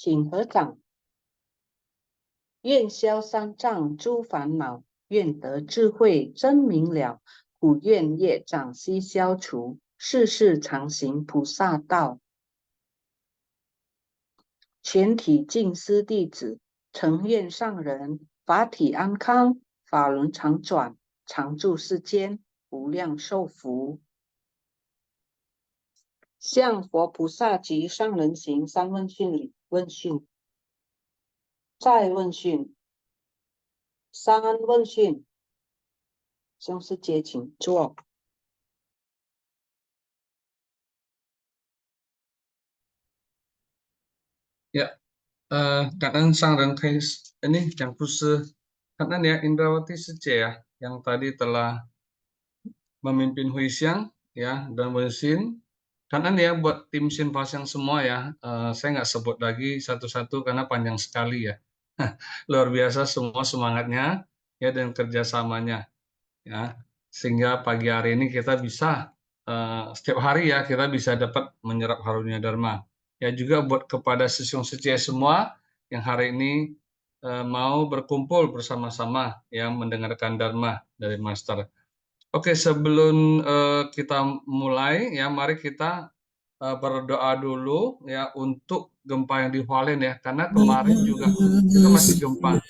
请合掌。愿消三障诸烦恼，愿得智慧真明了。苦愿业障悉消除，世世常行菩萨道。全体净思弟子，诚愿上人法体安康，法轮常转，常住世间，无量寿福。向佛菩萨及上人行三问讯礼。问讯，再问讯，三问讯。兄师姐请坐。Ya, kadang Sang ini yang khusus karena ya Indrawati Sece ya yang tadi telah memimpin Huisyang ya dan Wensin. Karena ya buat tim Sinfas yang semua ya, saya nggak sebut lagi satu-satu karena panjang sekali ya. Luar biasa semua semangatnya ya dan kerjasamanya ya, sehingga pagi hari ini kita bisa setiap hari ya kita bisa dapat menyerap harunya Dharma. Ya juga buat kepada sesiung setia semua yang hari ini mau berkumpul bersama-sama yang mendengarkan Dharma dari Master. Oke, sebelum kita mulai ya, mari kita berdoa dulu ya untuk gempa yang di Hualien ya, karena kemarin juga itu masih gempa.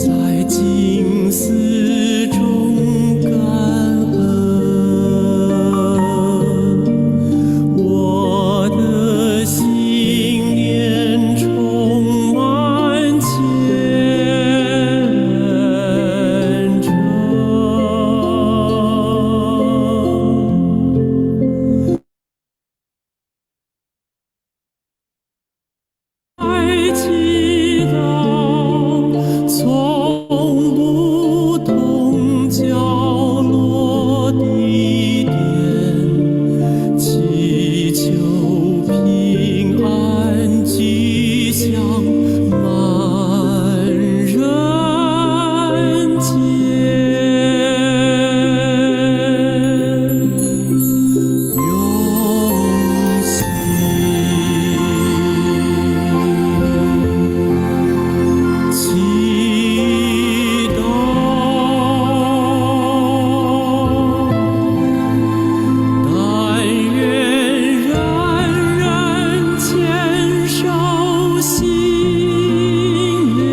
在静思中感恩，我的心念充满虔诚。爱祈祷，从不同角落地点，祈求平安吉祥满人间。用心。祈祷，但愿人人坚守心连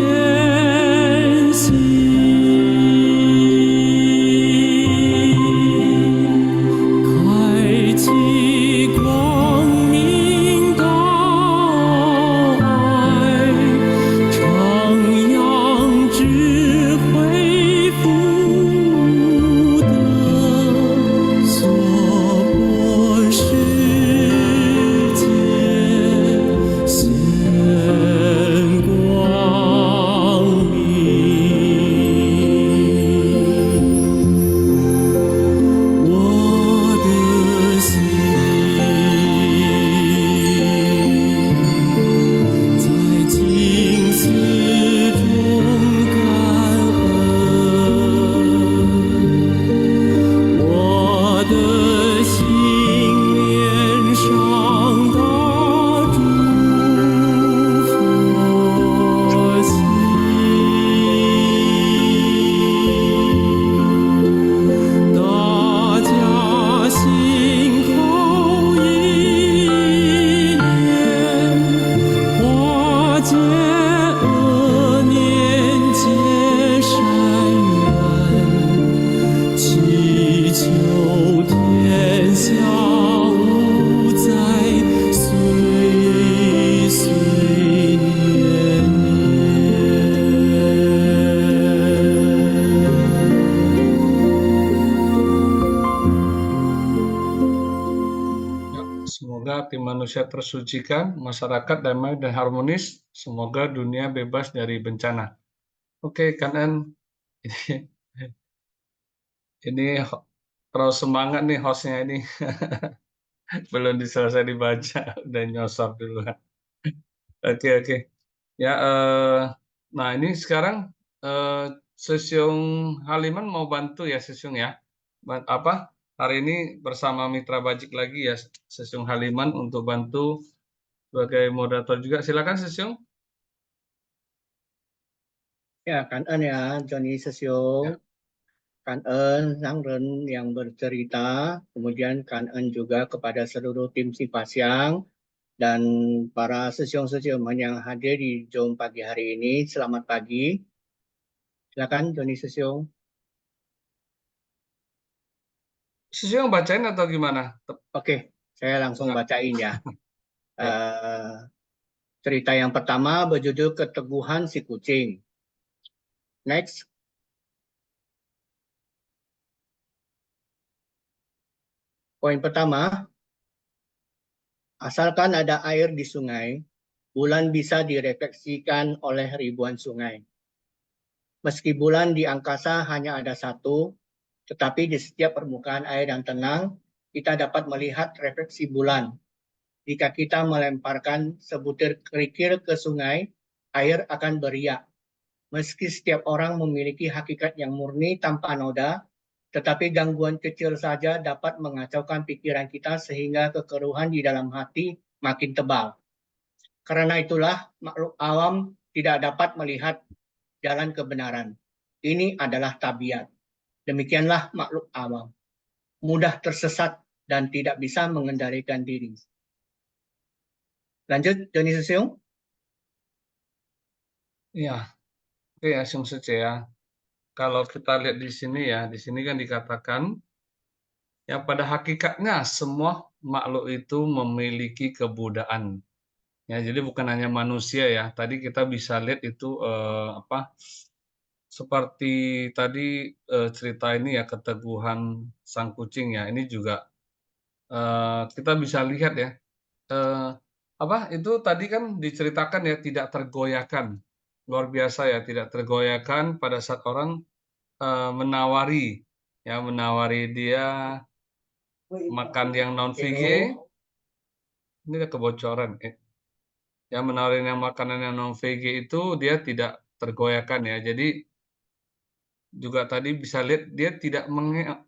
心，开启光明道爱，徜徉智慧福德，娑婆世界显光明。我的心在静思中感恩，我的心连上大诸佛心，大家心口意念，化解恶念结善缘，祈求天下无灾，岁岁年年。 Semoga tim manusia tersucikan, masyarakat damai dan harmonis, semoga dunia bebas dari bencana. Oke, kanan ini, ini terus semangat nih hostnya ini. Belum selesai dibaca, udah nyosor dulu. Oke. Ya, nah ini sekarang Sesiung Haliman mau bantu ya Sesiung ya. Apa? hari ini bersama Mitra Bajik lagi ya, Sesiung Haliman untuk bantu sebagai moderator juga. Silakan Sesiung. Ya, Kangen ya, Johnny Sesiung. Kangen Sangren yang bercerita, kemudian Kangen juga kepada seluruh tim Sipasyang dan para sesiung-sesiung yang hadir di Zoom pagi hari ini. Selamat pagi. Silakan Johnny Sesiung. Sesiung bacain atau gimana? Oke, saya langsung bacain ya. Ya. Cerita yang pertama berjudul Keteguhan si Kucing. Next. Poin pertama, asalkan ada air di sungai, bulan bisa direfleksikan oleh ribuan sungai. Meski bulan di angkasa hanya ada satu, tetapi di setiap permukaan air yang tenang, kita dapat melihat refleksi bulan. Jika kita melemparkan sebutir kerikil ke sungai, air akan beriak. Meski setiap orang memiliki hakikat yang murni tanpa noda, tetapi gangguan kecil saja dapat mengacaukan pikiran kita sehingga kekeruhan di dalam hati makin tebal. Karena itulah makhluk awam tidak dapat melihat jalan kebenaran. Ini adalah tabiat. Demikianlah makhluk awam. Mudah tersesat dan tidak bisa mengendalikan diri. Lanjut, Johnny Sesiung. Iya. Oke ya, Sesiung Sece ya. Kalau kita lihat di sini ya, di sini kan dikatakan ya pada hakikatnya semua makhluk itu memiliki kebudayaan. Ya, jadi bukan hanya manusia ya. Tadi kita bisa lihat itu seperti tadi cerita ini ya keteguhan sang kucing ya. Ini juga kita bisa lihat ya. Itu tadi kan diceritakan ya tidak tergoyahkan. Luar biasa ya, tidak tergoyahkan pada saat orang menawari dia makan yang non veg. Ini ada kebocoran. Ya, menawari yang makanan yang non veg itu dia tidak tergoyahkan ya. Jadi juga tadi bisa lihat dia tidak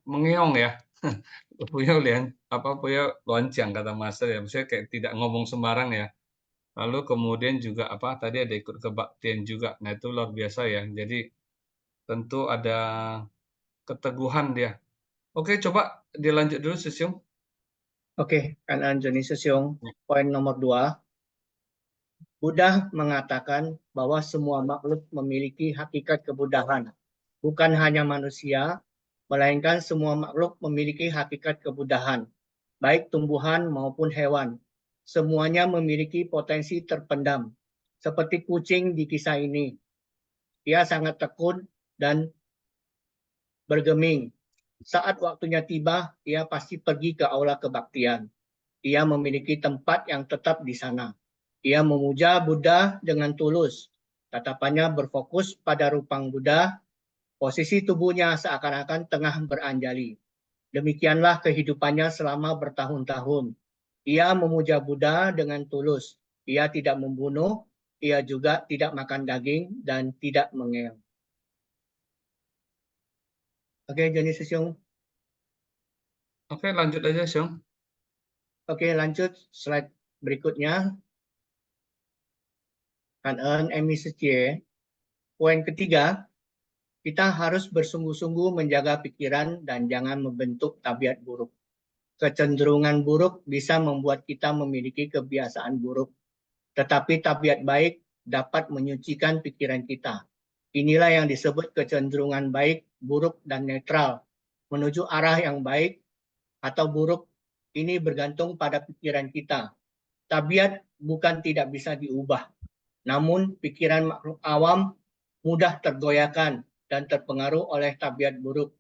mengeong ya. punya lonceng kata Master ya. Maksudnya kayak tidak ngomong sembarang ya. Lalu kemudian juga tadi ada ikut kebaktian juga. Nah, itu luar biasa ya. Jadi tentu ada keteguhan dia. Oke, coba dilanjut dulu Sesiung. Oke, Kanan Johnny Sesiung. Poin nomor 2. Buddha mengatakan bahwa semua makhluk memiliki hakikat kebudahan. Bukan hanya manusia, melainkan semua makhluk memiliki hakikat kebudahan, baik tumbuhan maupun hewan. Semuanya memiliki potensi terpendam. Seperti kucing di kisah ini. Dia sangat tekun dan bergeming. Saat waktunya tiba, ia pasti pergi ke aula kebaktian. Ia memiliki tempat yang tetap di sana. Ia memuja Buddha dengan tulus. Tatapannya berfokus pada rupang Buddha. Posisi tubuhnya seakan-akan tengah beranjali. Demikianlah kehidupannya selama bertahun-tahun. Ia memuja Buddha dengan tulus. Ia tidak membunuh, ia juga tidak makan daging dan tidak mengeong. Oke, Johnny Sesiung. Oke, lanjut aja, Sesiung. Oke, lanjut slide berikutnya. Kanan Emi Secie. Poin ketiga, kita harus bersungguh-sungguh menjaga pikiran dan jangan membentuk tabiat buruk. Kecenderungan buruk bisa membuat kita memiliki kebiasaan buruk. Tetapi tabiat baik dapat menyucikan pikiran kita. Inilah yang disebut kecenderungan baik, buruk, dan netral. Menuju arah yang baik atau buruk, ini bergantung pada pikiran kita. Tabiat bukan tidak bisa diubah. Namun pikiran makhluk awam mudah tergoyahkan dan terpengaruh oleh tabiat buruk.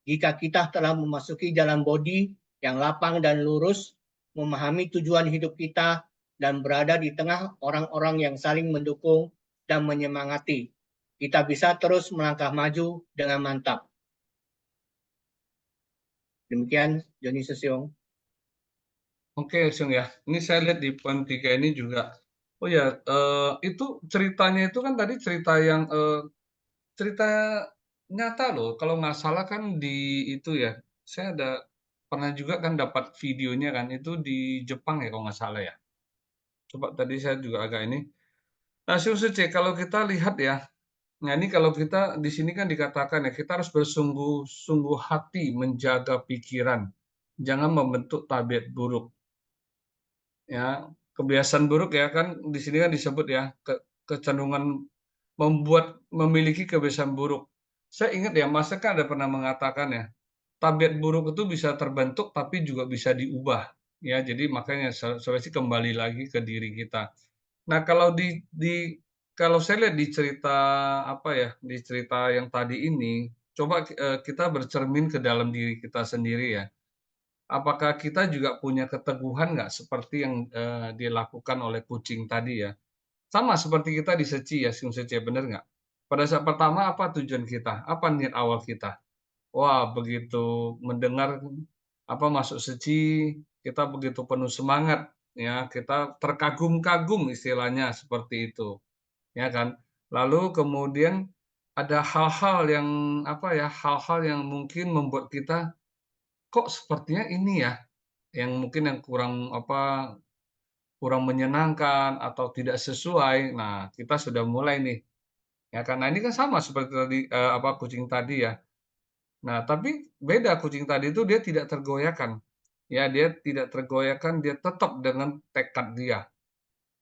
Jika kita telah memasuki jalan bodi yang lapang dan lurus, memahami tujuan hidup kita, dan berada di tengah orang-orang yang saling mendukung dan menyemangati, kita bisa terus melangkah maju dengan mantap. Demikian, Johnny Sesiung. Oke, Sesiung ya. Ini saya lihat di poin 3 ini juga. Oh ya, itu ceritanya itu kan tadi cerita yang cerita nyata loh. Kalau nggak salah kan di itu ya. Saya ada pernah juga kan dapat videonya kan, itu di Jepang ya kalau nggak salah ya. Coba tadi saya juga agak ini. Nah, Shunsuke, kalau kita lihat ya, nah ini kalau kita di sini kan dikatakan ya, kita harus bersungguh-sungguh hati menjaga pikiran, jangan membentuk tabiat buruk. Ya, kebiasaan buruk ya kan di sini kan disebut ya, kecenderungan memiliki kebiasaan buruk. Saya ingat ya, Mas kan ada pernah mengatakan ya, tabiat buruk itu bisa terbentuk tapi juga bisa diubah. Ya, jadi makanya solusi kembali lagi ke diri kita. Nah, kalau kalau saya lihat di cerita apa ya, di cerita yang tadi ini, coba kita bercermin ke dalam diri kita sendiri ya. Apakah kita juga punya keteguhan nggak seperti yang dilakukan oleh kucing tadi ya? Sama seperti kita di Seci ya, Sung Seci, bener nggak? Pada saat pertama apa tujuan kita? Apa niat awal kita? Wah, begitu mendengar apa masuk Seci, kita begitu penuh semangat, ya kita terkagum-kagum istilahnya seperti itu, ya kan? Lalu kemudian ada hal-hal yang apa ya, hal-hal yang mungkin membuat kita kok sepertinya ini ya, yang mungkin yang kurang apa kurang menyenangkan atau tidak sesuai. Nah, kita sudah mulai nih, ya karena ini kan sama seperti tadi apa kucing tadi ya. Nah, tapi beda kucing tadi itu dia tidak tergoyahkan. Ya, dia tidak tergoyahkan, dia tetap dengan tekad dia.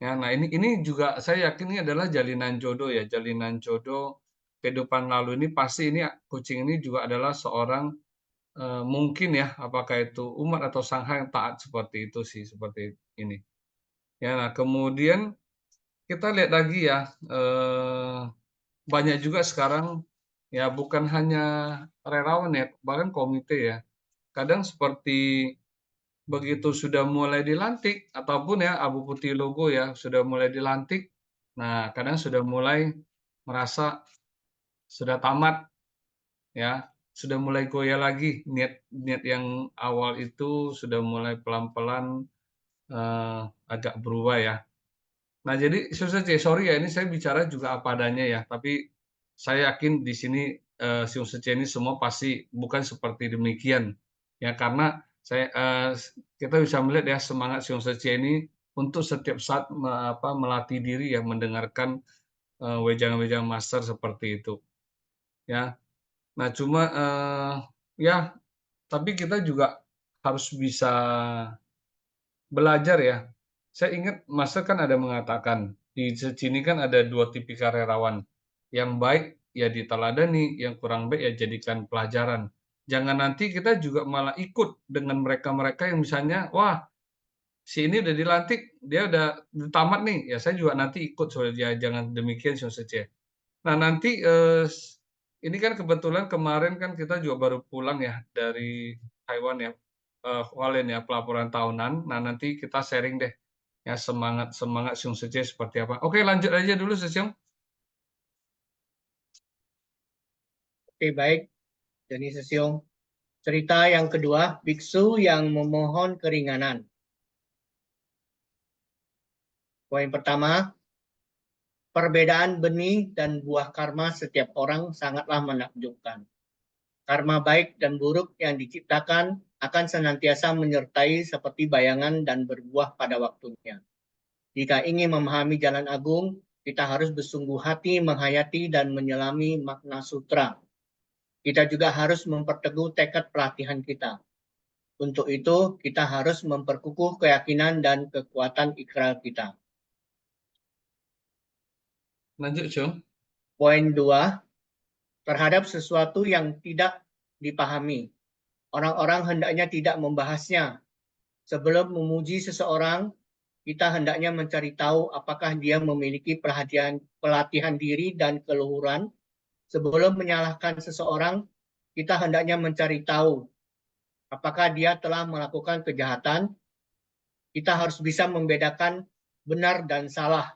Ya, nah ini juga saya yakin ini adalah jalinan jodoh ya, jalinan jodoh kehidupan lalu ini pasti ini kucing ini juga adalah seorang mungkin ya, apakah itu umat atau sangha yang taat seperti itu sih, seperti ini. Ya, nah kemudian kita lihat lagi ya, banyak juga sekarang ya bukan hanya relawan ya, bahkan komite ya. Kadang seperti begitu sudah mulai dilantik ataupun ya Abu Putih logo ya sudah mulai dilantik. Nah, kadang sudah mulai merasa sudah tamat ya, sudah mulai goyah lagi niat niat yang awal itu sudah mulai pelan-pelan agak berubah ya. Nah, jadi sorry ya, ini saya bicara juga apa adanya ya, tapi saya yakin di sini ini semua pasti bukan seperti demikian. Ya, karena kita bisa melihat ya semangat ini untuk setiap saat melatih diri ya mendengarkan wejangan-wejangan master seperti itu. Ya. Nah, cuma ya tapi kita juga harus bisa belajar ya. Saya ingat Master kan ada mengatakan, di sini kan ada dua tipikal relawan. Yang baik ya diteladani, yang kurang baik ya jadikan pelajaran. Jangan nanti kita juga malah ikut dengan mereka-mereka yang misalnya, wah si ini udah dilantik, dia udah tamat nih, ya saya juga nanti ikut, ya jangan demikian saja. Nah nanti ini kan kebetulan kemarin kan kita juga baru pulang ya dari Taiwan ya, Walen ya pelaporan tahunan. Nah nanti kita sharing deh ya semangat Siung Sece seperti apa. Oke lanjut aja dulu Sesiung. Oke, baik. Jadi Sesiong. Cerita yang kedua, biksu yang memohon keringanan. Poin pertama, perbedaan benih dan buah karma setiap orang sangatlah menakjubkan. Karma baik dan buruk yang diciptakan akan senantiasa menyertai seperti bayangan dan berbuah pada waktunya. Jika ingin memahami jalan agung, kita harus bersungguh hati menghayati dan menyelami makna sutra. Kita juga harus memperteguh tekad pelatihan kita. Untuk itu, kita harus memperkukuh keyakinan dan kekuatan ikrar kita. Lanjut Siung. Poin 2, terhadap sesuatu yang tidak dipahami. Orang-orang hendaknya tidak membahasnya. Sebelum memuji seseorang, kita hendaknya mencari tahu apakah dia memiliki pelatihan diri dan keluhuran. Sebelum menyalahkan seseorang, kita hendaknya mencari tahu apakah dia telah melakukan kejahatan. Kita harus bisa membedakan benar dan salah.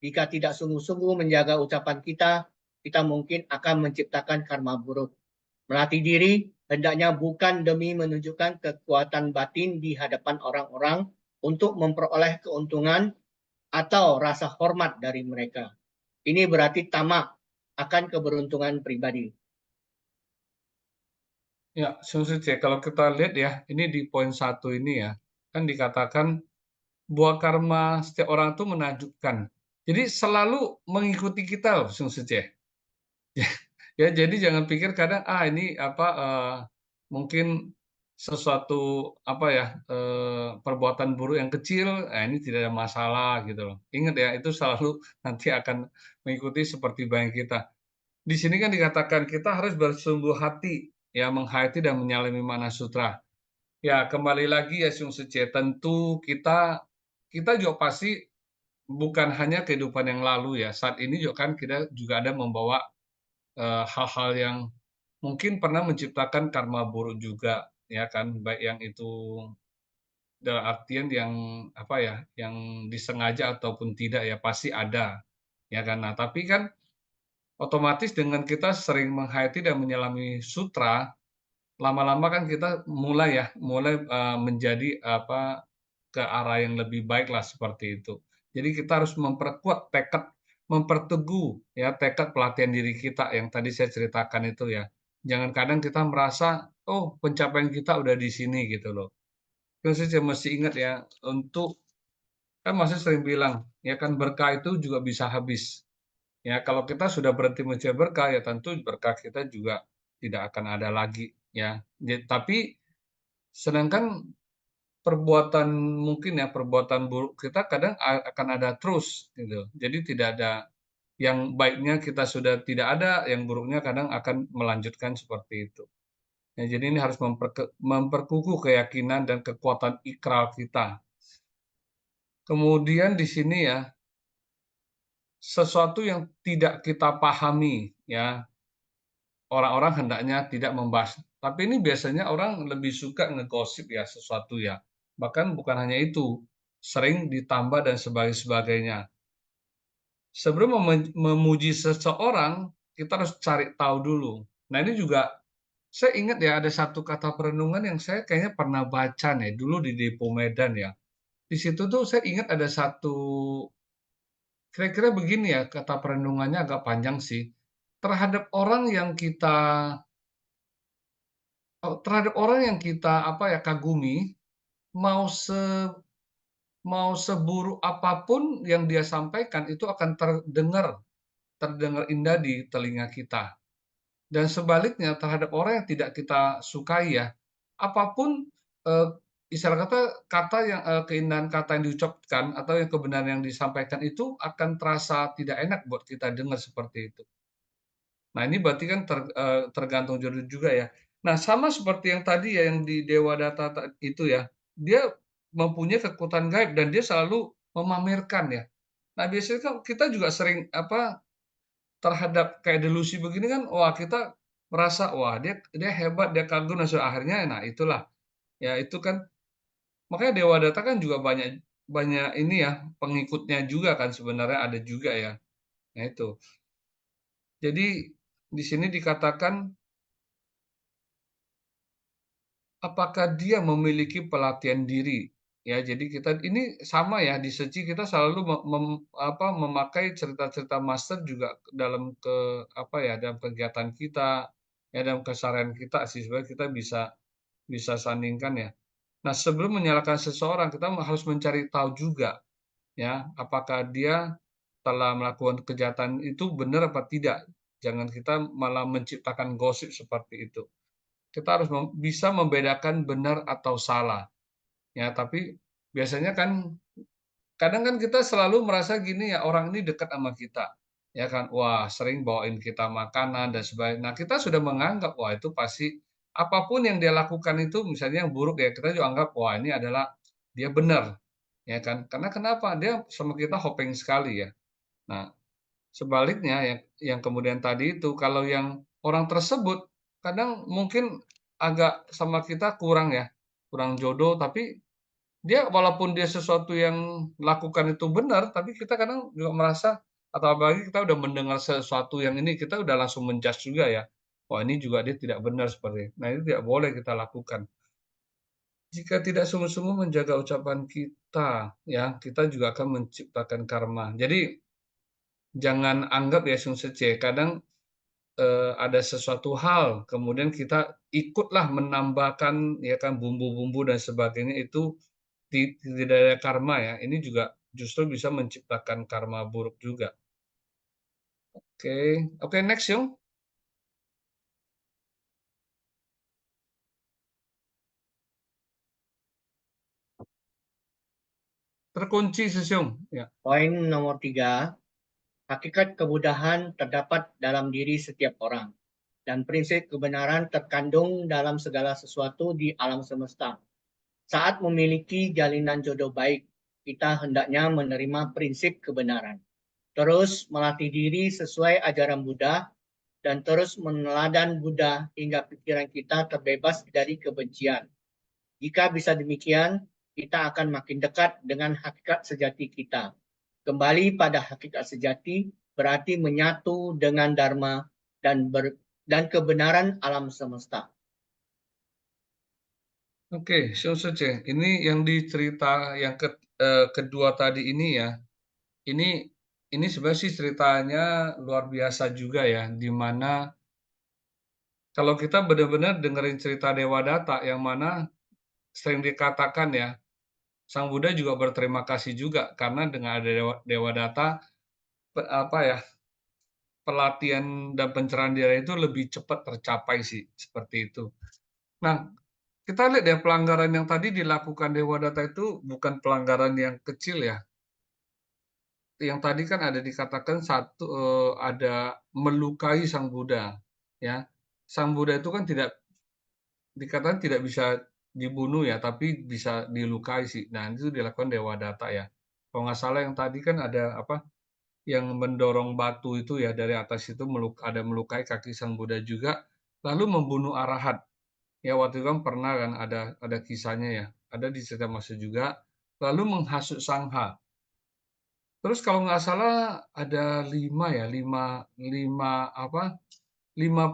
Jika tidak sungguh-sungguh menjaga ucapan kita, kita mungkin akan menciptakan karma buruk. Melatih diri hendaknya bukan demi menunjukkan kekuatan batin di hadapan orang-orang untuk memperoleh keuntungan atau rasa hormat dari mereka. Ini berarti tamak akan keberuntungan pribadi. Ya, Sungsuce, kalau kita lihat ya, ini di poin 1 ini ya, kan dikatakan buah karma setiap orang itu menakjubkan. Jadi selalu mengikuti kita loh, Sungsuce. Ya, jadi jangan pikir kadang ini apa mungkin sesuatu apa ya perbuatan buruk yang kecil, ini tidak ada masalah gitu loh. Ingat ya, itu selalu nanti akan mengikuti seperti bayan kita. Di sini kan dikatakan kita harus bersungguh hati ya menghayati dan menyelami mana sutra. Ya, kembali lagi ya Sung Suce, tentu kita juga pasti bukan hanya kehidupan yang lalu ya. Saat ini juga kan kita juga ada membawa hal-hal yang mungkin pernah menciptakan karma buruk juga ya kan, baik yang itu dalam artian yang apa ya, yang disengaja ataupun tidak ya pasti ada ya kan. Nah, tapi kan otomatis dengan kita sering menghayati dan menyelami sutra, lama-lama kan kita mulai menjadi apa ke arah yang lebih baik lah seperti itu. Jadi kita harus memperkuat tekad, memperteguh ya tekad pelatihan diri kita yang tadi saya ceritakan itu ya. Jangan kadang kita merasa oh pencapaian kita udah di sini gitu loh. Terus saya mesti ingat ya untuk kan masih sering bilang ya kan berkah itu juga bisa habis. Ya kalau kita sudah berhenti mencari berkah ya tentu berkah kita juga tidak akan ada lagi ya. Tapi sedangkan perbuatan mungkin ya perbuatan buruk kita kadang akan ada terus gitu. Jadi tidak ada yang baiknya kita sudah tidak ada, yang buruknya kadang akan melanjutkan seperti itu. Ya, jadi ini harus memperkukuh keyakinan dan kekuatan ikrar kita. Kemudian di sini ya sesuatu yang tidak kita pahami ya orang-orang hendaknya tidak membahas. Tapi ini biasanya orang lebih suka ngegosip ya sesuatu ya. Bahkan bukan hanya itu, sering ditambah dan sebagainya. Sebelum memuji seseorang, kita harus cari tahu dulu. Nah ini juga saya ingat ya ada satu kata perenungan yang saya kayaknya pernah baca nih dulu di Depo Medan ya. Di situ tuh saya ingat ada satu kira-kira begini ya kata perenungannya agak panjang sih. Terhadap orang yang kita apa ya kagumi, mau se mau seburuk apapun yang dia sampaikan itu akan terdengar indah di telinga kita. Dan sebaliknya terhadap orang yang tidak kita sukai ya, apapun eh, istilah kata yang keindahan kata yang diucapkan atau yang kebenaran yang disampaikan itu akan terasa tidak enak buat kita dengar seperti itu. Nah, ini berarti kan tergantung jodoh juga ya. Nah, sama seperti yang tadi ya yang di Dewa Data itu ya. Dia mempunyai kekuatan gaib dan dia selalu memamerkan ya. Nah, biasanya kan kita juga sering apa terhadap kayak delusi begini kan wah kita merasa wah dia dia hebat, dia kagum dan akhirnya nah itulah. Ya itu kan makanya Dewa Data kan juga banyak banyak ini ya pengikutnya juga kan sebenarnya ada juga ya. Nah, itu. Jadi di sini dikatakan apakah dia memiliki pelatihan diri? Ya, jadi kita ini sama ya di Seci kita selalu memakai cerita-cerita master juga dalam apa ya dalam kegiatan kita ya dalam keseharian kita sih sebenarnya kita bisa bisa sandingkan ya. Nah, sebelum menyalahkan seseorang kita harus mencari tahu juga ya apakah dia telah melakukan kejahatan itu benar apa tidak. Jangan kita malah menciptakan gosip seperti itu. Kita harus bisa membedakan benar atau salah. Ya, tapi biasanya kan kadang kan kita selalu merasa gini ya orang ini dekat sama kita. Ya kan, wah sering bawain kita makanan dan sebagainya. Nah, kita sudah menganggap wah itu pasti apapun yang dia lakukan itu misalnya yang buruk ya kita juga anggap wah ini adalah dia benar. Ya kan? Karena kenapa? Dia sama kita hoping sekali ya. Nah, sebaliknya yang kemudian tadi itu kalau yang orang tersebut kadang mungkin agak sama kita kurang ya, kurang jodoh tapi dia walaupun dia sesuatu yang lakukan itu benar, tapi kita kadang juga merasa atau apalagi kita udah mendengar sesuatu yang ini kita udah langsung menjudge juga ya. Wah, ini juga dia tidak benar seperti ini. Nah, itu tidak boleh kita lakukan. Jika tidak sungguh-sungguh menjaga ucapan kita, ya, kita juga akan menciptakan karma. Jadi jangan anggap ya Sung Sece, kadang ada sesuatu hal, kemudian kita ikutlah menambahkan ya kan bumbu-bumbu dan sebagainya, itu tidak ada karma ya. Ini juga justru bisa menciptakan karma buruk juga. Oke, next Yung. Terkunci Sisyong. Ya. Poin nomor 3, hakikat kemudahan terdapat dalam diri setiap orang. Dan prinsip kebenaran terkandung dalam segala sesuatu di alam semesta. Saat memiliki jalinan jodoh baik, kita hendaknya menerima prinsip kebenaran. Terus melatih diri sesuai ajaran Buddha, dan terus meneladan Buddha hingga pikiran kita terbebas dari kebencian. Jika bisa demikian, kita akan makin dekat dengan hakikat sejati kita. Kembali pada hakikat sejati berarti menyatu dengan Dharma dan kebenaran alam semesta. Oke, Shunsuce, ini yang dicerita yang kedua tadi ini ya. Ini sebenarnya sih ceritanya luar biasa juga ya, di mana kalau kita benar-benar dengerin cerita Dewadatta yang mana sering dikatakan ya, Sang Buddha juga berterima kasih juga karena dengan ada Dewadatta apa ya, pelatihan dan pencerahan diri itu lebih cepat tercapai sih, seperti itu. Nah, kita lihat ya pelanggaran yang tadi dilakukan Dewadatta itu bukan pelanggaran yang kecil ya. Yang tadi kan ada dikatakan satu ada melukai Sang Buddha ya. Sang Buddha itu kan dikatakan tidak bisa dibunuh ya, tapi bisa dilukai sih. Nah, itu dilakukan Dewadatta ya. Kalau nggak salah yang tadi kan ada apa yang mendorong batu itu ya dari atas itu ada melukai kaki Sang Buddha juga, lalu membunuh arahat. Ya waktu itu kan pernah kan ada kisahnya ya, ada di cerita Masa juga, lalu menghasut Sangha. Terus kalau nggak salah ada 5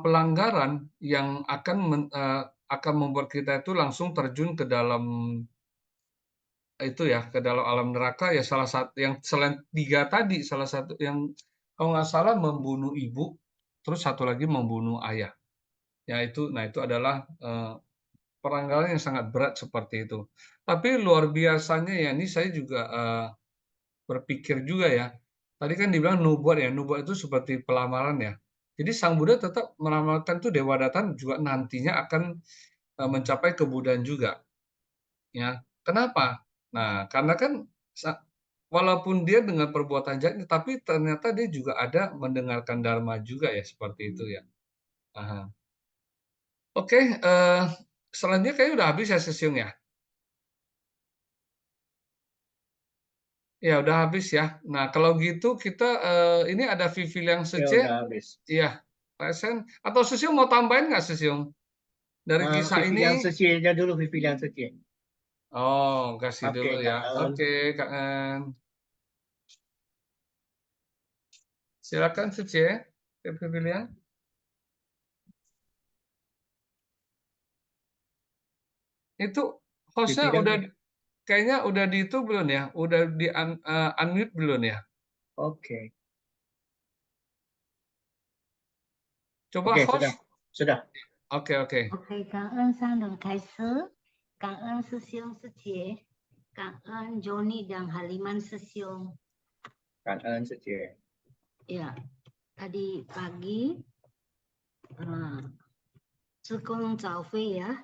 pelanggaran yang akan membuat kita itu langsung terjun ke dalam itu ya, ke dalam alam neraka ya, salah satu yang selain 3 tadi, salah satu yang kalau nggak salah membunuh ibu, terus satu lagi membunuh ayah. Ya itu, nah itu adalah pelanggaran yang sangat berat seperti itu. Tapi luar biasanya ya, ini saya juga berpikir juga ya. Tadi kan dibilang nubuat ya, nubuat itu seperti pelamaran ya. Jadi Sang Buddha tetap meramalkan tuh Dewadatta juga nantinya akan mencapai kebudahan juga. Ya, kenapa? Nah, karena kan walaupun dia dengan perbuatan jahatnya, tapi ternyata dia juga ada mendengarkan Dharma juga ya, seperti itu ya. Aha. Oke, selanjutnya kayaknya udah habis ya sesiung ya. Ya udah habis ya. Nah kalau gitu kita ini ada Vivi yang Ya, Sece, udah habis. iya, Resen. Atau Sesiung mau tambahin nggak Sesiung dari kisah ini? Vivian Suci-nya dulu, Vivian Suci. Oh, kasih Oke, dulu ya. Kak En. Oke, Kak En. Silakan Sece, Vivian. Itu hostnya Vivian. udah kayaknya udah di itu belum ya? Udah di unmute belum ya? Oke. Coba Oke, host. sudah. Oke, oke. OK，感恩三人开始，感恩师兄师姐，感恩 Johnny dan Haliman 师兄。 Kak En Suci. Ya, tadi pagi Sugeng Caufei ya,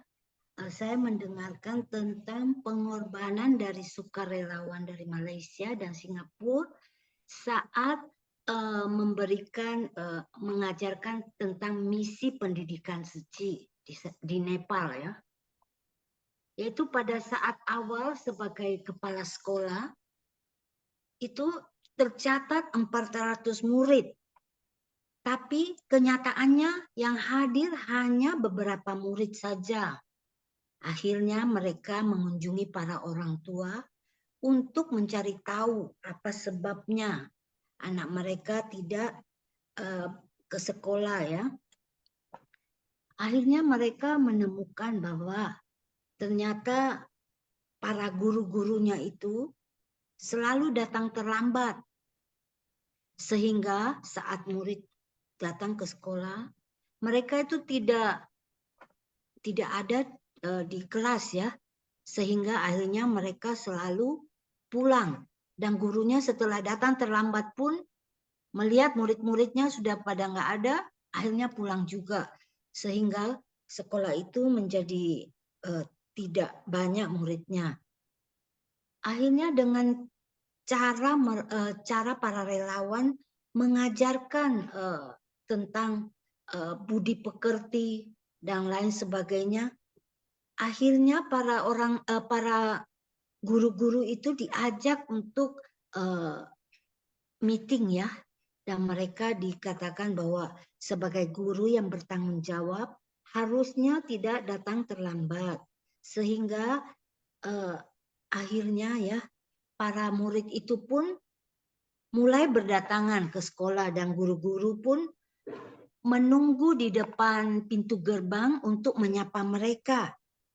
saya mendengarkan tentang pengorbanan dari sukarelawan dari Malaysia dan Singapura saat mengajarkan tentang misi pendidikan suci di Nepal ya. Yaitu pada saat awal sebagai kepala sekolah itu tercatat 400 murid. Tapi kenyataannya yang hadir hanya beberapa murid saja. Akhirnya mereka mengunjungi para orang tua untuk mencari tahu apa sebabnya anak mereka tidak ke sekolah ya. Akhirnya mereka menemukan bahwa ternyata para guru-gurunya itu selalu datang terlambat. Sehingga saat murid datang ke sekolah, mereka itu tidak ada di kelas ya, sehingga akhirnya mereka selalu pulang. Dan gurunya setelah datang terlambat pun melihat murid-muridnya sudah pada nggak ada, akhirnya pulang juga. Sehingga sekolah itu menjadi tidak banyak muridnya. Akhirnya dengan cara para relawan mengajarkan tentang budi pekerti dan lain sebagainya, akhirnya para guru-guru itu diajak untuk meeting ya, dan mereka dikatakan bahwa sebagai guru yang bertanggung jawab harusnya tidak datang terlambat, sehingga akhirnya ya para murid itu pun mulai berdatangan ke sekolah dan guru-guru pun menunggu di depan pintu gerbang untuk menyapa mereka,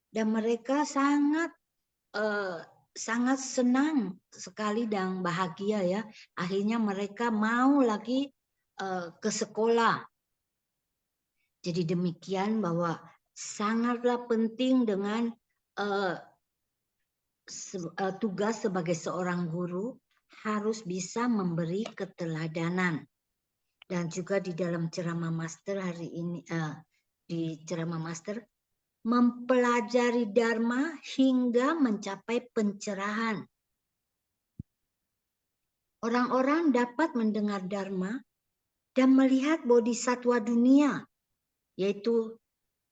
dan mereka sangat senang sekali dan bahagia ya. Akhirnya mereka mau lagi ke sekolah. Jadi demikian bahwa sangatlah penting dengan tugas sebagai seorang guru harus bisa memberi keteladanan. Dan juga di dalam ceramah master hari ini, di ceramah master, mempelajari Dharma hingga mencapai pencerahan. Orang-orang dapat mendengar Dharma dan melihat bodhisatwa dunia, yaitu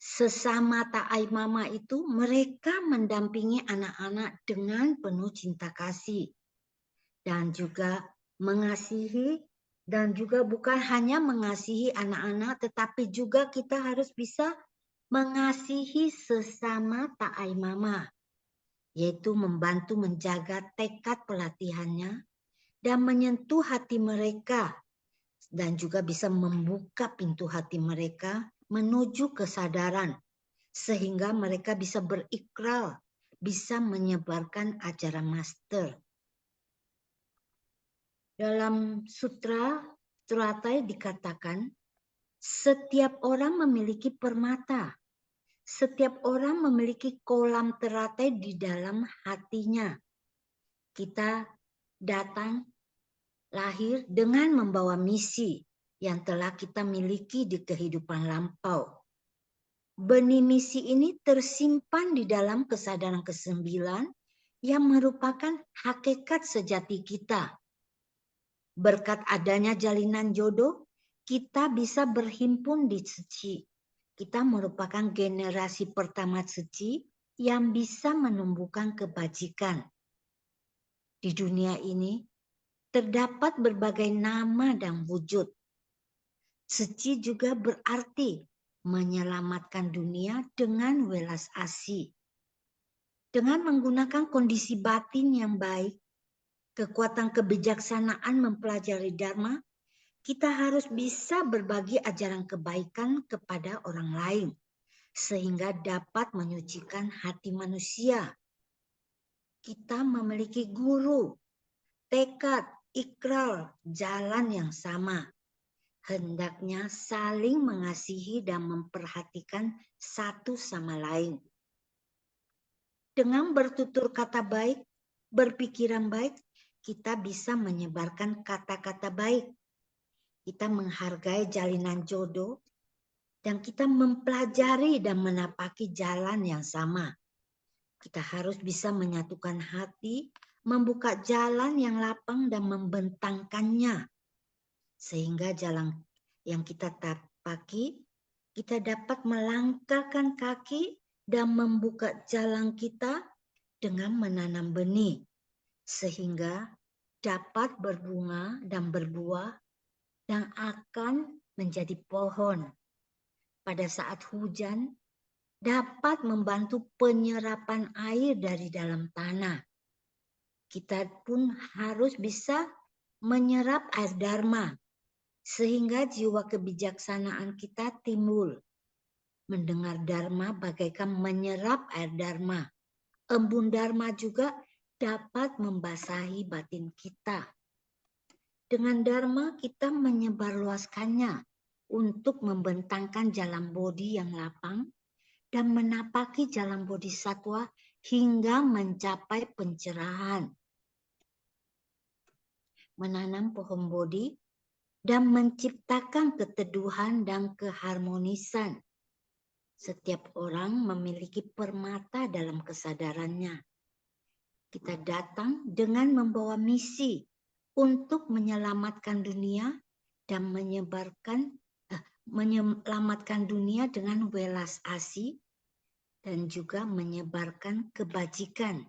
sesama ta'ai mama itu, mereka mendampingi anak-anak dengan penuh cinta kasih. Dan juga mengasihi, dan juga bukan hanya mengasihi anak-anak, tetapi juga kita harus bisa mengasihi sesama ta'ai mama, yaitu membantu menjaga tekad pelatihannya dan menyentuh hati mereka, dan juga bisa membuka pintu hati mereka menuju kesadaran, sehingga mereka bisa berikrar, bisa menyebarkan ajaran master. Dalam sutra teratai dikatakan, setiap orang memiliki permata. Setiap orang memiliki kolam teratai di dalam hatinya. Kita datang lahir dengan membawa misi yang telah kita miliki di kehidupan lampau. Benih misi ini tersimpan di dalam kesadaran ke-9 yang merupakan hakikat sejati kita. Berkat adanya jalinan jodoh, kita bisa berhimpun di Tzu. Kita merupakan generasi pertama Tzu yang bisa menumbuhkan kebajikan. Di dunia ini terdapat berbagai nama dan wujud. Tzu juga berarti menyelamatkan dunia dengan welas asih. Dengan menggunakan kondisi batin yang baik, kekuatan kebijaksanaan mempelajari Dharma, kita harus bisa berbagi ajaran kebaikan kepada orang lain, sehingga dapat menyucikan hati manusia. Kita memiliki guru, tekad, ikrar, jalan yang sama. Hendaknya saling mengasihi dan memperhatikan satu sama lain. Dengan bertutur kata baik, berpikiran baik, kita bisa menyebarkan kata-kata baik. Kita menghargai jalinan jodoh, dan kita mempelajari dan menapaki jalan yang sama. Kita harus bisa menyatukan hati, membuka jalan yang lapang dan membentangkannya. Sehingga jalan yang kita tapaki, kita dapat melangkahkan kaki dan membuka jalan kita dengan menanam benih. Sehingga dapat berbunga dan berbuah dan akan menjadi pohon. Pada saat hujan, dapat membantu penyerapan air dari dalam tanah. Kita pun harus bisa menyerap air Dharma, sehingga jiwa kebijaksanaan kita timbul. Mendengar Dharma bagaikan menyerap air Dharma. Embun Dharma juga dapat membasahi batin kita. Dengan Dharma kita menyebarluaskannya untuk membentangkan jalan bodi yang lapang dan menapaki jalan bodhisatwa hingga mencapai pencerahan. Menanam pohon bodi dan menciptakan keteduhan dan keharmonisan. Setiap orang memiliki permata dalam kesadarannya. Kita datang dengan membawa misi untuk menyelamatkan dunia dan menyelamatkan dunia dengan welas asih dan juga menyebarkan kebajikan.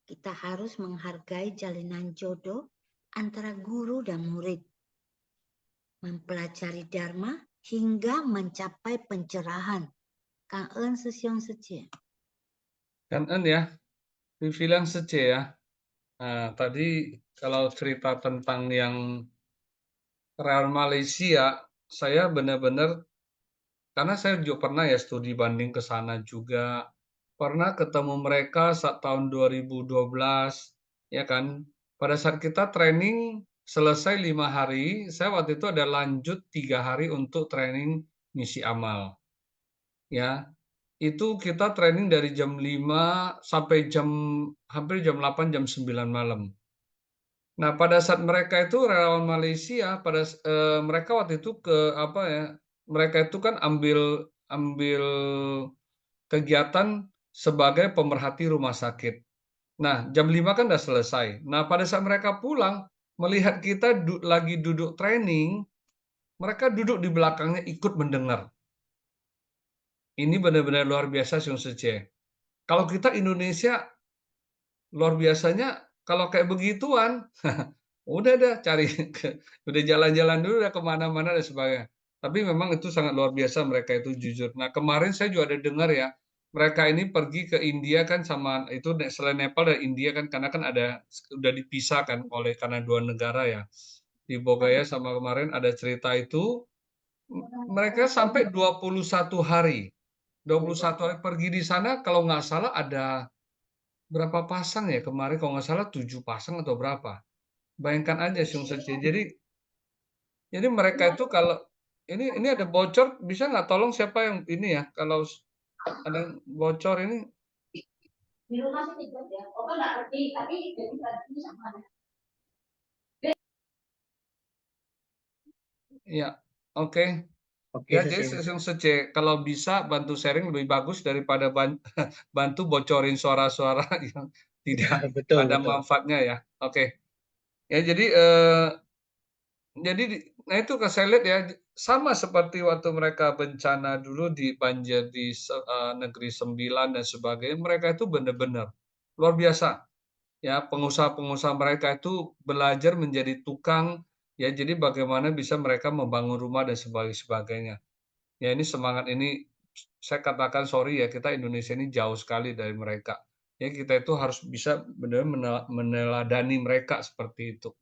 Kita harus menghargai jalinan jodoh antara guru dan murid, mempelajari dharma hingga mencapai pencerahan. Cảm ơn sư Siong sư chị. Kan ya, bilang saja ya. Nah, tadi kalau cerita tentang yang Real Malaysia, saya benar-benar, karena saya juga pernah ya studi banding ke sana juga, pernah ketemu mereka saat tahun 2012, ya kan, pada saat kita training selesai 5 hari, saya waktu itu ada lanjut 3 hari untuk training misi amal, ya, itu kita training dari jam 5 sampai hampir jam 8, jam 9 malam. Nah, pada saat mereka itu relawan Malaysia, mereka waktu itu mereka itu kan ambil kegiatan sebagai pemerhati rumah sakit. Nah, jam 5 kan udah selesai. Nah, pada saat mereka pulang, melihat kita lagi duduk training, mereka duduk di belakangnya ikut mendengar. Ini benar-benar luar biasa, Sung Sece. Kalau kita Indonesia, luar biasanya kalau kayak begituan, udah udah jalan-jalan dulu, udah kemana-mana dan sebagainya. Tapi memang itu sangat luar biasa mereka itu jujur. Nah, kemarin saya juga ada dengar ya, mereka ini pergi ke India kan sama itu selain Nepal dan India kan, karena kan udah dipisahkan karena dua negara ya. Di Bodhgaya sama kemarin ada cerita itu, mereka sampai 21 hari. 21 hari pergi di sana, kalau nggak salah ada berapa pasang ya kemarin, kalau nggak salah 7 pasang atau berapa. Bayangkan aja Sung Sece. Jadi mereka itu kalau ini ada bocor, bisa nggak tolong siapa yang ini ya, kalau ada yang bocor ini. Di rumah sih tidak ya. Opa nggak ngerti, tapi jadi tadi sama. Ya, oke. Oke, Ya, Su jadi Siong. Sung Sece kalau bisa bantu sharing lebih bagus daripada bantu bocorin suara-suara yang tidak Betul, ada betul. manfaatnya ya. Oke. Ya, nah itu kan saya lihat ya, sama seperti waktu mereka bencana dulu di banjir di Negeri Sembilan dan sebagainya, mereka itu benar-benar luar biasa. Ya, pengusaha-pengusaha mereka itu belajar menjadi tukang, ya, jadi bagaimana bisa mereka membangun rumah dan sebagainya. Ya, ini semangat ini, saya katakan sorry ya, kita Indonesia ini jauh sekali dari mereka. Ya, kita itu harus bisa benar-benar meneladani mereka seperti itu.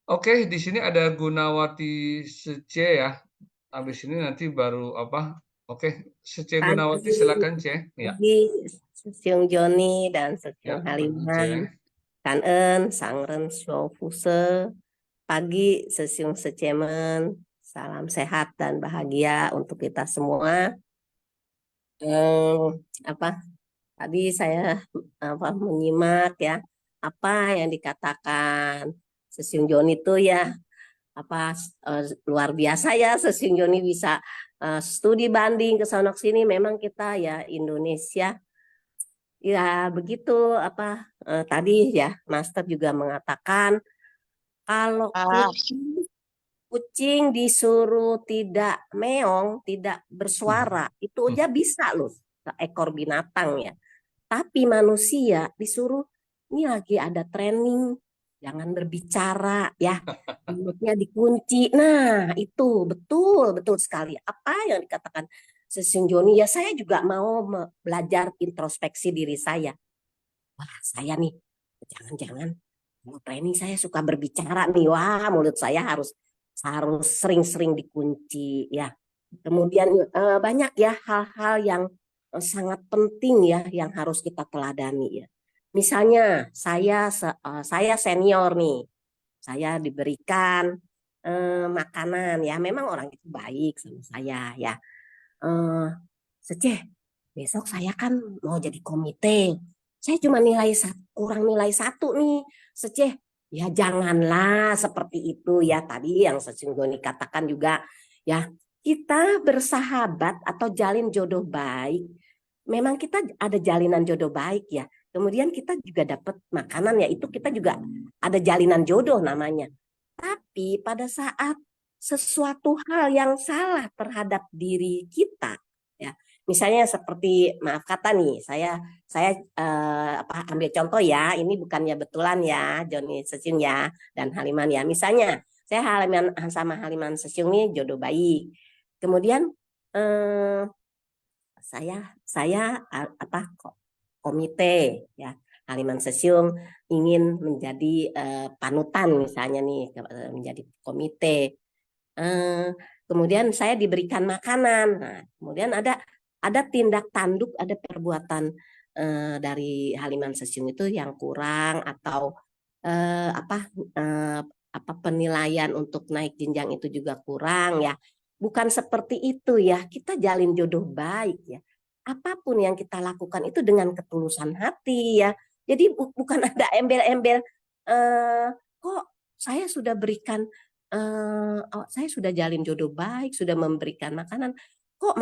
Oke, di sini ada Gunawati Sece ya. Habis ini nanti baru apa? Oke, Sece Gunawati silakan Ce. Ya, Pagi, Siung Joni dan ya, Siung pagi Haliman. Ce. Kangen, Sangren Fuse. Pagi, Sesiung Secemen. Salam sehat dan bahagia untuk kita semua. Tadi saya menyimak ya apa yang dikatakan Sesiung Joni itu ya luar biasa ya, Sesiung Joni bisa studi banding ke sana sini. Memang kita ya Indonesia ya begitu tadi ya Master juga mengatakan kalau kucing disuruh tidak meong, tidak bersuara, itu aja bisa loh seekor binatang ya. Tapi manusia disuruh ini lagi ada training, jangan berbicara ya, mulutnya dikunci. Nah itu betul sekali apa yang dikatakan Sesiung Joni. Ya saya juga mau belajar introspeksi diri saya. Wah saya nih jangan-jangan mau training saya suka berbicara nih. Wah mulut saya harus sering-sering dikunci ya. Kemudian banyak ya hal-hal yang sangat penting ya yang harus kita teladani ya. Misalnya saya senior nih, saya diberikan makanan ya, memang orang itu baik sama saya ya. Seceh, besok saya kan mau jadi komite, saya cuma kurang nilai 1 nih, Seceh. Ya janganlah seperti itu ya, tadi yang Sejunggoni katakan juga ya, kita bersahabat atau jalin jodoh baik, memang kita ada jalinan jodoh baik ya, kemudian kita juga dapat makanan ya, itu kita juga ada jalinan jodoh namanya. Tapi pada saat sesuatu hal yang salah terhadap diri kita ya, misalnya seperti, maaf kata nih, saya ambil contoh ya, ini bukannya betulan ya, Joni Sesiung ya dan Haliman ya. Misalnya saya sama Haliman Sesiung nih jodoh baik. Kemudian saya komite ya, Haliman Sesiung ingin menjadi panutan misalnya nih, menjadi komite. Kemudian saya diberikan makanan. Nah, kemudian ada tindak tanduk, ada perbuatan dari Haliman Sesiung itu yang kurang, atau penilaian untuk naik jenjang itu juga kurang ya. Bukan seperti itu ya. Kita jalin jodoh baik ya. Apapun yang kita lakukan itu dengan ketulusan hati ya. Jadi bukan ada embel-embel kok saya sudah berikan saya sudah jalin jodoh baik, sudah memberikan makanan, kok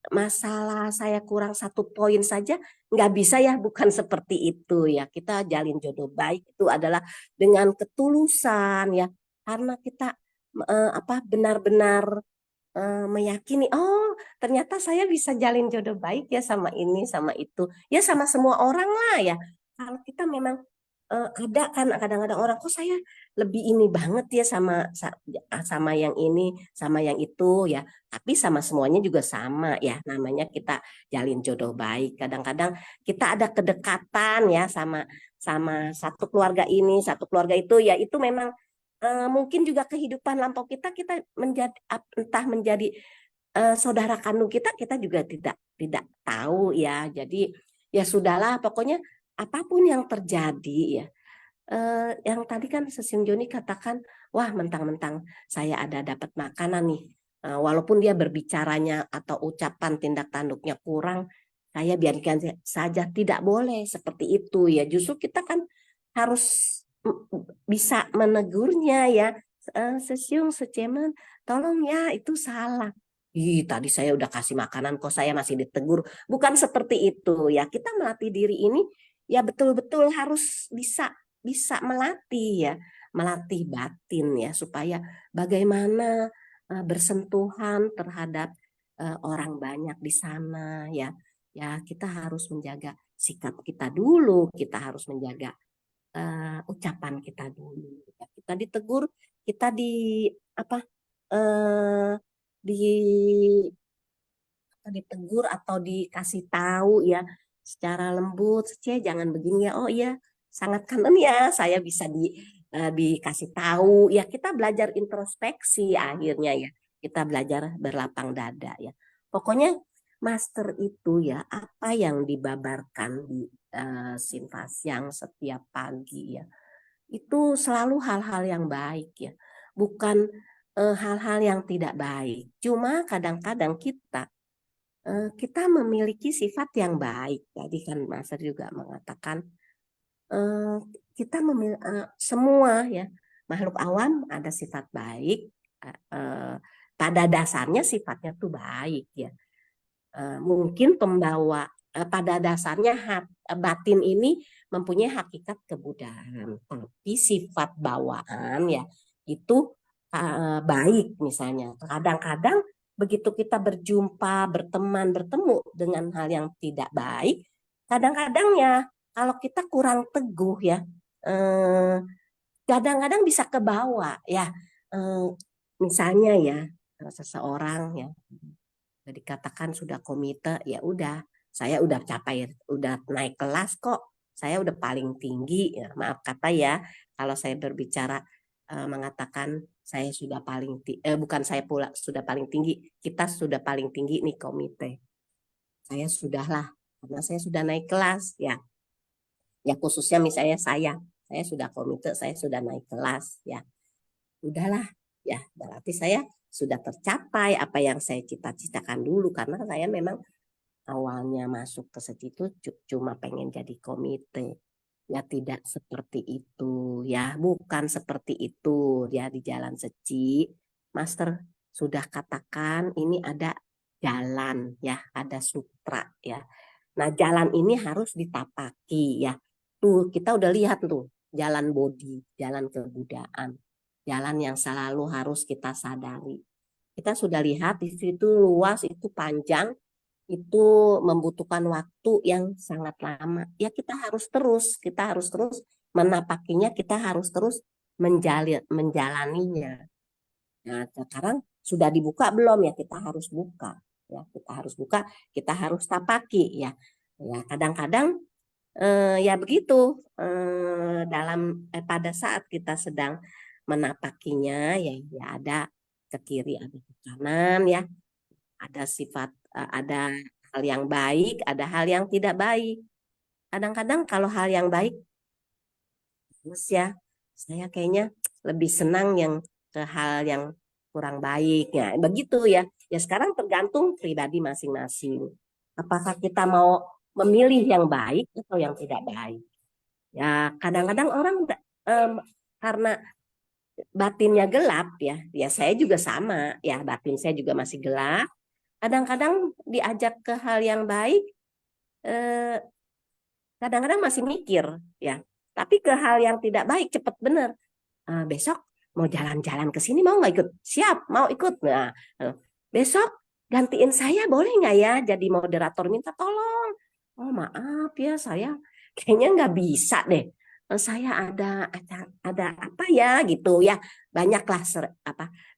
masalah saya kurang 1 poin saja nggak bisa ya, bukan seperti itu ya. Kita jalin jodoh baik itu adalah dengan ketulusan ya, karena kita benar-benar meyakini, oh ternyata saya bisa jalin jodoh baik ya sama ini sama itu ya, sama semua orang lah ya. Kalau kita memang ada kan kadang-kadang orang, kok saya lebih ini banget ya sama yang ini sama yang itu ya, tapi sama semuanya juga sama ya, namanya kita jalin jodoh baik. Kadang-kadang kita ada kedekatan ya sama satu keluarga ini, satu keluarga itu ya, itu memang mungkin juga kehidupan lampau kita entah menjadi saudara kandung kita juga tidak tahu ya. Jadi ya sudahlah, pokoknya apapun yang terjadi ya, yang tadi kan Sesiung Joni katakan, wah mentang-mentang saya ada dapat makanan nih, walaupun dia berbicaranya atau ucapan tindak tanduknya kurang, saya biarkan saja. Tidak boleh seperti itu ya. Justru kita kan harus bisa menegurnya ya. Sesiung, Seceman, tolong ya itu salah. Tadi saya udah kasih makanan kok saya masih ditegur. Bukan seperti itu ya. Kita melatih diri ini ya, betul-betul harus bisa melatih ya, melatih batin ya, supaya bagaimana bersentuhan terhadap orang banyak di sana ya. Ya kita harus menjaga sikap kita dulu, kita harus menjaga ucapan kita dulu. Kita ditegur, kita ditegur atau dikasih tahu ya secara lembut, jangan begini ya, oh iya sangat kangen ya, saya bisa dikasih tahu ya. Kita belajar introspeksi akhirnya ya, kita belajar berlapang dada ya. Pokoknya master itu ya, apa yang dibabarkan di Sinfasyang setiap pagi ya, itu selalu hal-hal yang baik ya, bukan hal-hal yang tidak baik. Cuma kadang-kadang kita memiliki sifat yang baik. Tadi kan Master juga mengatakan kita semua ya, makhluk awam ada sifat baik, pada dasarnya sifatnya tuh baik ya. Mungkin pembawa pada dasarnya batin ini mempunyai hakikat kebudahan, tapi sifat bawaan ya itu baik misalnya. Kadang-kadang begitu kita berjumpa, bertemu dengan hal yang tidak baik, kadang-kadang ya kalau kita kurang teguh ya, kadang-kadang bisa kebawa ya. Misalnya ya, seseorang ya dikatakan sudah komite, ya udah, saya udah naik kelas kok, saya udah paling tinggi ya, maaf kata ya, kalau saya berbicara mengatakan saya sudah paling bukan saya pula sudah paling tinggi, kita sudah paling tinggi nih komite, saya sudahlah karena saya sudah naik kelas ya khususnya misalnya saya sudah komite, saya sudah naik kelas ya. udahlah ya, berarti saya sudah tercapai apa yang saya cita-citakan dulu, karena saya memang awalnya masuk ke situ cuma pengen jadi komite. Ya tidak seperti itu ya, bukan seperti itu ya. Di Jalan Seci, Master sudah katakan ini ada jalan ya, ada sutra ya. Nah, jalan ini harus ditapaki ya. Tuh, kita udah lihat tuh jalan Bodhi, jalan kebudayaan, jalan yang selalu harus kita sadari. Kita sudah lihat di situ luas, itu panjang, itu membutuhkan waktu yang sangat lama. Ya kita harus terus menapakinya, kita harus terus menjalaninya. Nah, sekarang sudah dibuka belum ya? Kita harus buka. Ya, kita harus buka, kita harus tapaki ya. Ya, kadang-kadang ya begitu pada saat kita sedang menapakinya ya, ada ke kiri, ada ke kanan ya. Ada sifat, ada hal yang baik, ada hal yang tidak baik. Kadang-kadang kalau hal yang baik, ya saya kayaknya lebih senang yang ke hal yang kurang baik. Ya, begitu ya. Ya sekarang tergantung pribadi masing-masing. Apakah kita mau memilih yang baik atau yang tidak baik? Ya kadang-kadang orang karena batinnya gelap ya, ya saya juga sama ya, batin saya juga masih gelap. Kadang-kadang diajak ke hal yang baik, kadang-kadang masih mikir ya. Tapi ke hal yang tidak baik cepet bener. Besok mau jalan-jalan ke sini, mau nggak ikut? Siap, mau ikut. Nah, besok gantiin saya boleh nggak ya jadi moderator, minta tolong. Oh maaf ya, saya kayaknya nggak bisa deh. Saya ada apa ya gitu ya. Banyaklah 1001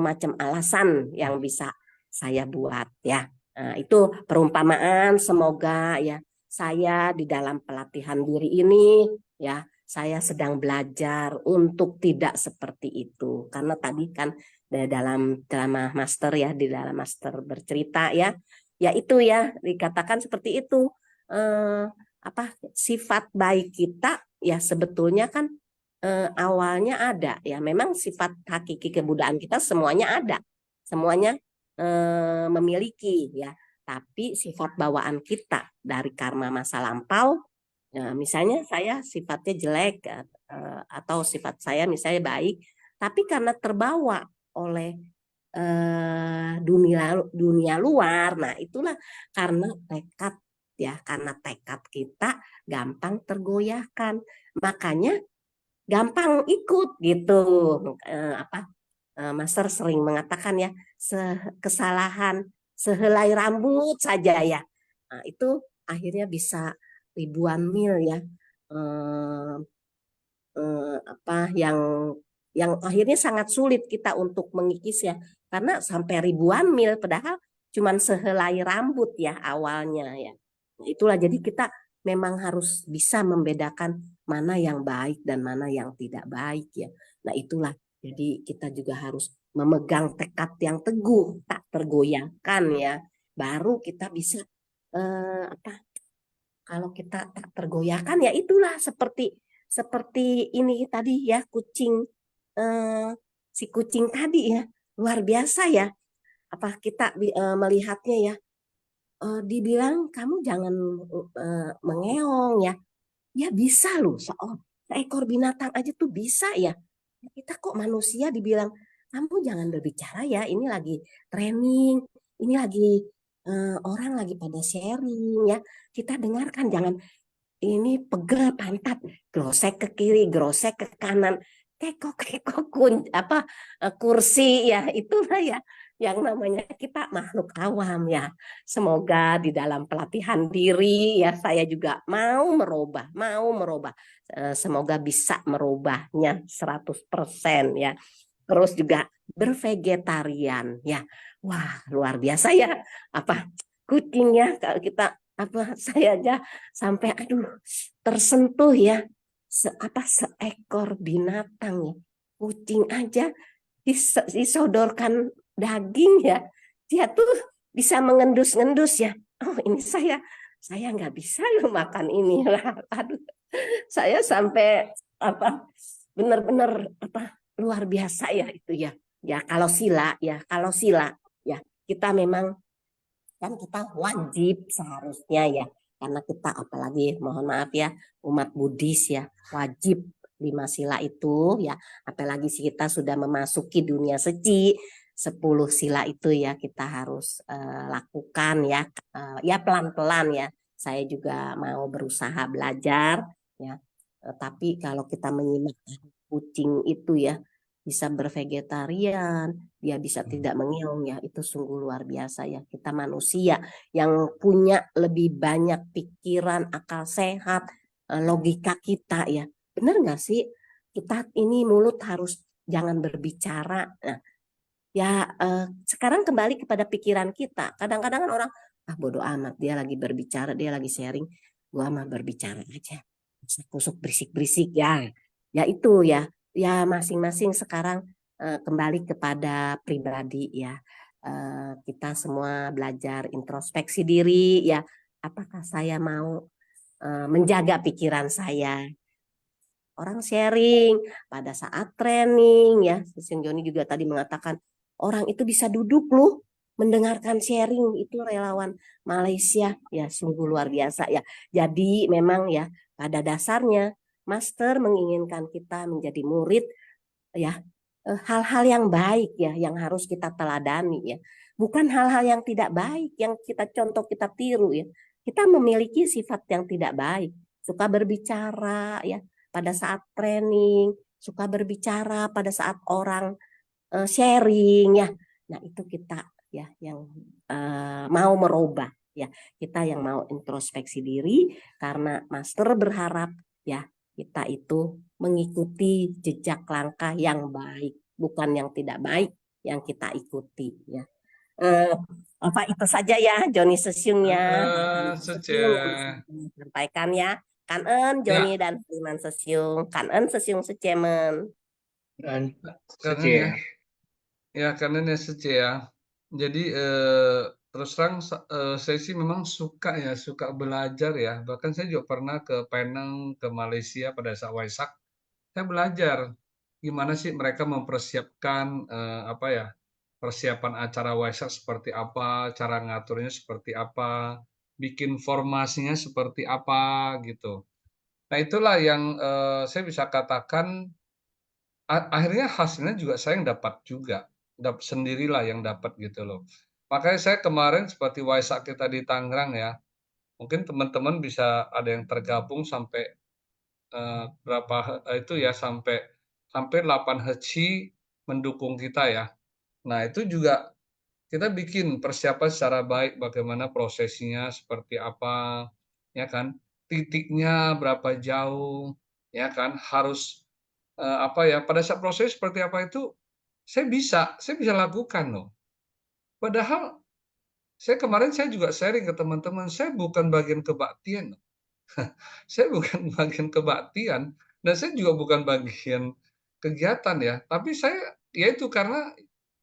macam alasan yang bisa saya buat ya. Nah, itu perumpamaan, semoga ya saya di dalam pelatihan diri ini ya, saya sedang belajar untuk tidak seperti itu. Karena tadi kan dalam drama master ya, di dalam master bercerita ya, ya itu ya dikatakan seperti itu. Sifat baik kita ya sebetulnya kan awalnya ada ya, memang sifat hakiki kebudayaan kita semuanya ada, semuanya memiliki ya. Tapi sifat bawaan kita dari karma masa lampau, nah, misalnya saya sifatnya jelek atau sifat saya misalnya baik, tapi karena terbawa oleh dunia luar, nah itulah karena tekad ya, karena tekad kita gampang tergoyahkan, makanya gampang ikut gitu. Master sering mengatakan ya, kesalahan sehelai rambut saja ya, nah, itu akhirnya bisa ribuan mil ya, yang akhirnya sangat sulit kita untuk mengikis ya, karena sampai ribuan mil padahal cuman sehelai rambut ya awalnya ya. Nah, itulah jadi kita memang harus bisa membedakan mana yang baik dan mana yang tidak baik ya. Nah itulah, jadi kita juga harus memegang tekad yang teguh, tak tergoyahkan ya. Baru kita bisa kalau kita tak tergoyahkan ya itulah seperti ini tadi ya, kucing si kucing tadi ya, luar biasa ya. Apa kita melihatnya ya, dibilang kamu jangan mengeong ya. Ya bisa loh, seekor binatang aja tuh bisa ya. Kita kok manusia dibilang kamu jangan berbicara ya, ini lagi training, ini lagi orang lagi pada sharing ya. Kita dengarkan, jangan ini pegel pantat, grosek ke kiri, grosek ke kanan, kekok kursi ya, itulah ya yang namanya kita makhluk awam ya. Semoga di dalam pelatihan diri ya, saya juga mau merubah. Semoga bisa merubahnya 100% ya. Terus juga bervegetarian ya. Wah, luar biasa ya. Kucing ya, kalau kita saya aja sampai tersentuh ya. Seekor binatang ya. Kucing aja disodorkan daging ya, dia tuh bisa mengendus-ngendus ya. Oh ini saya nggak bisa loh makan ini lah. Aduh, saya sampai benar-benar luar biasa ya itu ya. Ya kalau sila ya kita memang kan kita wajib seharusnya ya, karena kita apalagi mohon maaf ya umat Buddhis ya, wajib 5 sila itu ya, apalagi kita sudah memasuki dunia suci 10 sila itu ya kita harus lakukan ya, ya pelan-pelan ya. Saya juga mau berusaha belajar ya. Tapi kalau kita menyimak kucing itu ya bisa bervegetarian, dia bisa tidak mengeong ya, itu sungguh luar biasa ya. Kita manusia yang punya lebih banyak pikiran, akal sehat, logika kita ya. Benar nggak sih? Kita ini mulut harus jangan berbicara. Nah, ya sekarang kembali kepada pikiran kita. Kadang-kadang kan orang, bodoh amat, dia lagi berbicara, dia lagi sharing, gua mah berbicara aja. Kusuk berisik-berisik ya. Ya itu ya. Ya masing-masing sekarang kembali kepada pribadi ya. Kita semua belajar introspeksi diri ya. Apakah saya mau menjaga pikiran saya? Orang sharing pada saat training ya. Sing Joni juga tadi mengatakan orang itu bisa duduk loh mendengarkan sharing, itu relawan Malaysia ya, sungguh luar biasa ya. Jadi memang ya pada dasarnya master menginginkan kita menjadi murid ya, hal-hal yang baik ya yang harus kita teladani ya. Bukan hal-hal yang tidak baik yang kita contoh, kita tiru ya. Kita memiliki sifat yang tidak baik, suka berbicara ya pada saat training, suka berbicara pada saat orang sharing ya. Nah, itu kita ya yang mau merubah ya. Kita yang mau introspeksi diri karena master berharap ya kita itu mengikuti jejak langkah yang baik, bukan yang tidak baik yang kita ikuti ya. Apa itu saja ya Joni Sesiung ya. Sesiung yang bisa saya sampaikan ya. Kanen Joni dan Firman Sesiung, kanen Sesiung Secemen. Dan Karena ya, karena SC ya. Jadi terus terang saya sih memang suka belajar ya. Bahkan saya juga pernah ke Penang, ke Malaysia pada saat Waisak. Saya belajar gimana sih mereka mempersiapkan persiapan acara Waisak seperti apa, cara ngaturnya seperti apa, bikin formasinya seperti apa gitu. Nah itulah yang saya bisa katakan akhirnya hasilnya juga saya yang dapat juga, sendirilah yang dapat gitu loh. Makanya saya kemarin seperti Waisak kita di Tangerang ya, mungkin teman-teman bisa ada yang tergabung sampai sampai hampir 8 heci mendukung kita ya. Nah itu juga kita bikin persiapan secara baik, bagaimana prosesinya seperti apa, ya kan, titiknya berapa jauh, ya kan, harus pada saat proses seperti apa itu saya bisa lakukan loh. Padahal saya juga sharing ke teman-teman, saya bukan bagian kebaktian. Saya bukan bagian kebaktian dan saya juga bukan bagian kegiatan ya. Tapi saya ya itu karena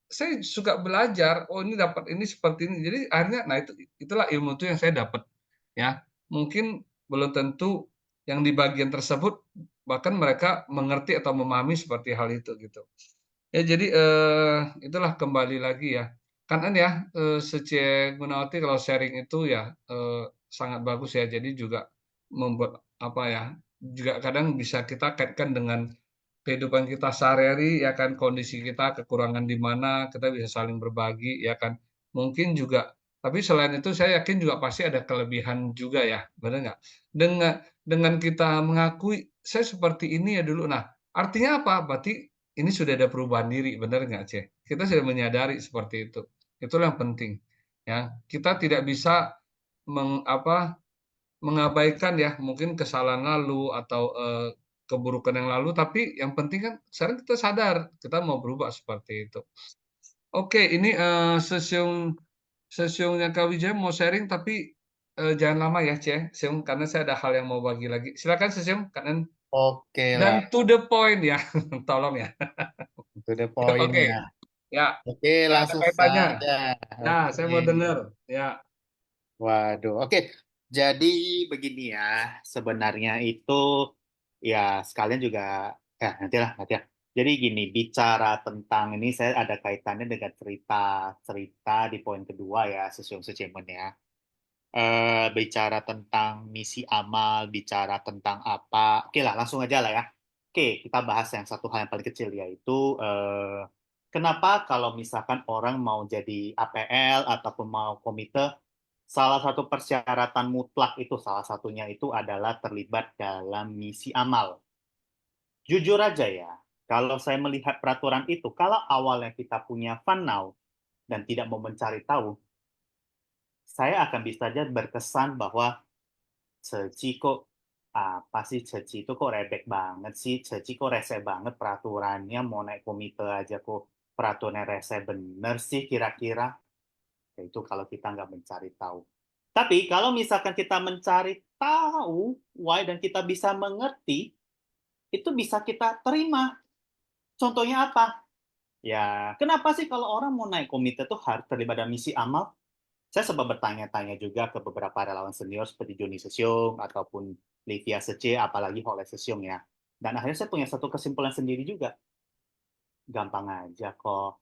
saya suka belajar, oh ini dapat ini seperti ini. Jadi akhirnya itulah ilmu itu yang saya dapat ya. Mungkin belum tentu yang di bagian tersebut bahkan mereka mengerti atau memahami seperti hal itu gitu. Ya jadi itulah kembali lagi ya. Kan ya Sece Gunawati kalau sharing itu ya sangat bagus ya. Jadi juga membuat juga kadang bisa kita kaitkan dengan kehidupan kita sehari-hari ya kan, kondisi kita kekurangan di mana kita bisa saling berbagi ya kan. Mungkin juga tapi selain itu saya yakin juga pasti ada kelebihan juga ya, benar nggak? Dengan kita mengakui saya seperti ini ya dulu. Nah, artinya apa? Berarti ini sudah ada perubahan diri, benar nggak, Ceh? Kita sudah menyadari seperti itu. Itulah yang penting. Ya, kita tidak bisa mengabaikan ya mungkin kesalahan lalu atau keburukan yang lalu, tapi yang penting kan sekarang kita sadar kita mau berubah seperti itu. Oke, ini sesiungnya Kak Wijaya mau sharing tapi jangan lama ya, Seung, karena saya ada hal yang mau bagi lagi. Silakan Seung, kanan. Oke lah, Dan to the point ya, tolong ya. to the point Oke, ya. ya. Oke, Ada langsung kaitannya. saja. Ya, saya mau Oke. dengar. Ya. Waduh, oke. Jadi begini ya, sebenarnya itu ya sekalian juga, nanti ya. Jadi gini, bicara tentang ini saya ada kaitannya dengan cerita di poin kedua ya, Sesiung Sejemen ya. Bicara tentang misi amal, bicara tentang apa. Oke lah, langsung aja lah ya. Oke, kita bahas yang satu hal yang paling kecil yaitu kenapa kalau misalkan orang mau jadi APL ataupun mau komite, salah satu persyaratan mutlak itu salah satunya itu adalah terlibat dalam misi amal. Jujur aja ya, kalau saya melihat peraturan itu, kalau awalnya kita punya fun now dan tidak mau mencari tahu, saya akan bisa saja berkesan bahwa Ceci kok apa sih Ceci itu kok rebek banget sih, Ceci kok rese banget peraturannya, mau naik komite aja kok peraturannya rese bener sih kira-kira. Ya itu kalau kita nggak mencari tahu. Tapi kalau misalkan kita mencari tahu why dan kita bisa mengerti, itu bisa kita terima. Contohnya apa? Ya, kenapa sih kalau orang mau naik komite tuh harus terlibat dalam misi amal? Saya sempat bertanya-tanya juga ke beberapa relawan senior seperti Joni Sesiong ataupun Livia Sece, apalagi Hole Sesiong ya. Dan akhirnya saya punya satu kesimpulan sendiri juga. Gampang aja kok.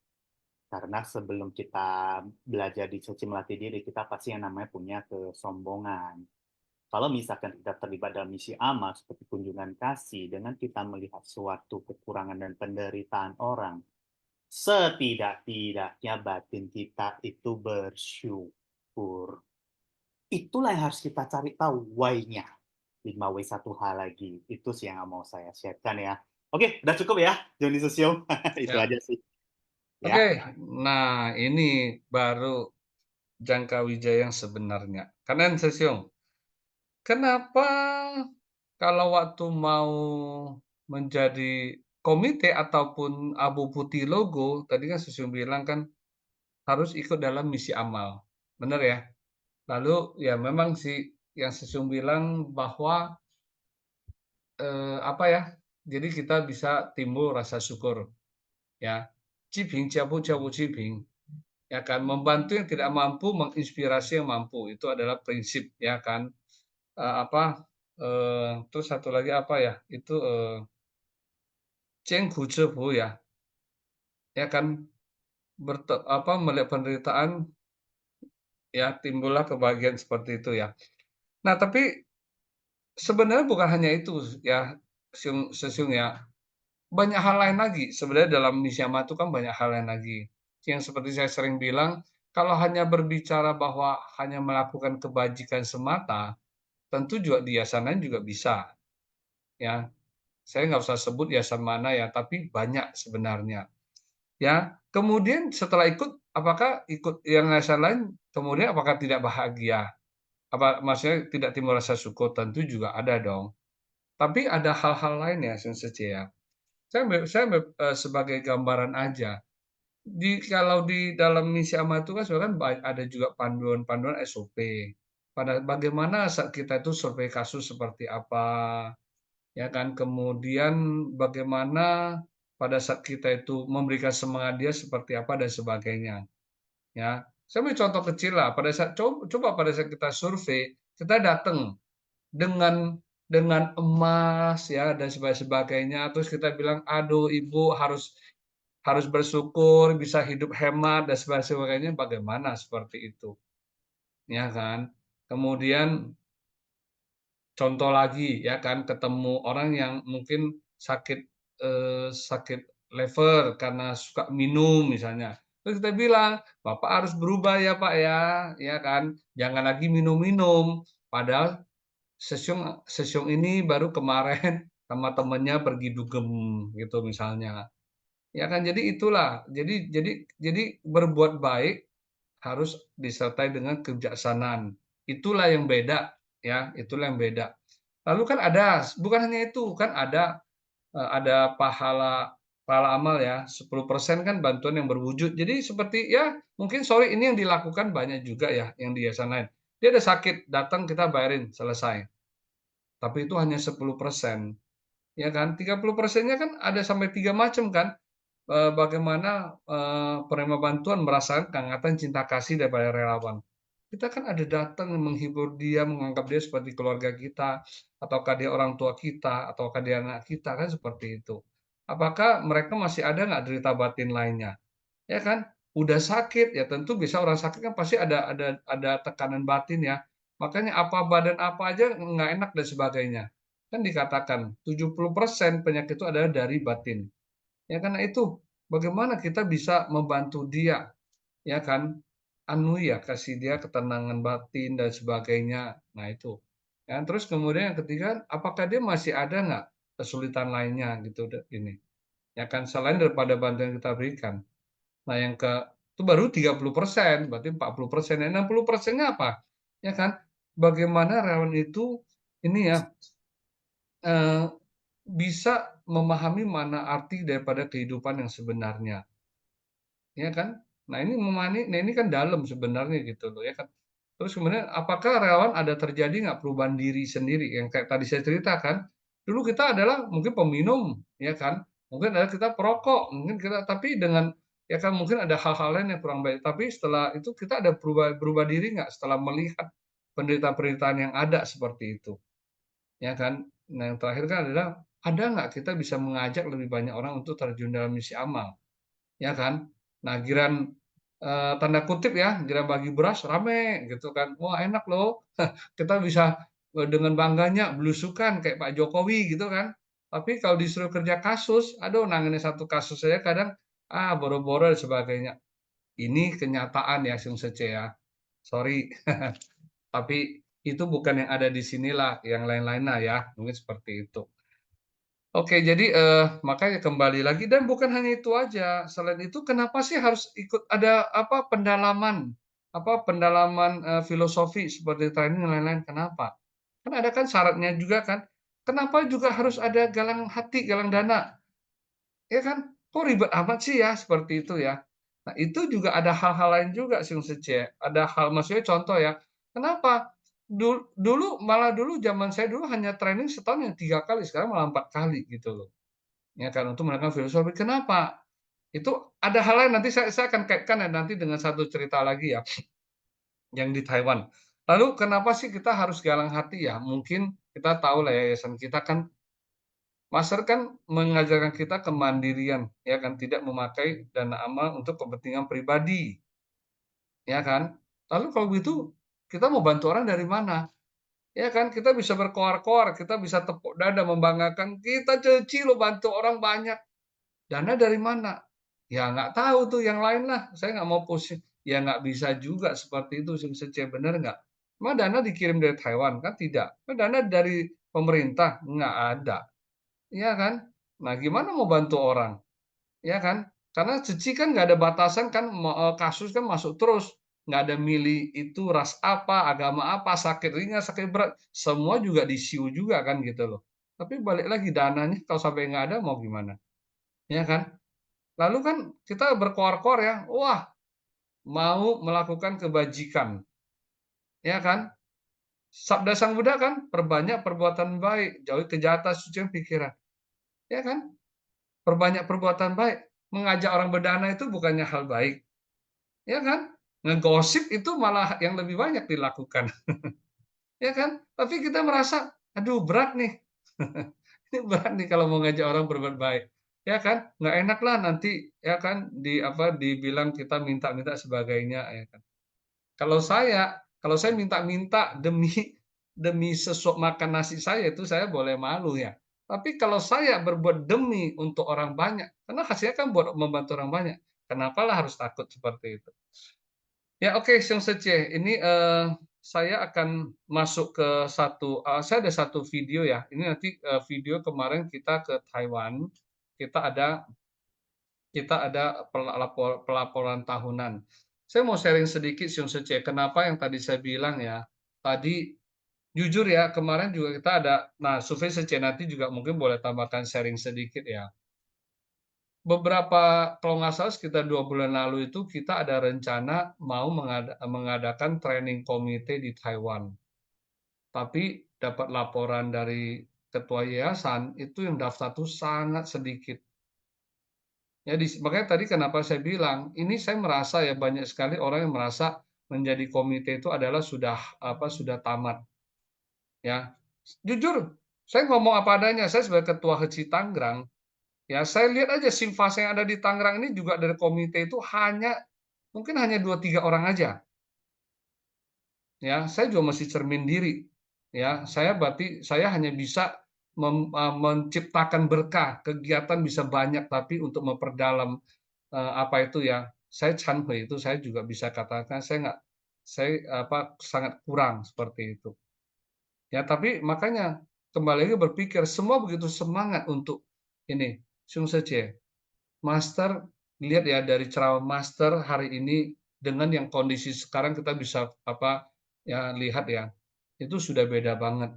Karena sebelum kita belajar di Caci melatih diri, kita pasti yang namanya punya kesombongan. Kalau misalkan kita terlibat dalam misi amal seperti kunjungan kasih, dengan kita melihat suatu kekurangan dan penderitaan orang, setidak-tidaknya batin kita itu bersyukur. Itulah yang harus kita cari tahu why-nya. 5W1H lagi. Itu sih yang mau saya sharekan ya. Oke, udah cukup ya, Joni Sosial. Itu Ya. aja sih. Ya. Oke, nah ini baru jangka wijaya yang sebenarnya. Karena Sesiong, kenapa kalau waktu mau menjadi komite ataupun abu putih logo, tadi kan Sesiong bilang kan harus ikut dalam misi amal. Benar ya? Lalu ya memang sih yang Sesiong bilang bahwa apa ya? Jadi kita bisa timbul rasa syukur ya. Ciping, cabu, cabu, ciping. Ya kan, membantu yang tidak mampu, menginspirasi yang mampu. Itu adalah prinsip ya kan. Apa terus satu lagi apa ya? Itu cengku cepu ya. Ya kan melihat penderitaan ya timbullah kebahagiaan seperti itu ya. Nah, tapi sebenarnya bukan hanya itu ya, Sesiung ya. Banyak hal lain lagi. Sebenarnya dalam misi amal itu kan banyak hal lain lagi. Yang seperti saya sering bilang, kalau hanya berbicara bahwa hanya melakukan kebajikan semata, tentu juga di yayasan lain juga bisa. Ya, saya nggak usah sebut yayasan mana ya, tapi banyak sebenarnya. Ya, kemudian setelah ikut, apakah ikut yang yayasan lain, kemudian apakah tidak bahagia? Apa maksudnya tidak timbul rasa syukur? Tentu juga ada dong. Tapi ada hal-hal lain ya, Sensei ya. Sebagai gambaran aja. Kalau di dalam misi amal itu kan sebenarnya ada juga panduan-panduan SOP. Pada bagaimana saat kita itu survei kasus seperti apa, ya kan? Kemudian bagaimana pada saat kita itu memberikan semangat dia seperti apa dan sebagainya. Ya, saya ambil contoh kecil lah. Pada saat coba pada saat kita survei, kita datang dengan emas ya dan sebagainya. Terus kita bilang, aduh ibu harus bersyukur, bisa hidup hemat dan sebagainya. Bagaimana seperti itu, ya kan? Kemudian contoh lagi ya kan, ketemu orang yang mungkin sakit liver karena suka minum misalnya. Terus kita bilang, Bapak harus berubah ya Pak ya kan? Jangan lagi minum-minum. Padahal sesiung ini baru kemarin sama temennya pergi dugem gitu misalnya. Ya kan, jadi itulah. Jadi berbuat baik harus disertai dengan kebijaksanaan. Itulah yang beda ya, itulah yang beda. Lalu kan ada, bukan hanya itu, kan ada pahala pahala amal ya, 10% kan bantuan yang berwujud. Jadi seperti ya, mungkin sorry ini yang dilakukan banyak juga ya yang di yayasan lain. Dia ada sakit, datang kita bayarin, selesai. Tapi itu hanya 10%. Ya kan, 30%-nya kan ada sampai 3 macam kan. Bagaimana penerima bantuan merasakan kehangatan cinta kasih daripada relawan. Kita kan ada datang menghibur dia, menganggap dia seperti keluarga kita, ataukah dia orang tua kita, ataukah dia anak kita, kan seperti itu. apakah mereka masih ada nggak derita batin lainnya? Ya kan? Udah sakit ya tentu bisa orang sakit kan pasti ada tekanan batin ya. Makanya badan apa aja nggak enak dan sebagainya. Kan dikatakan 70% penyakit itu adalah dari batin. Ya karena itu bagaimana kita bisa membantu dia, ya kan? Ya kasih dia ketenangan batin dan sebagainya. Nah itu. Ya, terus kemudian yang ketiga, apakah dia masih ada nggak kesulitan lainnya gitu ini? Ya kan selain daripada bantuan yang kita berikan. Nah, itu baru 30%, berarti 40%. 60%-nya apa? Ya kan? Bagaimana relawan itu ini ya bisa memahami mana arti daripada kehidupan yang sebenarnya. Ya kan? Nah, ini kan dalam sebenarnya gitu loh ya kan. Terus kemudian apakah relawan ada terjadi nggak perubahan diri sendiri yang kayak tadi saya ceritakan? Dulu kita adalah mungkin peminum, ya kan? Mungkin ada kita perokok, mungkin kita tapi dengan ya kan mungkin ada hal-hal lain yang kurang baik. Tapi setelah itu kita ada berubah diri nggak setelah melihat penderitaan-penderitaan yang ada seperti itu, ya kan? Nah, yang terakhir kan adalah ada nggak kita bisa mengajak lebih banyak orang untuk terjun dalam misi amal, ya kan? Nah, tanda kutip ya, giliran bagi beras rame gitu kan. Wah, enak loh. Kita bisa dengan bangganya belusukan kayak Pak Jokowi gitu kan. Tapi kalau disuruh kerja kasus, aduh nanganin satu kasus saya kadang boro-boro dan sebagainya. Ini kenyataan ya Sung Sece ya. Sorry. Tapi itu bukan yang ada di sinilah, yang lain-lainnya ya. Mungkin seperti itu. Oke, jadi makanya kembali lagi dan bukan hanya itu aja. Selain itu, kenapa sih harus ikut ada pendalaman filosofi seperti training dan lain-lain? Kenapa? Kan ada kan syaratnya juga kan. Kenapa juga harus ada galang hati, galang dana? Ya kan? Kok ribet amat sih ya seperti itu ya? Nah, itu juga ada hal-hal lain juga sih Sece. Ada hal maksudnya contoh ya. Kenapa? Dulu zaman saya dulu hanya training setahun yang 3 kali, sekarang malah 4 kali gitu loh. Ya kan untuk menekan filosofi. Kenapa? Itu ada hal lain nanti saya akan kaitkan ya nanti dengan satu cerita lagi ya yang di Taiwan. Lalu kenapa sih kita harus galang hati ya? Mungkin kita tahu lah yayasan kita kan Master kan mengajarkan kita kemandirian, ya kan, tidak memakai dana amal untuk kepentingan pribadi, ya kan. Lalu kalau begitu kita mau bantu orang dari mana? Ya kan, kita bisa berkoar-koar, kita bisa tepuk dada membanggakan, kita cuci lo bantu orang banyak. Dana dari mana? Ya nggak tahu tuh yang lain lah, saya nggak mau pusing. Ya nggak bisa juga seperti itu, Sece, bener nggak? Emang dana dikirim dari Taiwan? Kan tidak. Dana dari pemerintah? Nggak ada. Iya kan? Nah, gimana mau bantu orang? Ya kan? Karena cuci kan nggak ada batasan kan, kasus kan masuk terus. Nggak ada milih itu ras apa, agama apa, sakit ringan, sakit berat. Semua juga disiu juga kan gitu loh. Tapi balik lagi dananya kalau sampai nggak ada mau gimana? Ya kan? Lalu kan kita berkoar-koar ya, wah mau melakukan kebajikan. Ya kan? Sabda Sang Buddha kan, perbanyak perbuatan baik, jauhi kejahatan, suci pikiran. Ya kan? Perbanyak perbuatan baik. Mengajak orang berdana itu bukannya hal baik. Ya kan? Ngegosip itu malah yang lebih banyak dilakukan. Ya kan? Tapi kita merasa, aduh berat nih. Ini berat nih kalau mau ngajak orang berbuat baik. Ya kan? Nggak enak lah nanti ya kan dibilang kita minta-minta sebagainya ya kan. Kalau saya minta-minta demi sesuap makan nasi saya itu saya boleh malu ya. Tapi kalau saya berbuat demi untuk orang banyak, karena hasilnya kan buat membantu orang banyak, kenapalah harus takut seperti itu? Ya oke, Sung Sece, ini saya akan masuk ke saya ada satu video ya. Ini nanti video kemarin kita ke Taiwan, kita ada pelaporan tahunan. Saya mau sharing sedikit Sung Sece, kenapa yang tadi saya bilang ya, tadi jujur ya, kemarin juga kita ada, nah survei Sece nanti juga mungkin boleh tambahkan sharing sedikit ya. Beberapa, kalau nggak salah sekitar 2 bulan lalu itu kita ada rencana mau mengadakan training komite di Taiwan. Tapi dapat laporan dari ketua yayasan, itu yang daftar tuh sangat sedikit. Ya, makanya tadi kenapa saya bilang, ini saya merasa ya banyak sekali orang yang merasa menjadi komite itu adalah sudah tamat. Ya, jujur, saya ngomong apa adanya. Saya sebagai ketua HECI Tangerang, Ya, saya lihat aja Simfasa yang ada di Tangerang ini juga dari komite itu mungkin hanya 2-3 orang aja. Ya, saya juga masih cermin diri. Ya, saya hanya bisa menciptakan berkah, kegiatan bisa banyak, tapi untuk memperdalam apa itu ya, saya canhui itu saya juga bisa katakan saya sangat kurang seperti itu. Ya, tapi makanya kembali lagi berpikir semua begitu semangat untuk ini, Sung Sece. Master, lihat ya dari ceramah Master hari ini dengan yang kondisi sekarang kita bisa lihat ya, itu sudah beda banget.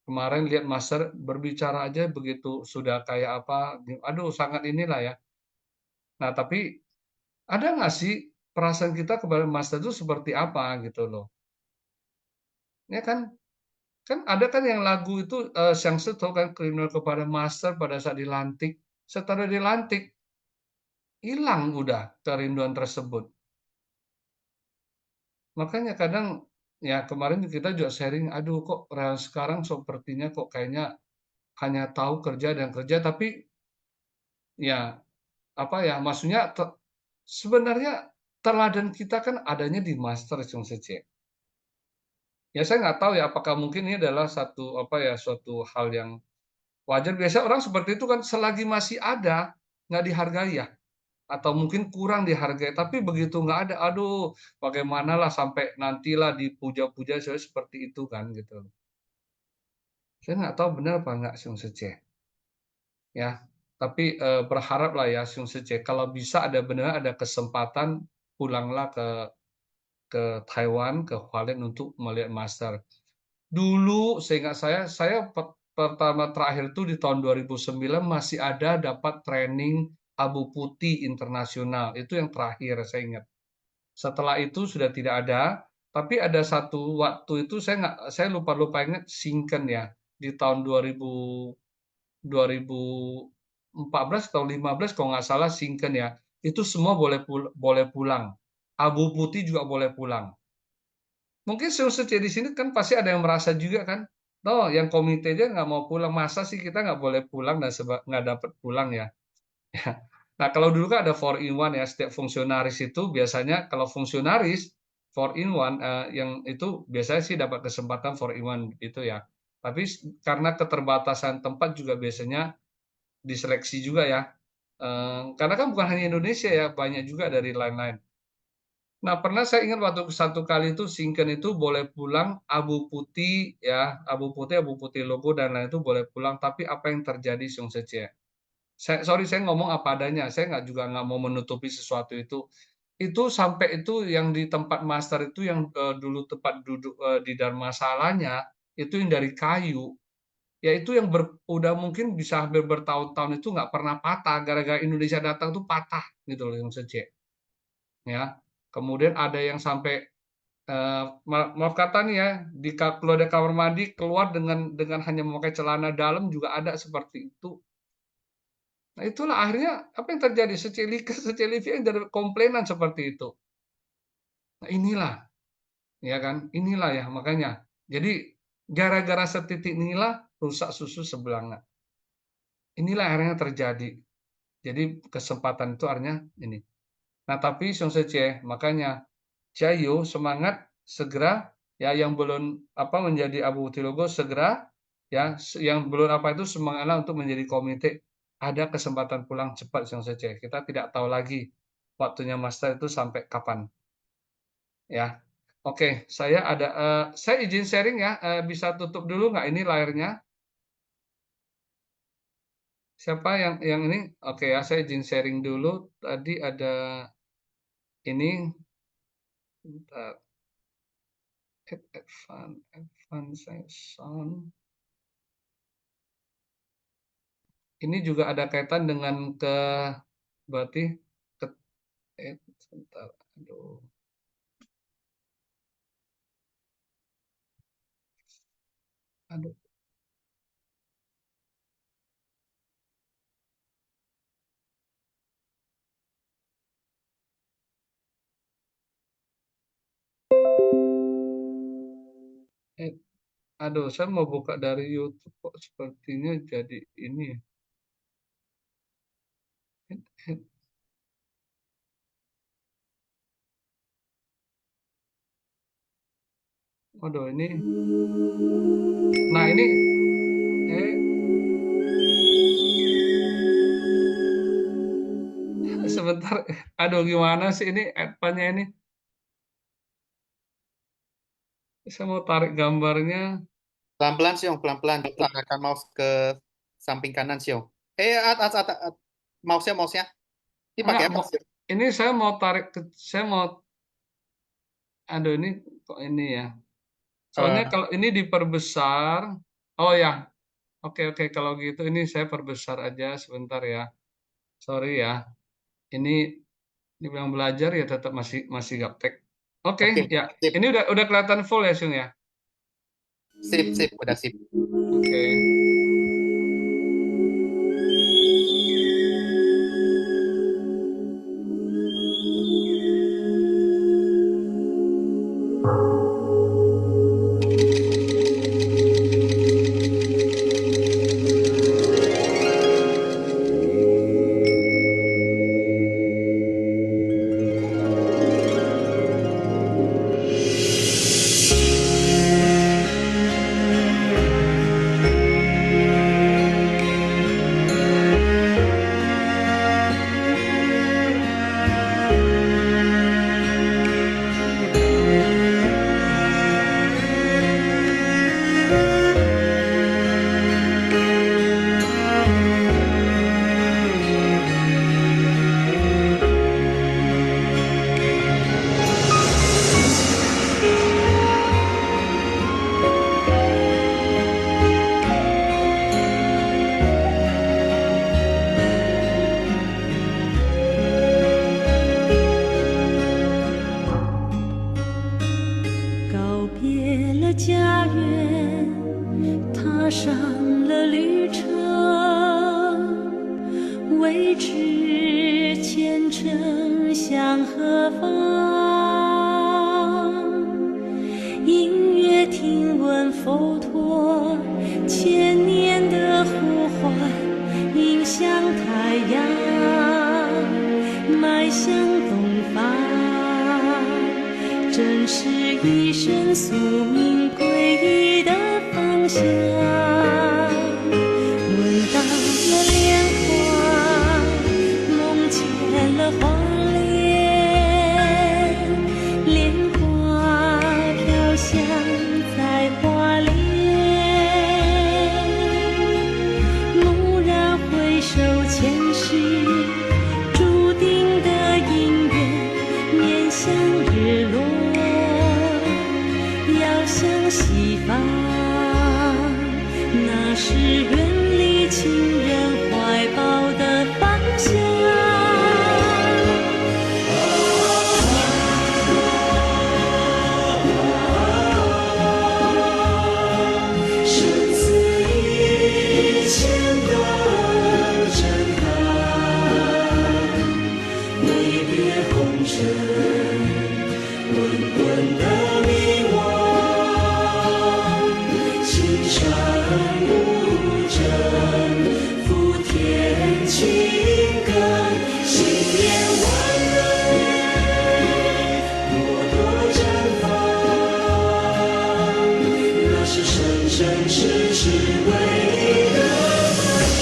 Kemarin lihat Master berbicara aja begitu sudah kayak apa, aduh sangat inilah ya. Nah, tapi ada nggak sih perasaan kita kepada Master itu seperti apa gitu loh? Ya kan, ada kan yang lagu itu yang tahu kan kriminal kepada Master pada saat dilantik. Setelah dilantik hilang udah kerinduan tersebut. Makanya kadang ya kemarin kita juga sharing, aduh kok sekarang sepertinya kok kayaknya hanya tahu kerja dan kerja, tapi ya apa ya maksudnya sebenarnya teladan kita kan adanya di Master Chung Sece. Ya saya nggak tahu ya apakah mungkin ini adalah suatu hal yang wajar. Biasa orang seperti itu kan selagi masih ada nggak dihargai ya, atau mungkin kurang dihargai. Tapi begitu nggak ada, aduh, bagaimanalah sampai nantilah dipuja-puja seperti itu kan gitu. Saya nggak tahu benar apa nggak Sung Sece, ya. Tapi berharaplah ya Sung Sece, kalau bisa benar ada kesempatan pulanglah ke Taiwan, ke Hualien untuk melihat Master. Dulu seingat saya pertama terakhir itu di tahun 2009 masih ada dapat training Abu Putih internasional. Itu yang terakhir saya ingat. Setelah itu sudah tidak ada, tapi ada satu waktu itu saya lupa ingat Singken ya di tahun 2014 atau 15 kalau nggak salah Singken ya. Itu semua boleh pulang. Abu Putih juga boleh pulang. Mungkin di sini kan pasti ada yang merasa juga kan, oh yang komite aja nggak mau pulang, masa sih kita nggak boleh pulang dan nggak dapat pulang ya. Nah kalau dulu kan ada 4-in-1 ya, setiap fungsionaris itu biasanya kalau fungsionaris 4-in-1 yang itu biasanya sih dapat kesempatan 4-in-1 itu ya. Tapi karena keterbatasan tempat juga biasanya diseleksi juga ya. Karena kan bukan hanya Indonesia ya, banyak juga dari lain-lain. Nah, pernah saya ingat waktu satu kali itu Singken itu boleh pulang Abu Putih ya, Abu Putih logo dan lain itu boleh pulang. Tapi apa yang terjadi Sung Sece? Saya ngomong apa adanya. Saya nggak mau menutupi sesuatu itu. Itu sampai itu yang di tempat master itu yang dulu tempat duduk di Dharma Salanya itu yang dari kayu. Ya itu yang udah mungkin bisa hampir bertahun-tahun itu nggak pernah patah. Gara-gara Indonesia datang tuh patah gitu loh Sung Sece. Ya. Kemudian ada yang sampai maaf kata nih ya, keluar dari kamar mandi keluar dengan hanya memakai celana dalam juga ada seperti itu. Nah itulah akhirnya apa yang terjadi secelivi yang dari komplainan seperti itu. Nah inilah ya kan, inilah ya makanya. Jadi gara-gara setitik inilah rusak susu sebelanga. Inilah akhirnya terjadi. Jadi kesempatan itu akhirnya ini. Nah tapi Sung Sece makanya Jayo semangat segera ya yang belum menjadi Abu Tilogo segera ya yang belum itu semangatlah untuk menjadi komite, ada kesempatan pulang cepat yang saja kita tidak tahu lagi waktunya master itu sampai kapan ya. Oke, saya izin sharing ya, bisa tutup dulu nggak ini layarnya, siapa yang ini? Oke ya, saya izin sharing dulu. Tadi ada ini bentar. Sound. Ini juga ada kaitan dengan berarti sebentar, aduh. Aduh. Aduh, saya mau buka dari YouTube kok sepertinya jadi ini. Waduh ini. Nah ini sebentar. Aduh gimana sih ini adpannya ini? Saya mau tarik gambarnya. Pelan-pelan Siong, pelan-pelan. Arahkan mouse ke samping kanan Siong. Mouse-nya. Ini pakai apa? Siong? Ini saya mau tarik saya mau. Aduh ini kok ini ya. Soalnya kalau ini diperbesar. Oh ya. Oke kalau gitu ini saya perbesar aja sebentar ya. Sorry ya. Ini yang belajar ya tetap masih gaptek. Oke, ya. Sip. Ini udah kelihatan full ya, Sung ya? Sip, udah sip. Oke.告别了家园，踏上了旅程，未知前程向何方。隐约听闻佛陀千年的呼唤，迎向太阳，迈向东方。正是一生宿命归依的方向。闻到了莲花，梦见了花莲，莲花飘香在花莲。蓦然回首，前世注定的姻缘，面向日落。向西方，那是远离亲人怀抱的方向。生死一线的震撼，挥别红尘，滚滚的迷惘。山无争，福田青根，信念万人，莫多绽放。那是生生世世唯一的方向。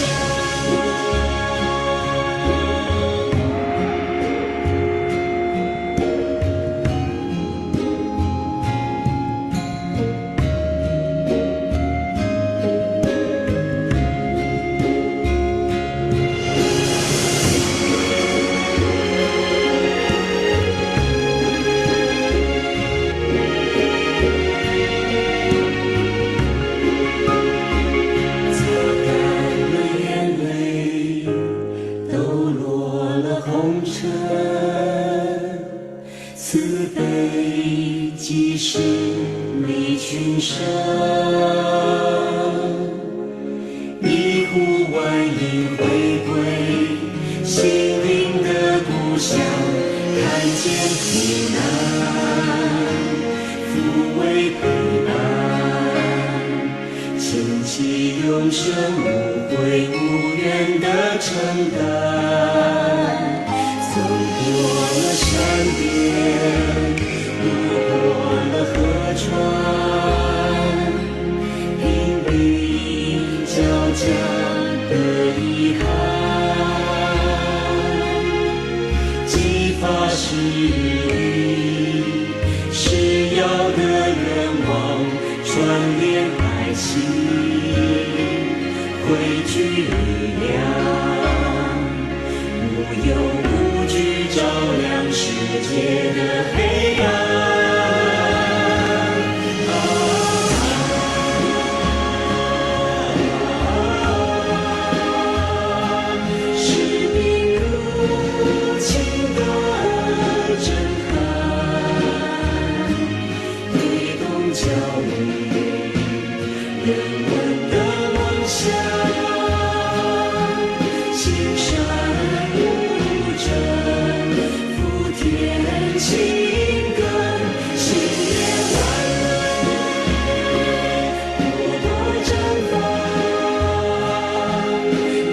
慈悲即是利群生，一呼万应回归心灵的故乡，看见苦难，抚慰陪伴，牵起永生无悔无怨。的承担，走过了山巅，路过了河川，拼命交加的遗憾，激发诗意，是要的愿望，串联爱情，汇聚力量，无忧无惧照亮世界的黑暗。使命如情的震撼，推动教育人文的梦想，青山无证，福田青根，信念万蕊，朵朵绽放，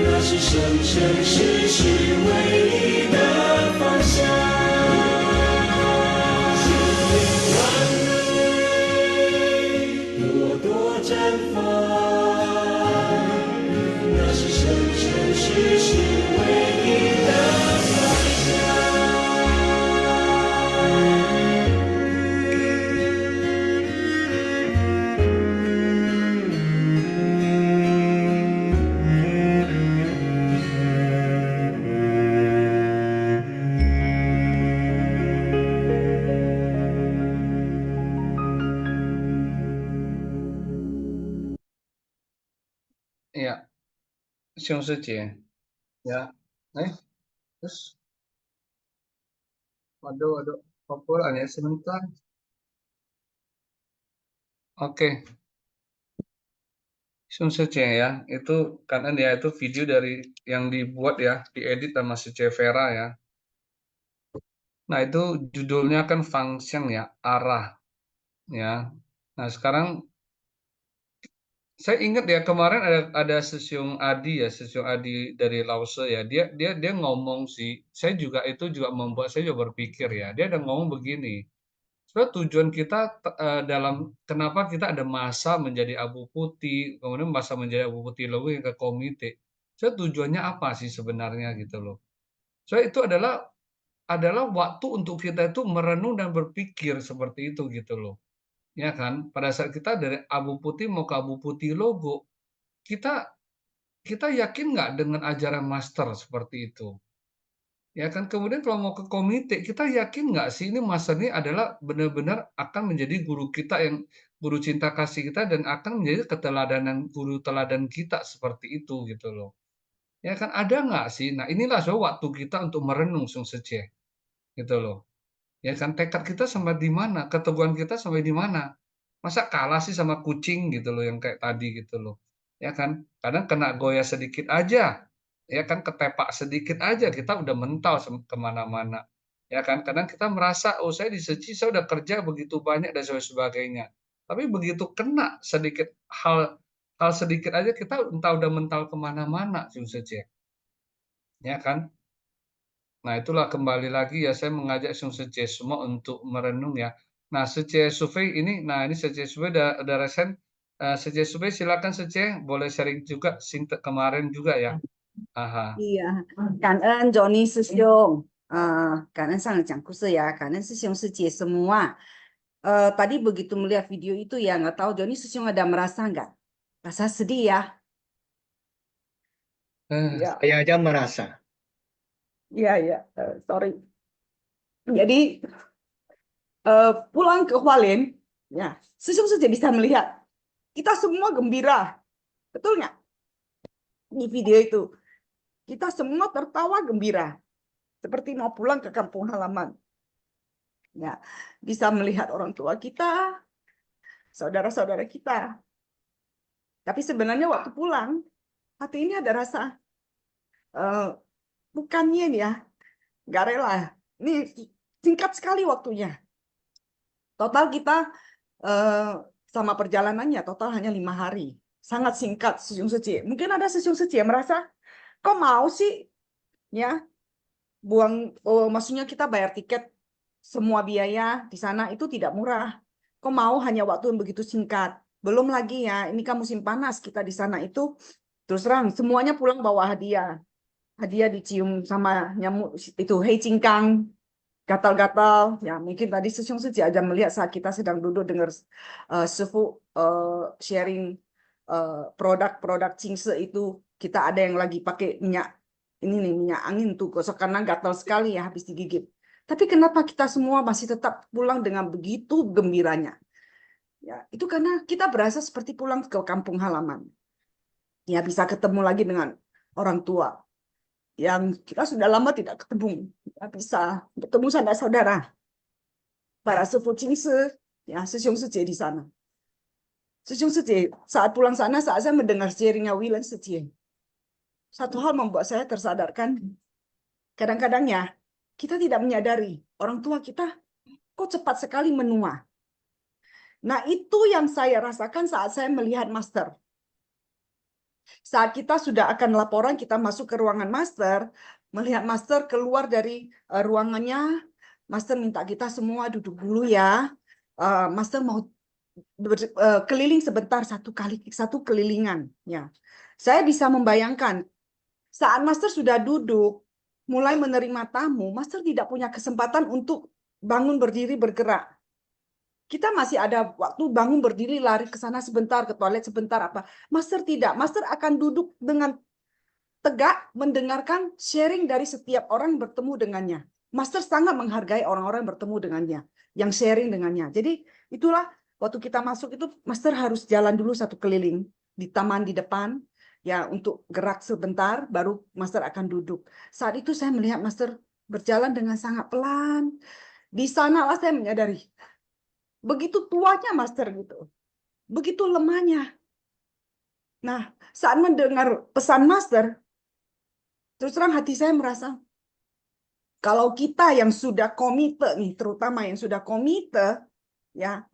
那是生生世世唯一的方向。信念万蕊，朵朵绽放，那是生生世世唯一的方向。Ya, 兄师姐ya. Terus waduh popolan ya sebentar. Oke, 兄师姐ya, itu karena dia itu video dari yang dibuat ya, diedit sama si Vera ya. Nah, itu judulnya kan function ya, arah ya. Nah, sekarang saya ingat ya kemarin ada Sesiung Adi ya, Sesiung Adi dari Lause ya. Dia ngomong sih, saya juga membuat saya juga berpikir ya. Dia ada ngomong begini. Sebenarnya tujuan kita dalam kenapa kita ada masa menjadi abu putih, kemudian masa menjadi abu putih lalu yang ke komite. Sebenarnya tujuannya apa sih sebenarnya gitu loh. Soalnya itu adalah waktu untuk kita itu merenung dan berpikir seperti itu gitu loh. Ya kan, pada saat kita dari abu putih mau ke abu putih logo, kita yakin nggak dengan ajaran master seperti itu? Ya kan, kemudian kalau mau ke komite, kita yakin nggak sih ini master ini adalah benar-benar akan menjadi guru kita yang guru cinta kasih kita dan akan menjadi keteladanan guru teladan kita seperti itu gitu loh. Ya kan, ada nggak sih? Nah inilah waktu kita untuk merenung Sung Sece gitu loh. Ya kan, tekad kita sampai di mana, keteguhan kita sampai di mana. Masa kalah sih sama kucing gitu loh yang kayak tadi gitu loh. Ya kan, kadang kena goyah sedikit aja, ya kan, ketepak sedikit aja kita udah mental kemana-mana. Ya kan, kadang kita merasa, oh saya diseci, saya udah kerja begitu banyak dan sebagainya. Tapi begitu kena sedikit hal sedikit aja kita entah udah mental kemana-mana, ya kan. Nah, itulah kembali lagi ya saya mengajak Sung Sece semua untuk merenung ya. Nah, Sece Sufei ini, ini Sece Sufei udah resen. Sece Sufei silakan Sece, boleh sharing juga kemarin juga ya. Aha. iya，感恩 Johnny 师兄，感恩上人讲故事ya，感恩师兄师姐semua. Tadi begitu melihat video itu ya, nggak tahu Johnny 师兄ada merasa nggak? Rasa sedih ya? Ya. Saya aja merasa. Iya, sorry. Jadi pulang ke Hualien, ya, Sesung saja bisa melihat kita semua gembira, betul nggak? Di video itu kita semua tertawa gembira, seperti mau pulang ke kampung halaman. Ya, bisa melihat orang tua kita, saudara-saudara kita. Tapi sebenarnya waktu pulang, hati ini ada rasa bukannya nih ya, nggak rela. Ini singkat sekali waktunya. Total kita sama perjalanannya total hanya 5 hari. Sangat singkat Sesung Sece. Mungkin ada Sesung Sece yang merasa, Kok mau sih ya maksudnya kita bayar tiket semua biaya di sana itu tidak murah. Kok mau hanya waktu yang begitu singkat. Belum lagi ya, ini kan musim panas kita di sana itu terus terang semuanya pulang bawa hadiah. Hadiah dicium sama nyamuk itu hei cingkang, gatal-gatal. Ya mungkin tadi Sesiong Seji aja melihat saat kita sedang duduk dengar Sefu sharing produk-produk Cingse itu, kita ada yang lagi pakai minyak ini nih, minyak angin tuh gosok karena gatal sekali ya habis digigit. Tapi kenapa kita semua masih tetap pulang dengan begitu gembiranya? Ya, itu karena kita berasa seperti pulang ke kampung halaman. Ya, bisa ketemu lagi dengan orang tua yang kita sudah lama tidak ketemu. Ya, bisa ketemu saudara-saudara. Para sepupu Cingse, ya, Sesiong Seji di sana. Sesiong Seji, saat pulang sana, saat saya mendengar sharingnya Wilan Seji, satu hal membuat saya tersadarkan, kadang-kadang ya, kita tidak menyadari orang tua kita kok cepat sekali menua. Nah, itu yang saya rasakan saat saya melihat master. Saat kita sudah akan laporan, kita masuk ke ruangan master, melihat master keluar dari ruangannya, master minta kita semua duduk dulu ya. Master mau keliling sebentar, satu kelilingan. Ya, saya bisa membayangkan saat master sudah duduk, mulai menerima tamu, master tidak punya kesempatan untuk bangun berdiri bergerak. Kita masih ada waktu bangun berdiri, lari ke sana sebentar, ke toilet sebentar, apa. Master tidak. Master akan duduk dengan tegak, mendengarkan sharing dari setiap orang yang bertemu dengannya. Master sangat menghargai orang-orang yang bertemu dengannya, yang sharing dengannya. Jadi itulah waktu kita masuk itu, Master harus jalan dulu satu keliling di taman di depan, ya untuk gerak sebentar, baru Master akan duduk. Saat itu saya melihat Master berjalan dengan sangat pelan. Di sanalah saya menyadari, begitu tuanya Master gitu, begitu lemahnya. Nah, saat mendengar pesan Master, terus terang hati saya merasa, kalau kita yang sudah komite nih, terutama yang sudah komite, ya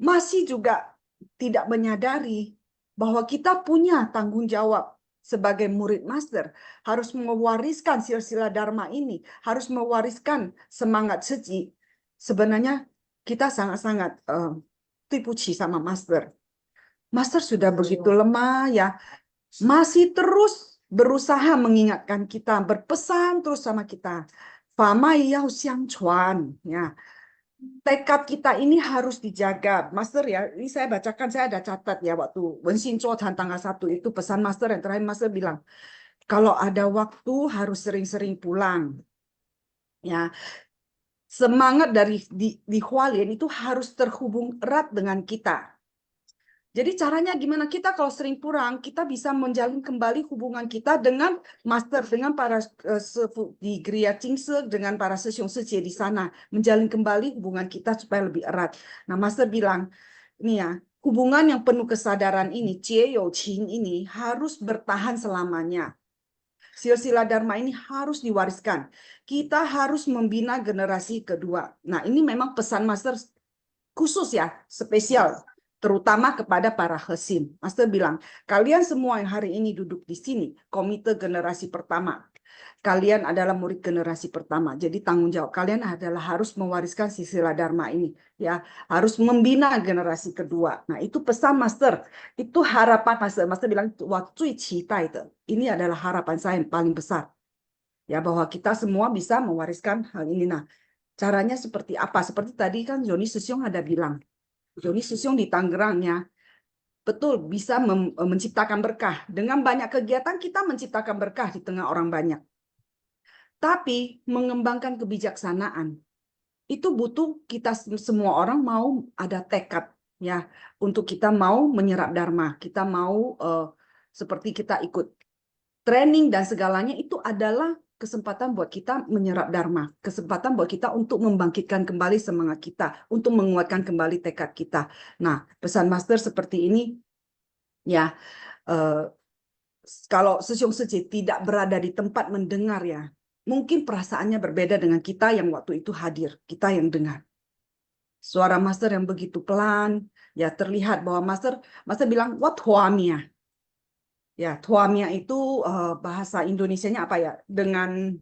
masih juga tidak menyadari bahwa kita punya tanggung jawab sebagai murid Master, harus mewariskan silsilah Dharma ini, harus mewariskan semangat Seji. Sebenarnya kita sangat-sangat tipuci sama Master. Master sudah begitu lemah ya, masih terus berusaha mengingatkan kita, berpesan terus sama kita. Fama yao xiang chuan, ya. Tekad kita ini harus dijaga. Master ya, ini saya bacakan, saya ada catat ya waktu Wenxin Zuotan tanggal 1 itu pesan Master yang terakhir Master bilang, kalau ada waktu harus sering-sering pulang. Ya. Semangat dari di Hualien itu harus terhubung erat dengan kita. Jadi caranya gimana? Kita kalau sering pulang, kita bisa menjalin kembali hubungan kita dengan Master, dengan para di Gria Cingse, dengan para Sesiong Seji di sana. Menjalin kembali hubungan kita supaya lebih erat. Nah, Master bilang, ini ya, hubungan yang penuh kesadaran ini, Jie You Qing ini, harus bertahan selamanya. Silsilah Dharma ini harus diwariskan. Kita harus membina generasi kedua. Nah, ini memang pesan Master khusus ya, spesial. Terutama kepada para Hesim. Master bilang, kalian semua yang hari ini duduk di sini, komite generasi pertama. Kalian adalah murid generasi pertama. Jadi tanggung jawab kalian adalah harus mewariskan silsilah Dharma ini. Ya, harus membina generasi kedua. Nah, itu pesan Master. Itu harapan Master. Master bilang, ini adalah harapan saya yang paling besar. Ya, bahwa kita semua bisa mewariskan hal ini. Nah, caranya seperti apa? Seperti tadi kan Joni Sesiong ada bilang. Joni Sesiong di Tangerangnya betul bisa menciptakan berkah. Dengan banyak kegiatan kita menciptakan berkah di tengah orang banyak. Tapi mengembangkan kebijaksanaan itu butuh kita semua orang mau ada tekad ya untuk kita mau menyerap Dharma, kita mau seperti kita ikut training dan segalanya itu adalah kesempatan buat kita menyerap Dharma, kesempatan buat kita untuk membangkitkan kembali semangat kita, untuk menguatkan kembali tekad kita. Nah, pesan Master seperti ini, ya, kalau Sesiong Seji tidak berada di tempat mendengar ya, mungkin perasaannya berbeda dengan kita yang waktu itu hadir, kita yang dengar. Suara Master yang begitu pelan, ya terlihat bahwa Master bilang, what huamia? Ya, tuamia itu bahasa Indonesianya apa ya? Dengan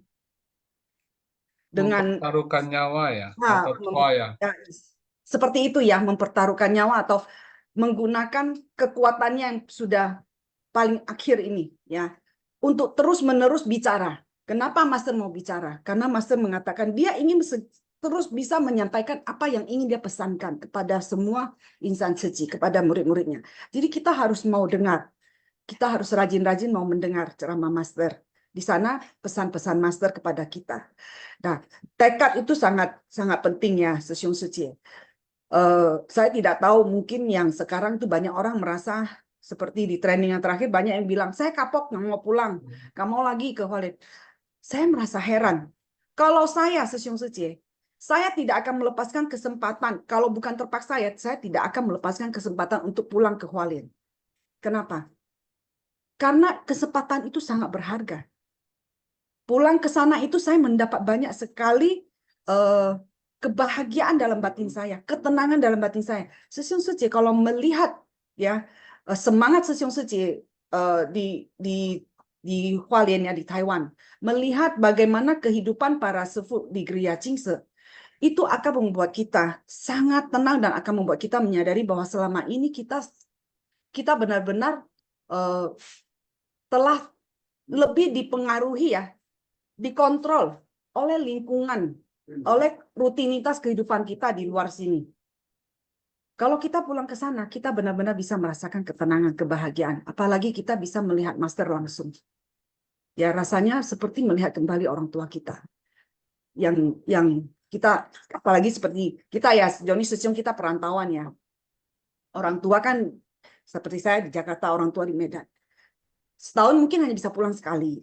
Mempertaruhkan nyawa ya, nah, atau tua ya. ya, seperti itu ya, mempertaruhkan nyawa atau menggunakan kekuatannya yang sudah paling akhir ini ya untuk terus-menerus bicara. Kenapa Master mau bicara? Karena Master mengatakan dia ingin terus bisa menyampaikan apa yang ingin dia pesankan kepada semua insan suci, kepada murid-muridnya. Jadi kita harus mau dengar. Kita harus rajin-rajin mau mendengar ceramah Master. Di sana pesan-pesan Master kepada kita. Nah, tekad itu sangat sangat penting ya, Sesiung Suci. Saya tidak tahu, mungkin yang sekarang tuh banyak orang merasa seperti di training yang terakhir banyak yang bilang, saya kapok, nggak mau pulang, nggak mau lagi ke Holland. Saya merasa heran. Kalau saya Sesiung Suci, saya tidak akan melepaskan kesempatan. Kalau bukan terpaksa ya, saya tidak akan melepaskan kesempatan untuk pulang ke Hualien. Kenapa? Karena kesempatan itu sangat berharga. Pulang ke sana itu saya mendapat banyak sekali kebahagiaan dalam batin saya, ketenangan dalam batin saya. Sesiung Suci kalau melihat ya semangat Sesiung Suci di Hualien ya, di Taiwan, melihat bagaimana kehidupan para sefu di Gereja Qingse, itu akan membuat kita sangat tenang dan akan membuat kita menyadari bahwa selama ini kita benar-benar telah lebih dipengaruhi ya, dikontrol oleh lingkungan, oleh rutinitas kehidupan kita di luar sini. Kalau kita pulang ke sana, kita benar-benar bisa merasakan ketenangan, kebahagiaan. Apalagi kita bisa melihat Master langsung. Ya, rasanya seperti melihat kembali orang tua kita. Yang kita, apalagi seperti kita ya, Joni Sesiung kita perantauan ya. Orang tua kan, seperti saya di Jakarta, orang tua di Medan. Setahun mungkin hanya bisa pulang sekali.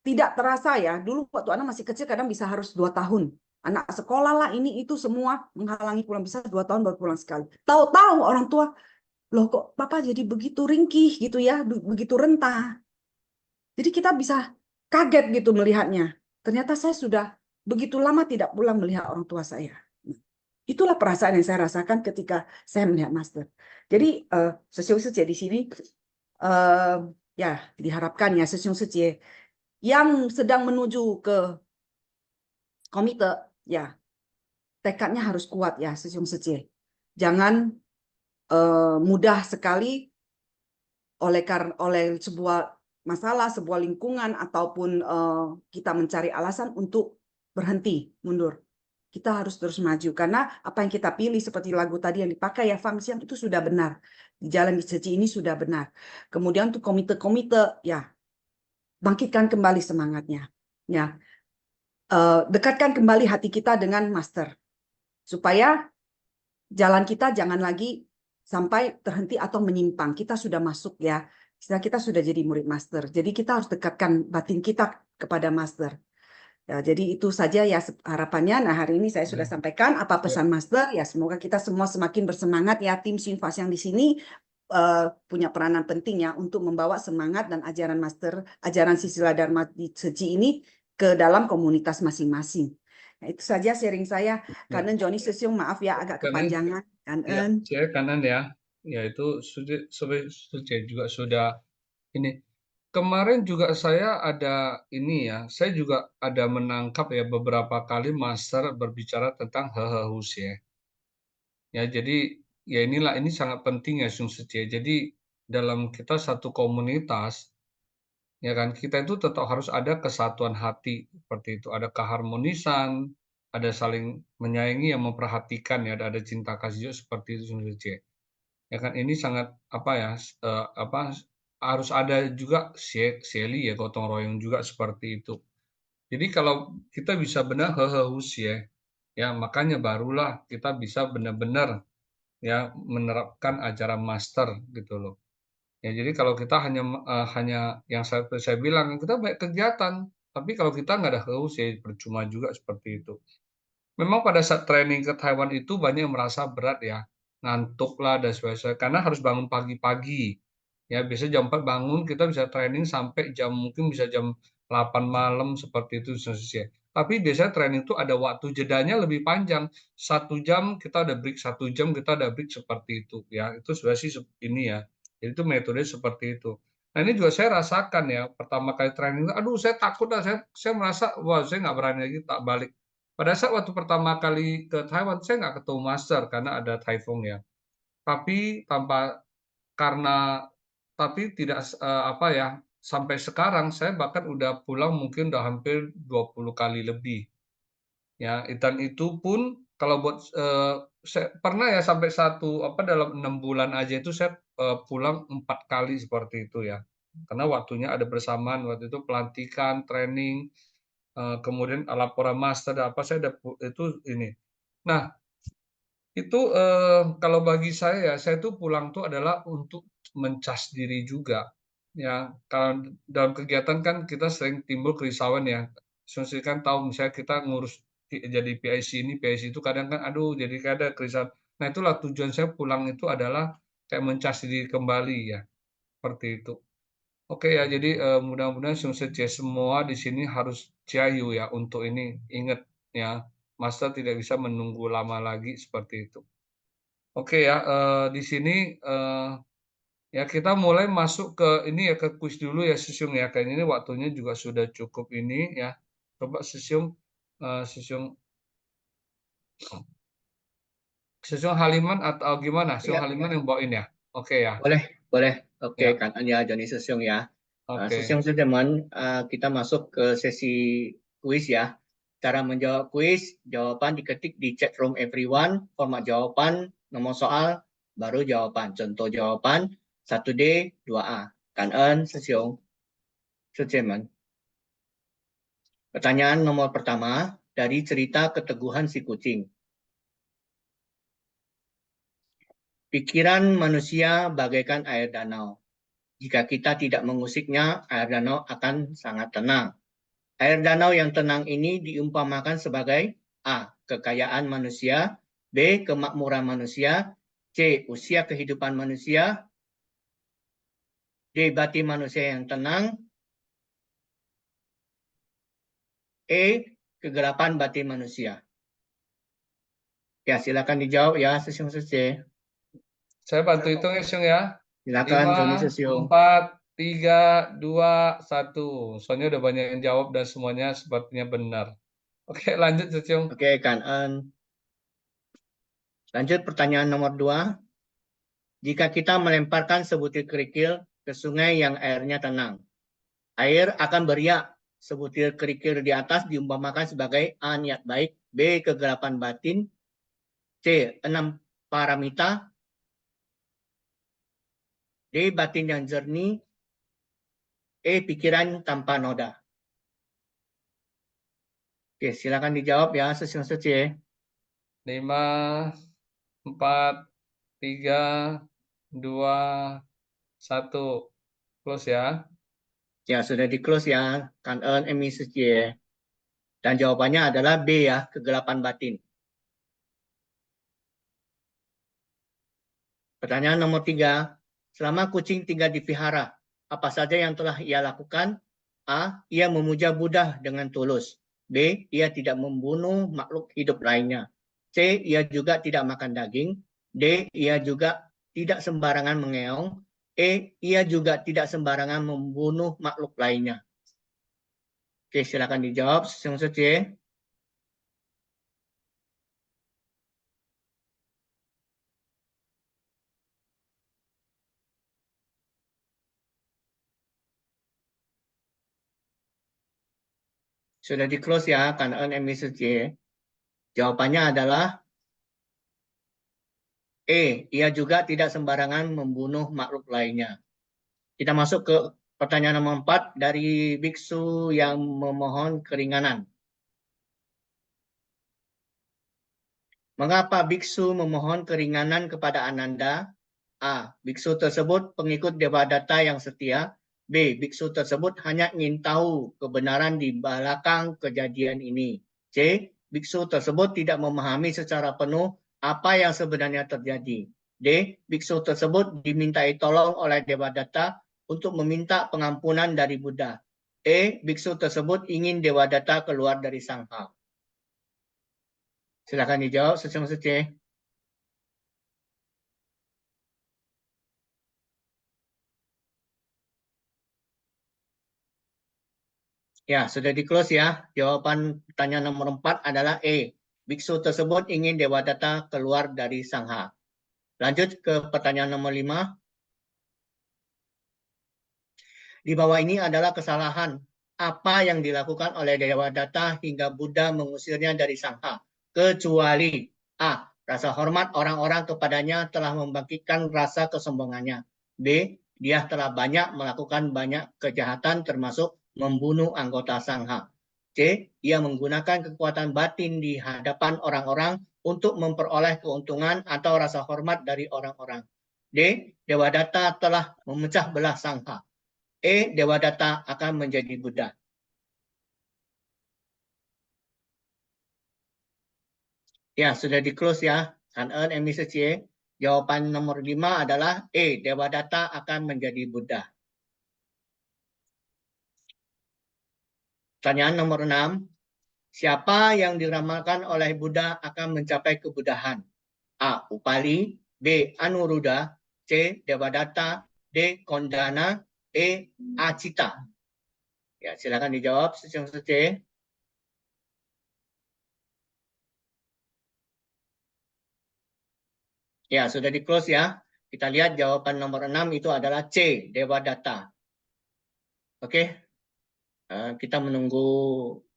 Tidak terasa ya, dulu waktu anak masih kecil kadang bisa harus 2 tahun. Anak sekolah lah, ini itu semua menghalangi pulang, bisa 2 tahun baru pulang sekali. Tahu-tahu orang tua, loh kok papa jadi begitu ringkih gitu ya, begitu rentah. Jadi kita bisa kaget gitu melihatnya. Ternyata saya sudah begitu lama tidak pulang melihat orang tua saya. Itulah perasaan yang saya rasakan ketika saya melihat Master. Jadi Sesiung Suci di sini ya diharapkan ya Sesiung Suci yang sedang menuju ke komite, ya tekadnya harus kuat ya Sesiung Suci. Jangan mudah sekali oleh sebuah masalah, sebuah lingkungan ataupun kita mencari alasan untuk berhenti, mundur. Kita harus terus maju karena apa yang kita pilih seperti lagu tadi yang dipakai ya Fang Xiang itu sudah benar. Di jalan suci ini sudah benar. Kemudian untuk komite-komite ya bangkitkan kembali semangatnya. Ya. Dekatkan kembali hati kita dengan Master. Supaya jalan kita jangan lagi sampai terhenti atau menyimpang. Kita sudah masuk ya. Kita sudah jadi murid Master. Jadi kita harus dekatkan batin kita kepada Master. Ya, jadi itu saja ya harapannya. Nah, hari ini saya sudah sampaikan apa pesan Master. Ya, semoga kita semua semakin bersemangat ya. Tim Sinfas yang di sini punya peranan penting ya untuk membawa semangat dan ajaran Master, ajaran Sisila Dharma di Seci ini ke dalam komunitas masing-masing. Nah, itu saja sharing saya. Kanen Joni Sesiung, maaf ya agak kepanjangan. Kanen. Ya, kanan ya. Ya itu sudah juga sudah ini. Kemarin juga saya ada ini ya, saya juga ada menangkap ya beberapa kali Master berbicara tentang hehehus ya. Ya, jadi ya inilah ini sangat penting ya Sung Suci. Jadi dalam kita satu komunitas ya kan kita itu tetap harus ada kesatuan hati seperti itu, ada keharmonisan, ada saling menyayangi yang memperhatikan ya, ada cinta kasih seperti itu Sung Suci. Ya kan ini sangat apa ya harus ada juga Seli ya gotong royong juga seperti itu. Jadi kalau kita bisa benar hehehus ya makanya barulah kita bisa benar-benar ya menerapkan ajaran Master gitu loh. Ya jadi kalau kita hanya yang saya bilang kita banyak kegiatan, tapi kalau kita nggak ada hehehus ya percuma juga seperti itu. Memang pada saat training ke Taiwan itu banyak yang merasa berat ya, ngantuk lah dan sebagainya, karena harus bangun pagi-pagi. Ya, biasa jam 4 bangun, kita bisa training sampai mungkin bisa jam 8 malam seperti itu. Tapi biasanya training itu ada waktu jedanya lebih panjang. 1 jam kita ada break, 1 jam kita ada break seperti itu. Ya, itu sebenarnya sih ini ya. Jadi itu metode seperti itu. Nah ini juga saya rasakan ya, pertama kali training, aduh saya takut lah, saya merasa, wah saya nggak berani lagi tak balik. Pada saat waktu pertama kali ke Taiwan, saya nggak ketemu master karena ada typhoon ya. Tapi karena tapi tidak apa ya, sampai sekarang saya bahkan udah pulang mungkin udah hampir 20 kali lebih. Ya, dan itu pun kalau buat saya pernah ya sampai dalam 6 bulan aja itu saya pulang 4 kali seperti itu ya. Karena waktunya ada bersamaan waktu itu pelantikan, training, kemudian laporan master dan apa saya ada itu ini. Nah, itu kalau bagi saya itu pulang tuh adalah untuk mencas diri juga. Ya, kalau dalam kegiatan kan kita sering timbul kerisauan ya. Sebenarnya kan tahu misalnya kita ngurus jadi PIC ini, PIC itu kadang kan aduh jadi ada kerisauan. Nah, itulah tujuan saya pulang itu adalah kayak mencas diri kembali ya. Seperti itu. Oke ya, jadi mudah-mudahan Sungsece semua di sini harus ciayu ya untuk ini. Ingat ya, master tidak bisa menunggu lama lagi seperti itu. Oke ya, di sini ya kita mulai masuk ke ini ya ke kuis dulu ya Sisyung ya. Kayaknya ini waktunya juga sudah cukup ini ya. Coba Sisyung Sisyung Haliman atau gimana? Sisyung Ya, Haliman yang bawain ya. Oke ya. boleh. Oke, Ya, Kan An ya, Joni Sesyong ya. oke. Sesyong teman, kita masuk ke sesi kuis ya. Cara menjawab kuis, jawaban diketik di chat room everyone, format jawaban, nomor soal, baru jawaban. Contoh jawaban 1D, 2A. Kan An, Sesyong, Sejeman. Pertanyaan nomor pertama, dari cerita Keteguhan Si Kucing. Pikiran manusia bagaikan air danau. Jika kita tidak mengusiknya, air danau akan sangat tenang. Air danau yang tenang ini diumpamakan sebagai A. Kekayaan manusia, B. Kemakmuran manusia, C. Usia kehidupan manusia, D. Batin manusia yang tenang, E. Kegelapan batin manusia. Ya, silakan dijawab ya, Sesyong Sese. Saya bantu hitung ya, Sisyung ya. Silakan, Joni 5, Sesyong. 4, 3, 2, 1. Soalnya udah banyak yang jawab dan semuanya sepertinya benar. Oke, lanjut Sisyung. Oke, Kan An. Lanjut pertanyaan nomor 2. Jika kita melemparkan sebutir kerikil ke sungai yang airnya tenang, air akan beriak. Sebutir kerikil di atas diumpamakan sebagai A. Niat baik, B. Kegelapan batin, C. 6 paramita, D. Batin yang jernih, E. Pikiran tanpa noda. Oke, silakan dijawab ya, Sesyong Sece. 5, 4, 3, 2, 1. Close ya. Ya, sudah di close ya, Kan Eun Emi Sece. Dan jawabannya adalah B ya, kegelapan batin. Pertanyaan nomor 3. Selama kucing tinggal di vihara, apa saja yang telah ia lakukan? A. Ia memuja Buddha dengan tulus. B. Ia tidak membunuh makhluk hidup lainnya. C. Ia juga tidak makan daging. D. Ia juga tidak sembarangan mengeong. E. Ia juga tidak sembarangan membunuh makhluk lainnya. Oke, silakan dijawab. Sesyong Sece. Sudah di close ya, Kan Eun Emi Sece. Jawabannya adalah E. Ia juga tidak sembarangan membunuh makhluk lainnya. Kita masuk ke pertanyaan nomor 4 dari biksu yang memohon keringanan. Mengapa biksu memohon keringanan kepada Ananda? A. Biksu tersebut pengikut Devadatta yang setia. B. Biksu tersebut hanya ingin tahu kebenaran di belakang kejadian ini. C. Biksu tersebut tidak memahami secara penuh apa yang sebenarnya terjadi. D. Biksu tersebut dimintai tolong oleh Devadatta untuk meminta pengampunan dari Buddha. E. Biksu tersebut ingin Devadatta keluar dari sangha. Silakan dijawab, Sesyong Sece. Ya, sudah di-close ya. Jawaban pertanyaan nomor 4 adalah E. Biksu tersebut ingin Dewadatta keluar dari Sangha. Lanjut ke pertanyaan nomor 5. Di bawah ini adalah kesalahan. Apa yang dilakukan oleh Dewadatta hingga Buddha mengusirnya dari Sangha? Kecuali A. Rasa hormat orang-orang kepadanya telah membangkitkan rasa kesombongannya. B. Dia telah banyak melakukan banyak kejahatan termasuk membunuh anggota Sangha. C. Ia menggunakan kekuatan batin di hadapan orang-orang untuk memperoleh keuntungan atau rasa hormat dari orang-orang. D. Dewadatta telah memecah belah Sangha. E. Dewadatta akan menjadi Buddha. Ya, sudah di-close ya. An-eun and Mrs. Ye. Jawaban nomor 5 adalah E. Dewadatta akan menjadi Buddha. Pertanyaan nomor 6. Siapa yang diramalkan oleh Buddha akan mencapai kebudahan? A. Upali. B. Anuruddha. C. Dewadatta. D. Kondana. E. Acita. Ya, silakan dijawab C. Ya, sudah di-close ya. Kita lihat jawaban nomor 6 itu adalah C. Dewadatta. Oke. Kita menunggu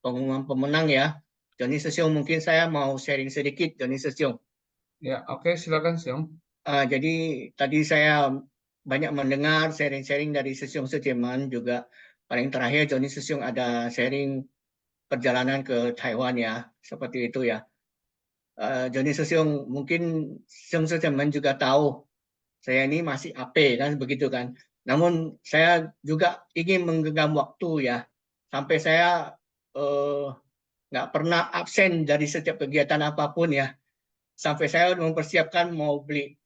pengumuman pemenang ya. Joni Sesiong, mungkin saya mau sharing sedikit, Joni Sesiong. Ya, oke, silakan Siong. Jadi tadi saya banyak mendengar sharing-sharing dari Sesiong Sujeman, juga paling terakhir Joni Sesiong ada sharing perjalanan ke Taiwan ya, seperti itu ya. Joni Sesiong, mungkin Sesiong Sujeman juga tahu saya ini masih AP kan, begitu kan. Namun saya juga ingin menggenggam waktu ya, sampai saya nggak pernah absen dari setiap kegiatan apapun ya. Sampai saya mempersiapkan mau beli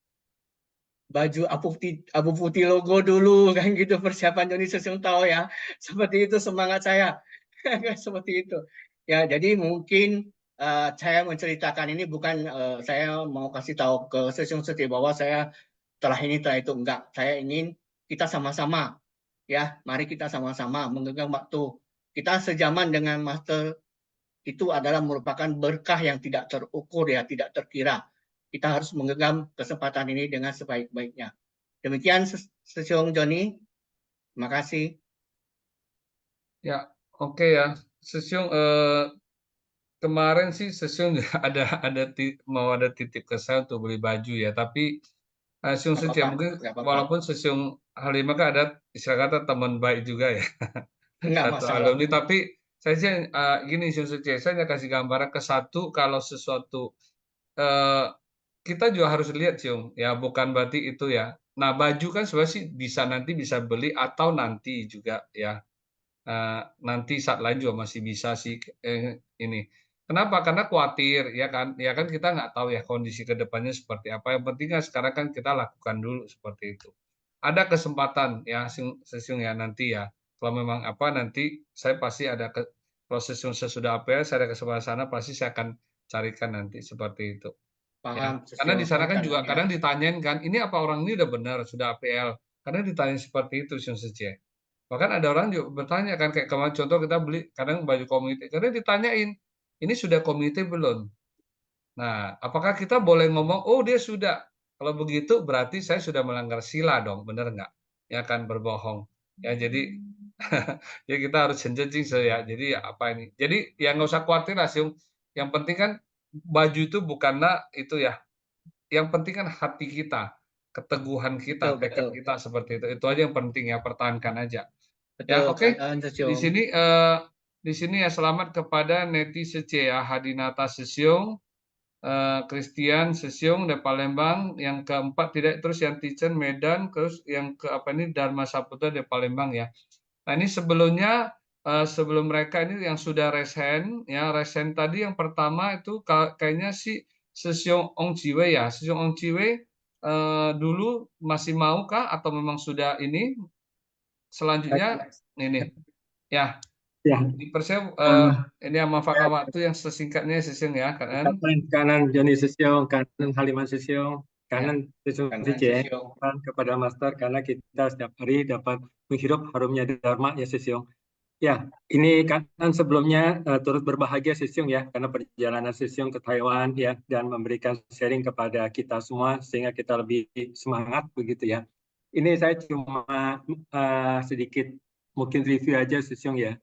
baju abu putih logo dulu kan gitu, persiapan Joni Sesiong tahu ya. Seperti itu semangat saya. Seperti itu. Ya, jadi mungkin saya menceritakan ini bukan saya mau kasih tahu ke Sesiong Seti bahwa saya telah ini telah itu, enggak. Saya ingin kita sama-sama ya, mari kita sama-sama menggenggam waktu. Kita sejaman dengan master itu adalah merupakan berkah yang tidak terukur ya, tidak terkira. Kita harus menggenggam kesempatan ini dengan sebaik-baiknya. Demikian Sesiong Joni. Terima kasih. Ya, oke ya. Sesiong kemarin sih Sesiong mau ada titip ke saya untuk beli baju ya, tapi Sesiong Suci mungkin walaupun Sesiong Halimah kan ada istilah kata teman baik juga ya. Satu alumni, tapi saya sih gini Sesiong Suci, saya kasih gambaran ke satu, kalau sesuatu kita juga harus lihat Siung ya, bukan berarti itu ya. Nah, baju kan sebenarnya sih nanti bisa beli atau nanti juga ya. Nanti saat lain juga masih bisa sih ini. Kenapa? Karena khawatir ya kan kita nggak tahu ya kondisi kedepannya seperti apa. Yang penting kan sekarang kan kita lakukan dulu seperti itu. Ada kesempatan ya Sesiong ya nanti ya. Kalau memang apa nanti saya pasti ada proses yang sesudah APL, saya ada kesempatan sana pasti saya akan carikan nanti seperti itu. Paham. Ya. Karena di sana kan juga kadang ditanyain kan, ini apa orang ini udah benar sudah APL? Karena ditanya seperti itu Sesiong Suci. Bahkan ada orang juga bertanya kan, kayak kemarin contoh kita beli kadang baju komite, karena ditanyain, ini sudah komite belum? Nah, apakah kita boleh ngomong, oh dia sudah. Kalau begitu berarti saya sudah melanggar sila dong, benar nggak? Ya kan berbohong. Ya jadi ya kita harus senjecing ya. Jadi apa ini? Jadi ya nggak usah khawatir lah, Siung. Yang penting kan baju itu bukanlah itu ya. Yang penting kan hati kita, keteguhan kita, tekad kita seperti itu. Itu aja yang penting ya, pertahankan aja. Ya, oke. Di sini ya selamat kepada Neti Sece ya, Hadinata Sesiong, Christian Sesiong dari Palembang, yang keempat tidak, terus yang Teacher Medan, terus yang ke apa ini Dharma Saputra dari Palembang ya. Nah, ini sebelumnya sebelum mereka ini yang sudah resen ya, resen tadi yang pertama itu kayaknya si Sesiong Ong Jiwe ya. Sesiong Ong Jiwe dulu masih mau kah atau memang sudah ini? Selanjutnya ini ya dipersiap ini sama fakta waktu yang sesingkatnya Sesiong ya kanan Joni Sesiong, kanan Halimah Sesiong, kanan Sesiong Suci kepada Master, karena kita setiap hari dapat menghirup harumnya Dharma ya Sesiong. Ya, ini kan sebelumnya turut berbahagia Sisyong ya, karena perjalanan Sisyong ke Taiwan ya, dan memberikan sharing kepada kita semua sehingga kita lebih semangat begitu ya. Ini saya cuma sedikit mungkin review aja Sisyong ya.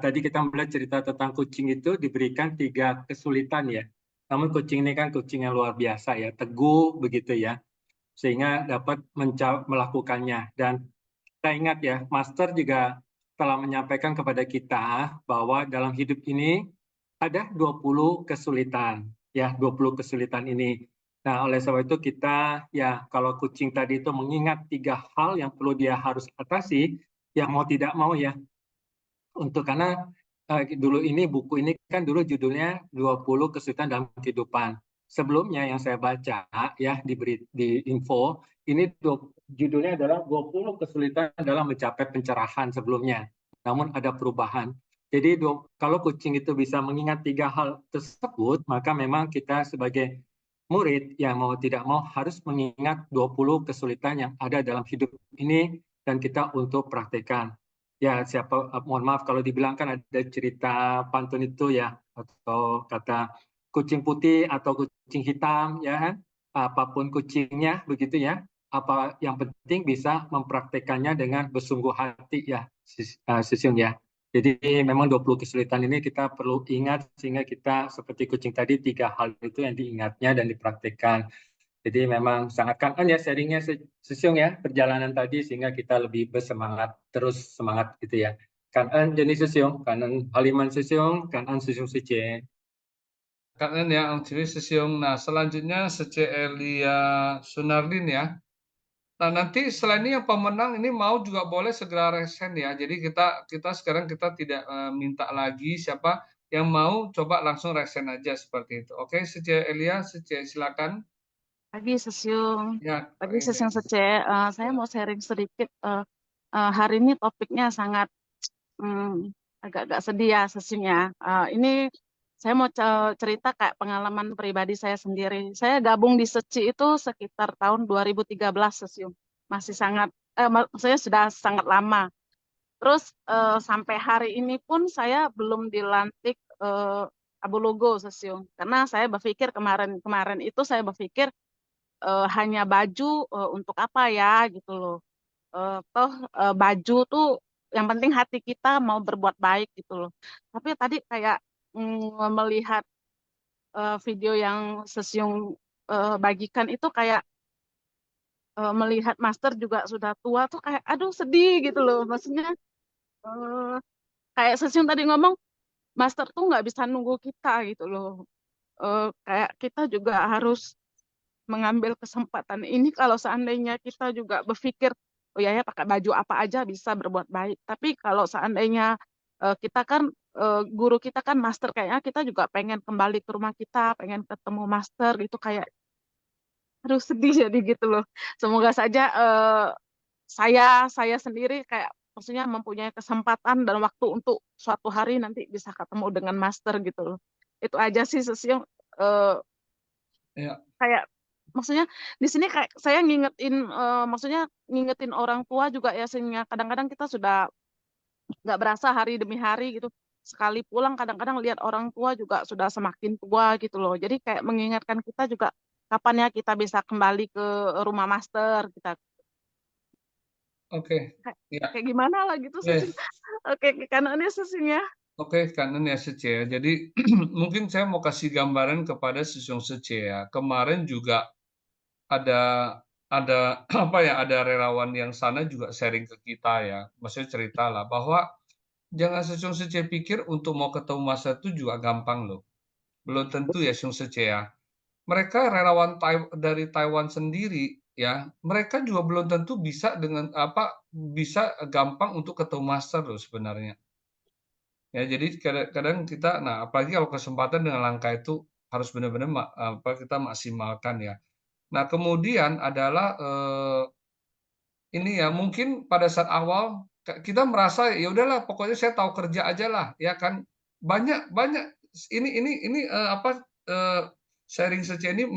Tadi kita melihat cerita tentang kucing itu diberikan 3 kesulitan ya. Namun kucing ini kan kucing yang luar biasa ya, teguh begitu ya, sehingga dapat melakukannya. Dan kita ingat ya, Master juga telah menyampaikan kepada kita bahwa dalam hidup ini ada 20 kesulitan. Ya, 20 kesulitan ini. Nah, oleh sebab itu kita ya kalau kucing tadi itu mengingat 3 hal yang perlu dia harus atasi, ya mau tidak mau ya. Karena dulu ini buku ini kan dulu judulnya 20 kesulitan dalam kehidupan. Sebelumnya yang saya baca ya di info ini judulnya adalah 20 kesulitan dalam mencapai pencerahan sebelumnya. Namun ada perubahan. Jadi kalau kucing itu bisa mengingat 3 hal tersebut, maka memang kita sebagai murid yang mau tidak mau harus mengingat 20 kesulitan yang ada dalam hidup ini dan kita untuk praktekkan. Ya, mohon maaf kalau dibilang kan ada cerita pantun itu ya, atau kata kucing putih atau kucing hitam ya kan, apapun kucingnya begitu ya, apa yang penting bisa mempraktekannya dengan bersungguh hati ya, Sisyong ya. Jadi memang 20 kesulitan ini kita perlu ingat sehingga kita seperti kucing tadi 3 hal itu yang diingatnya dan dipraktekkan. Jadi memang sangat kangen ya sharingnya Sisyong ya perjalanan tadi sehingga kita lebih bersemangat terus semangat gitu ya. Kangen jenis Sisyong, kangen haliman Sisyong, kangen Sisyong Sice. Kangen ya Om Cili Sisyong. Nah, selanjutnya Sece Elia Sunardin ya. Nah, nanti selain ini yang pemenang ini mau juga boleh segera resen ya. Jadi kita sekarang kita tidak minta lagi siapa yang mau coba langsung resen aja seperti itu. Oke, Sece Elia, Sece silakan. Pagi Sesyung, Ya, pagi ini. Sesyung Sece. Saya mau sharing sedikit. Hari ini topiknya sangat agak-agak sedih ya Sesyung ya. Ini saya mau cerita kayak pengalaman pribadi saya sendiri. Saya gabung di Seci itu sekitar tahun 2013 Sesyung. Masih sangat, saya sudah sangat lama. Terus sampai hari ini pun saya belum dilantik Abu Logo Sesyung. Karena saya berpikir kemarin itu saya berpikir hanya baju untuk apa ya gitu loh. Baju tuh yang penting hati kita mau berbuat baik gitu loh. Tapi tadi kayak melihat video yang Sesyung bagikan itu kayak melihat Master juga sudah tua tuh kayak aduh sedih gitu loh. Maksudnya kayak Sesyung tadi ngomong Master tuh nggak bisa nunggu kita gitu loh. Kayak kita juga harus mengambil kesempatan ini kalau seandainya kita juga berpikir oh ya pakai baju apa aja bisa berbuat baik. Tapi kalau seandainya kita kan guru kita kan Master kayaknya kita juga pengen kembali ke rumah kita, pengen ketemu Master gitu kayak aduh sedih jadi gitu loh. Semoga saja saya sendiri kayak maksudnya mempunyai kesempatan dan waktu untuk suatu hari nanti bisa ketemu dengan Master gitu loh. Itu aja sih Sesyong Ya. kayak maksudnya di sini kayak saya maksudnya ngingetin orang tua juga ya sehingga kadang-kadang kita sudah nggak berasa hari demi hari gitu sekali pulang kadang-kadang lihat orang tua juga sudah semakin tua gitu loh jadi kayak mengingatkan kita juga kapan ya kita bisa kembali ke rumah Master kita Oke. Ya. kayak gimana lah gitu Yes. Oke kanannya Sesyong ya. Oke, kanan ya Sece ya. Jadi mungkin saya mau kasih gambaran kepada Sisyong Sece ya. Kemarin juga ada apa ya, ada relawan yang sana juga sharing ke kita ya. Maksudnya cerita lah bahwa jangan Sisyong Sece pikir untuk mau ketemu Masa itu juga gampang loh. Belum tentu ya Sisyong Sece ya. Mereka relawan dari Taiwan sendiri ya, mereka juga belum tentu bisa bisa gampang untuk ketemu Master loh sebenarnya. Ya, jadi kadang-kadang kita, nah apalagi kalau kesempatan dengan langkah itu harus benar-benar kita maksimalkan ya. Nah kemudian adalah ini ya mungkin pada saat awal kita merasa ya udahlah pokoknya saya tahu kerja aja lah ya kan banyak ini sharing saja ini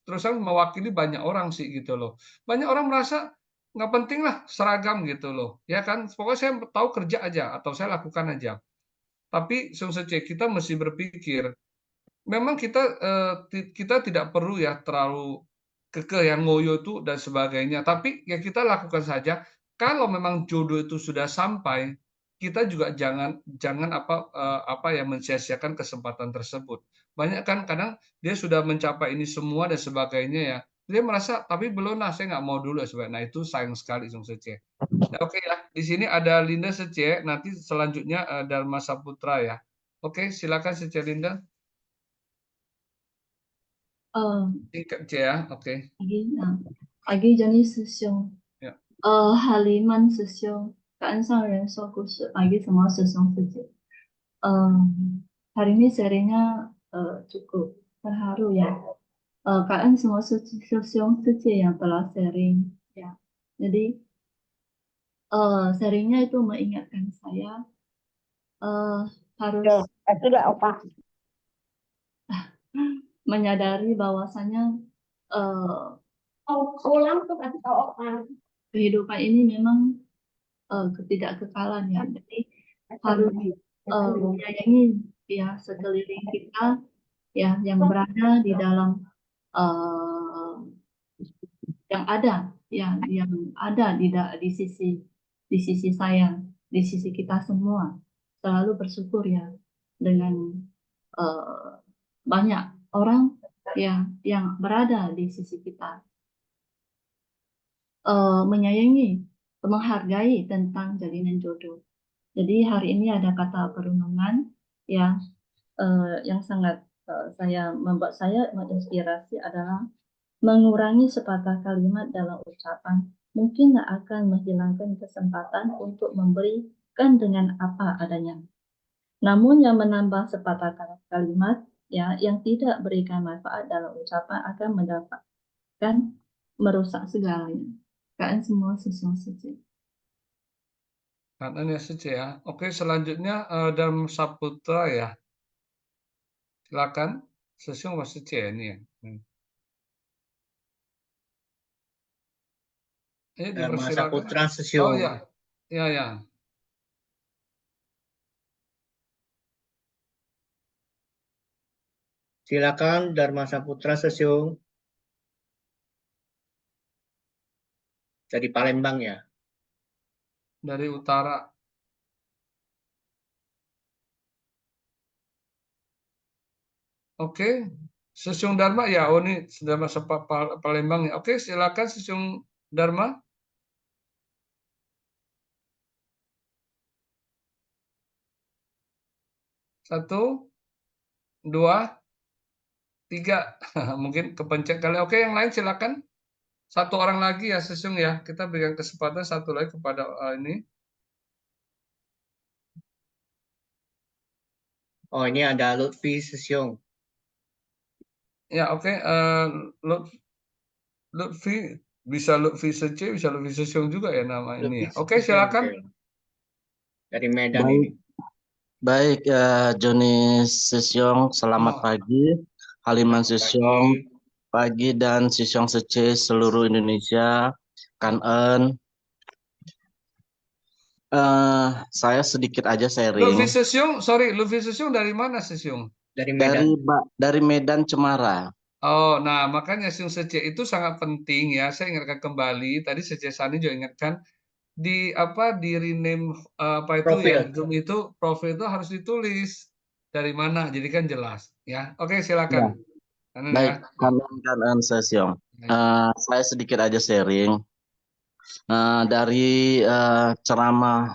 terusan mewakili banyak orang sih gitu loh. Banyak orang merasa nggak penting lah seragam gitu loh, ya kan? Pokoknya saya tahu kerja aja atau saya lakukan aja. Tapi kita mesti berpikir, memang kita tidak perlu ya terlalu kekeh yang ngoyo itu dan sebagainya. Tapi ya kita lakukan saja. Kalau memang jodoh itu sudah sampai, kita juga jangan apa ya mensia-siakan kesempatan tersebut. Banyak kan kadang dia sudah mencapai ini semua dan sebagainya ya. Dia merasa tapi belum lah, saya nggak mau dulu ya sebenarnya. Nah itu sayang sekali Sung Sece. Nah, oke ya, di sini ada Linda Sece, nanti selanjutnya Dharma Saputra ya. Oke, silakan Sece Linda. Singkat aja ya, oke. Pagi Johnny 师兄， Ya. Haliman 师兄，感恩上人说故事，pagi semua 师兄师姐。Hari ini sharingnya cukup terharu ya.感恩 semua 师兄师姐 yang telah sharing ya. Jadi sharingnya itu mengingatkan saya harus menyadari bahwasanya kehidupan ini memang ketidakkekalan ya. Jadi harus menyayangi ya sekeliling kita ya yang berada di dalam yang ada ya yang ada di sisi saya, di sisi kita semua. Selalu bersyukur ya dengan banyak orang ya yang berada di sisi kita. Menyayangi, menghargai tentang jalinan jodoh. Jadi hari ini ada kata perundungan ya yang sangat membuat saya menginspirasi adalah mengurangi sepatah kalimat dalam ucapan mungkin akan menghilangkan kesempatan untuk memberikan dengan apa adanya. Namun yang menambah sepatah kalimat ya yang tidak berikan manfaat dalam ucapan akan mendapatkan merusak segalanya. Kan semua sesuai. Kanan ya Sece ya. Oke, selanjutnya Dharma Saputra ya. Silakan. Sesiung masih Sece ini ya. Ayo Dharma dipersilakan. Saputra Oh Sesiung. ya. Ya. Silakan Dharma Saputra Sesiung. Dari Palembang ya. Dari utara. Oke. Sesiung Dharma ya. Oh ini Dharma Palembang ya. Oke, silakan Sesiung Dharma. Satu, dua, tiga. Mungkin kepencet kali. Oke, yang lain silakan. Satu orang lagi ya Sesiung ya. Kita berikan kesempatan satu lagi kepada ini. Oh ini ada Lutfi Sesiung. Ya oke. Lutfi bisa Lutfi Sece, bisa Lutfi Sesiung juga ya nama ini ya. Oke, silakan. Dari Medan ini. Baik, Joni Sesiong, selamat pagi. Haliman Sesiong, pagi dan Sesiong Sece seluruh Indonesia. Kanen. Saya sedikit aja sharing. Lutfi Sesiung dari mana Sesiung? Dari Medan. Dari Medan Cemara. Oh, nah makanya Sesiung Sece itu sangat penting ya. Saya ingatkan kembali. Tadi Sece Sani juga ingatkan di rename Zoom itu profil itu harus ditulis dari mana, jadi kan jelas ya. Oke, silakan. Ya. Baik, kanan Sesiong. Saya sedikit aja sharing dari ceramah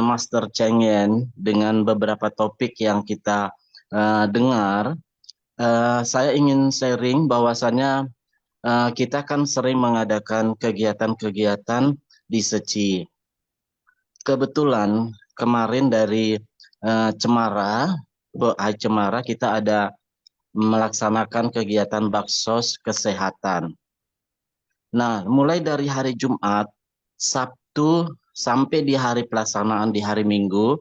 Master Cheng Yen dengan beberapa topik yang kita dengar. Saya ingin sharing bahwasannya kita kan sering mengadakan kegiatan-kegiatan di Seci. Kebetulan kemarin dari Cemara kita ada melaksanakan kegiatan baksos kesehatan. Nah, mulai dari hari Jumat, Sabtu sampai di hari pelaksanaan di hari Minggu,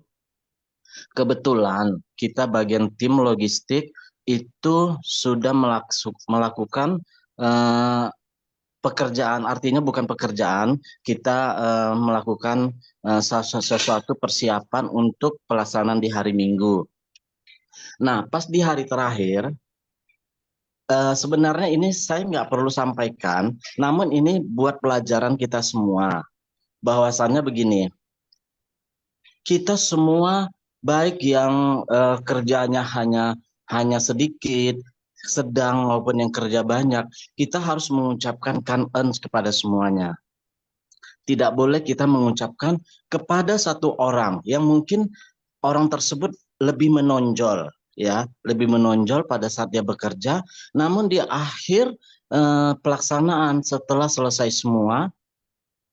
kebetulan kita bagian tim logistik itu sudah melakukan pekerjaan, artinya bukan pekerjaan, kita melakukan sesuatu persiapan untuk pelaksanaan di hari Minggu. Nah, pas di hari terakhir, sebenarnya ini saya nggak perlu sampaikan, namun ini buat pelajaran kita semua. Bahwasannya begini, kita semua baik yang kerjanya hanya sedikit, sedang maupun yang kerja banyak, kita harus mengucapkan kangen kepada semuanya. Tidak boleh kita mengucapkan kepada satu orang yang mungkin orang tersebut lebih menonjol, ya, lebih menonjol pada saat dia bekerja, namun di akhir pelaksanaan setelah selesai semua,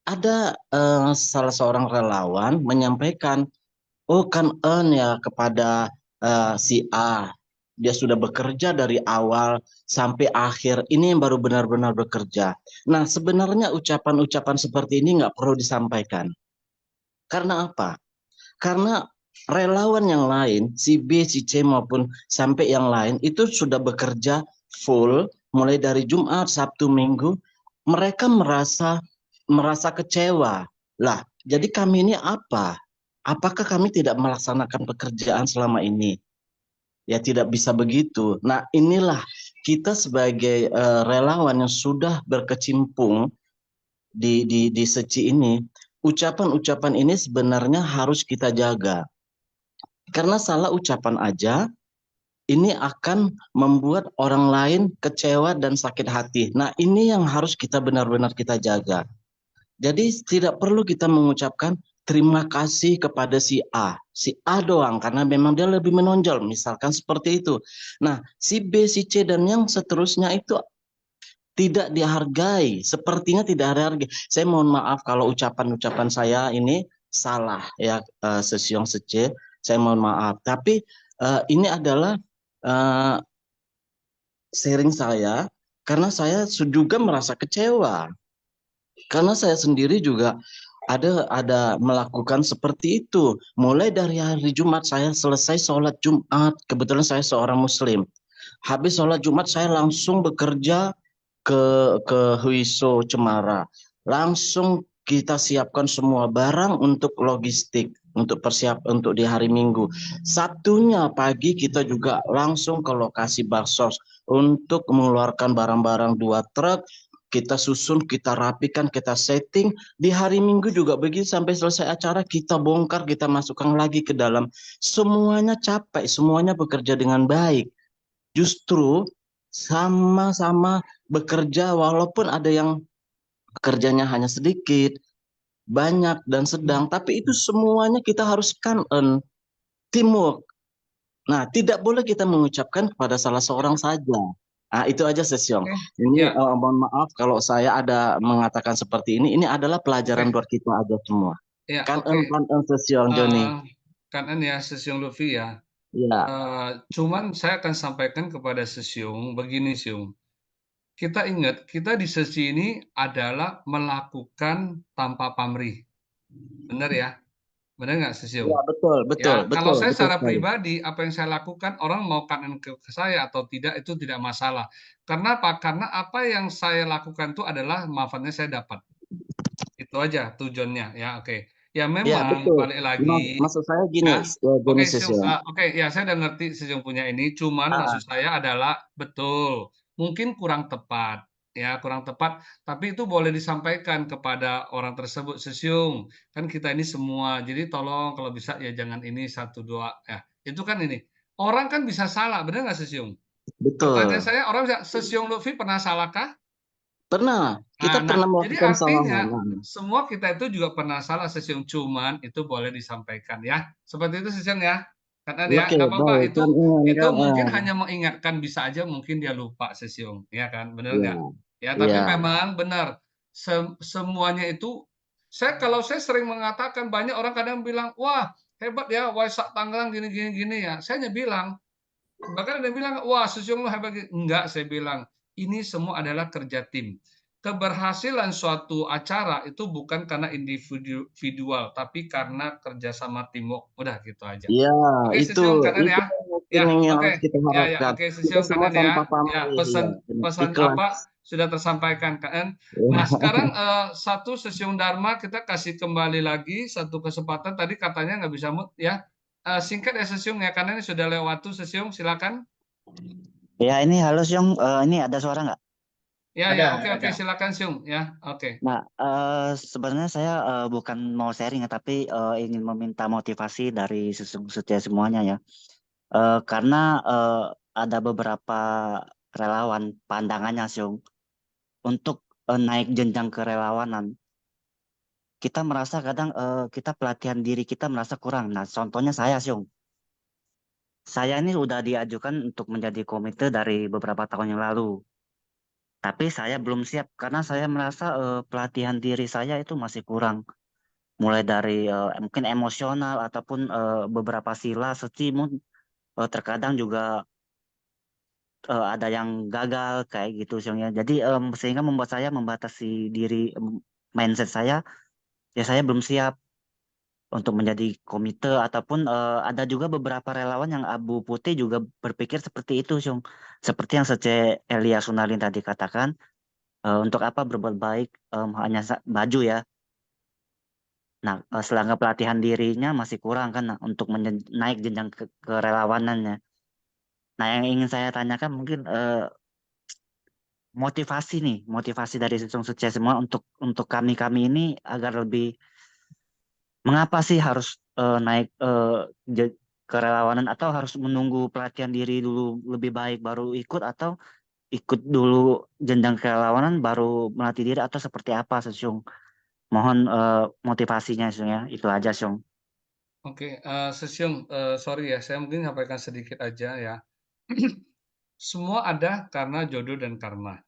ada salah seorang relawan menyampaikan, oh kangen ya kepada si A, dia sudah bekerja dari awal sampai akhir, ini yang baru benar-benar bekerja. Nah, sebenarnya ucapan-ucapan seperti ini nggak perlu disampaikan. Karena apa? Karena relawan yang lain, si B, si C maupun sampai yang lain, itu sudah bekerja full, mulai dari Jumat, Sabtu, Minggu, mereka merasa kecewa. Lah, jadi kami ini apa? Apakah kami tidak melaksanakan pekerjaan selama ini? Ya tidak bisa begitu. Nah, inilah kita sebagai relawan yang sudah berkecimpung di SECI ini, ucapan-ucapan ini sebenarnya harus kita jaga. Karena salah ucapan aja ini akan membuat orang lain kecewa dan sakit hati. Nah, ini yang harus kita benar-benar kita jaga. Jadi tidak perlu kita mengucapkan terima kasih kepada si A doang karena memang dia lebih menonjol, misalkan seperti itu. Nah, si B, si C dan yang seterusnya itu tidak dihargai, sepertinya tidak dihargai. Saya mohon maaf kalau ucapan-ucapan saya ini salah ya, Sesiong Sece, saya mohon maaf. Tapi ini adalah sharing saya karena saya juga merasa kecewa. Karena saya sendiri juga ada melakukan seperti itu. Mulai dari hari Jumat saya selesai sholat Jumat. Kebetulan saya seorang Muslim. Habis sholat Jumat saya langsung bekerja ke Huiso Cemara. Langsung kita siapkan semua barang untuk logistik, untuk untuk di hari Minggu. Sabtunya pagi kita juga langsung ke lokasi Baksos untuk mengeluarkan barang-barang 2 truk. Kita susun, kita rapikan, kita setting. Di hari Minggu juga begitu, sampai selesai acara kita bongkar, kita masukkan lagi ke dalam. Semuanya capek, semuanya bekerja dengan baik. Justru sama-sama bekerja walaupun ada yang pekerjanya hanya sedikit, banyak dan sedang, tapi itu semuanya kita harus kangen, teamwork. Nah, tidak boleh kita mengucapkan kepada salah seorang saja. Nah, itu aja Sesiong. Ini mohon maaf kalau saya ada mengatakan seperti ini. Ini adalah pelajaran buat kita aja semua. Kangen Sesiong Joni. Kangen ya Sesiong Luffy ya. Ya. Cuman saya akan sampaikan kepada Sesiong begini, Siung. Kita ingat, kita di sesi ini adalah melakukan tanpa pamrih. Benar ya? Benar nggak, Sesiung? Ya, betul. Kalau saya secara sekali. pribadi, apa yang saya lakukan, orang mau kangen ke saya atau tidak, itu tidak masalah. Karena apa? Karena apa yang saya lakukan itu adalah manfaatnya saya dapat. Itu aja tujuannya, ya, oke. Ya memang, betul. balik lagi. Maksud saya gini, Ya, saya udah ngerti Sesiung punya ini, cuman maksud saya adalah, betul, mungkin kurang tepat. Ya, kurang tepat, tapi itu boleh disampaikan kepada orang tersebut, Sesiung, kan kita ini semua, jadi tolong kalau bisa ya jangan ini 1, 2, ya, itu kan ini. Orang kan bisa salah, benar nggak Sesiung? Betul. Pertanyaan saya, orang bisa, Sesiung Luffy pernah salahkah? Pernah, kita pernah Jadi melakukan artinya, kesalahan. semua kita itu juga pernah salah, Sesiung, cuman itu boleh disampaikan ya. Seperti itu Sesiung ya. Karena ya, nggak apa-apa, itu mungkin hanya mengingatkan, bisa aja mungkin dia lupa Sesiung, ya kan, benar nggak? Ya, tapi memang benar, semuanya itu, kalau saya sering mengatakan, banyak orang kadang bilang, wah hebat ya, Waisak Tangerang gini ya. Saya hanya bilang, bahkan ada yang bilang, wah Sesiung lu hebat. Enggak, saya bilang, ini semua adalah kerja tim. Keberhasilan suatu acara itu bukan karena individual, tapi karena kerjasama teamwork. Udah gitu aja. Iya, Oke, itu Sesiung, kanan ya. yang harus kita harapkan. Oke, Sesiung, kanan ya. Ya, pesan apa? sudah tersampaikan kan. Nah sekarang satu sesiung Dharma kita kasih kembali lagi satu kesempatan, tadi katanya nggak bisa mut ya. Singkat ya sesiung ya, karena ini sudah lewat waktu. Sesiung silakan. Ya ini halo Siung, ini ada suara nggak? Ya Ada, ya, oke ada. silakan Siung ya, oke. Nah, sebenarnya saya bukan mau sharing ya, tapi ingin meminta motivasi dari Sesung Setia semuanya ya. Karena ada beberapa relawan pandangannya Siung untuk naik jenjang kerelawanan. Kita merasa kadang kita pelatihan diri kita merasa kurang. Nah, contohnya saya Siung. Saya ini udah diajukan untuk menjadi komite dari beberapa tahun yang lalu. Tapi saya belum siap karena saya merasa pelatihan diri saya itu masih kurang. Mulai dari mungkin emosional ataupun beberapa sila seci terkadang juga ada yang gagal kayak gitu Siung ya. Jadi sehingga membuat saya membatasi diri mindset saya, ya saya belum siap untuk menjadi komite ataupun ada juga beberapa relawan yang abu putih juga berpikir seperti itu Siung. Seperti yang Sece Elia Sunalin tadi katakan, untuk apa berbuat baik hanya baju ya. Nah, selangkah pelatihan dirinya masih kurang kan untuk naik jenjang kerelawanannya. Nah, yang ingin saya tanyakan mungkin motivasi dari Sesung Setia semua untuk kami ini agar lebih mengapa sih harus naik kerelawanan atau harus menunggu pelatihan diri dulu lebih baik baru ikut atau ikut dulu jenjang kerelawanan baru melatih diri atau seperti apa Sesung? Mohon motivasinya Sesung ya. Itu aja Sesung. Oke, Sesiung, sorry ya, saya mungkin sampaikan sedikit aja ya. Semua ada karena jodoh dan karma,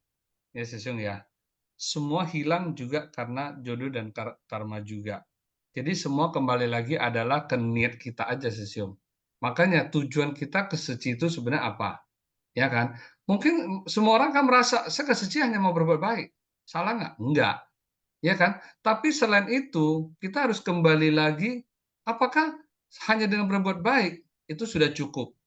ya Sesiung ya. Semua hilang juga karena jodoh dan karma juga. Jadi semua kembali lagi adalah ke niat kita aja Sesiung. Makanya tujuan kita ke suci itu sebenarnya apa? Ya kan? Mungkin semua orang kan merasa saya ke suci hanya mau berbuat baik. Salah nggak? Enggak. Ya kan? Tapi selain itu, kita harus kembali lagi, apakah hanya dengan berbuat baik itu sudah cukup?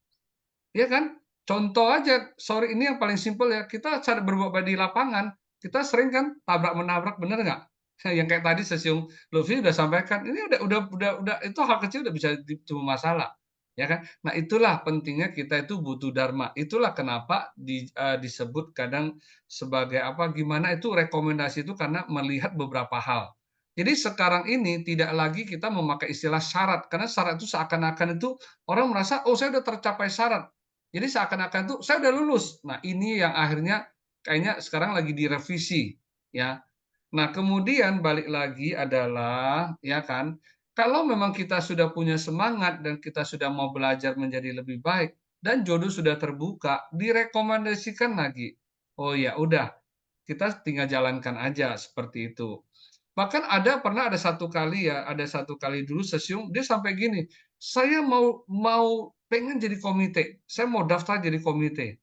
Ya kan? Contoh aja, sorry ini yang paling simpel ya, kita cara berbuat baik di lapangan, kita sering kan tabrak-menabrak, bener nggak? Yang kayak tadi Sesiung Luffy udah sampaikan, ini udah itu hal kecil udah bisa cuma masalah. Ya kan? Nah, itulah pentingnya kita itu butuh dharma. Itulah kenapa disebut kadang sebagai apa gimana itu rekomendasi itu karena melihat beberapa hal. Jadi sekarang ini tidak lagi kita memakai istilah syarat karena syarat itu seakan-akan itu orang merasa oh saya udah tercapai syarat. Jadi seakan-akan itu saya udah lulus. Nah, ini yang akhirnya kayaknya sekarang lagi direvisi ya. Nah, kemudian balik lagi adalah ya kan, kalau memang kita sudah punya semangat dan kita sudah mau belajar menjadi lebih baik dan jodoh sudah terbuka, direkomendasikan lagi. Oh ya, udah, kita tinggal jalankan aja seperti itu. Bahkan pernah ada satu kali ya, ada satu kali dulu Sesiung dia sampai gini, saya mau pengen jadi komite, saya mau daftar jadi komite.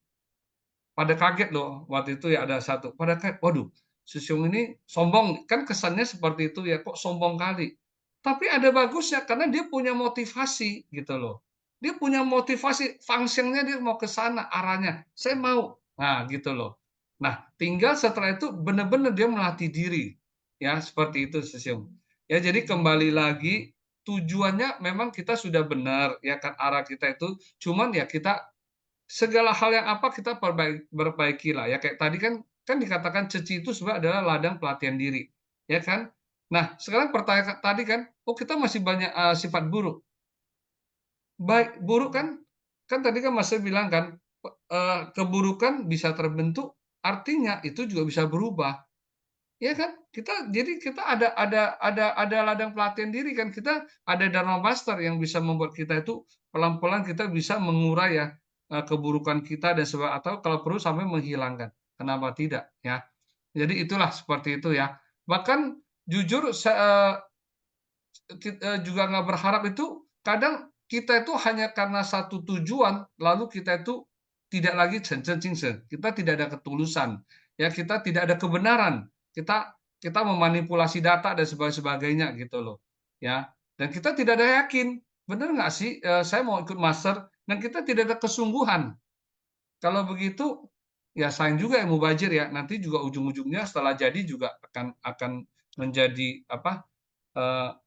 Pada kaget loh waktu itu ya ada satu, pada kaget, waduh, Sesiung ini sombong kan kesannya seperti itu ya, kok sombong kali. Tapi ada bagusnya karena dia punya motivasi gitu loh. Dia punya motivasi, fungsinya dia mau ke sana arahnya. Saya mau. Nah, gitu loh. Nah, tinggal setelah itu benar-benar dia melatih diri. Ya, seperti itu Sesiung. Ya, jadi kembali lagi tujuannya memang kita sudah benar ya kan arah kita itu, cuman ya kita segala hal yang apa kita perbaiki lah ya kayak tadi kan dikatakan ceci itu sebenarnya adalah ladang pelatihan diri ya kan. Nah sekarang pertanyaan tadi kan oh kita masih banyak sifat buruk. Baik buruk kan tadi kan Mas bilang kan keburukan bisa terbentuk artinya itu juga bisa berubah ya kan. Kita ada ladang pelatihan diri kan, kita ada Dharma Master yang bisa membuat kita itu pelan-pelan kita bisa mengurai ya keburukan kita dan sebagainya atau kalau perlu sampai menghilangkan. Kenapa tidak ya? Jadi itulah seperti itu ya. Bahkan jujur juga nggak berharap itu kadang kita itu hanya karena satu tujuan lalu kita itu tidak lagi kita tidak ada ketulusan ya, kita tidak ada kebenaran, kita memanipulasi data dan sebagainya gitu loh ya, dan kita tidak ada yakin benar nggak sih saya mau ikut master dan kita tidak ada kesungguhan. Kalau begitu ya sayang juga yang mubazir ya. Nanti juga ujung-ujungnya setelah jadi juga akan menjadi apa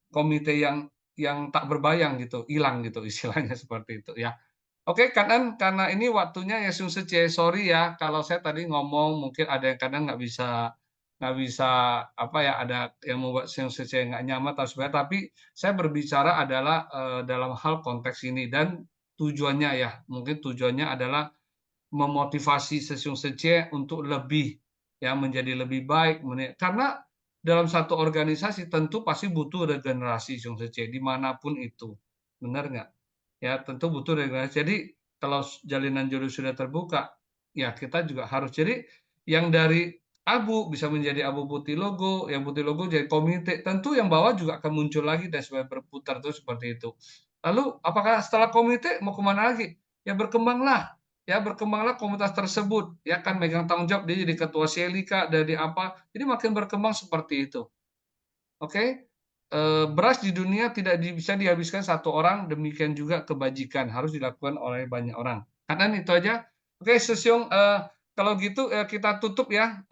komite yang tak berbayang gitu, hilang gitu istilahnya seperti itu ya. Oke, karena ini waktunya ya Sung Sece, sorry ya kalau saya tadi ngomong mungkin ada yang kadang nggak bisa apa ya, ada yang membuat Sung Sece nggak nyaman atau sebagainya, tapi saya berbicara adalah dalam hal konteks ini dan tujuannya ya, mungkin tujuannya adalah memotivasi Sung Sece untuk lebih ya menjadi lebih baik, karena dalam satu organisasi tentu pasti butuh regenerasi Sung Sece dimanapun itu, benar nggak? Ya tentu butuh regenerasi. Jadi kalau jalinan jodoh sudah terbuka, ya kita juga harus. Jadi yang dari abu bisa menjadi abu putih logo, yang putih logo jadi komite. Tentu yang bawah juga akan muncul lagi dan supaya berputar terus seperti itu. Lalu apakah setelah komite mau kemana lagi? Ya berkembanglah komunitas tersebut. Ya kan megang tanggung jawab dia jadi ketua Selika dari apa. Jadi makin berkembang seperti itu. Oke. Beras di dunia tidak bisa dihabiskan satu orang, demikian juga kebajikan harus dilakukan oleh banyak orang. Karena itu aja. Oke, Sesyong, kalau gitu kita tutup ya,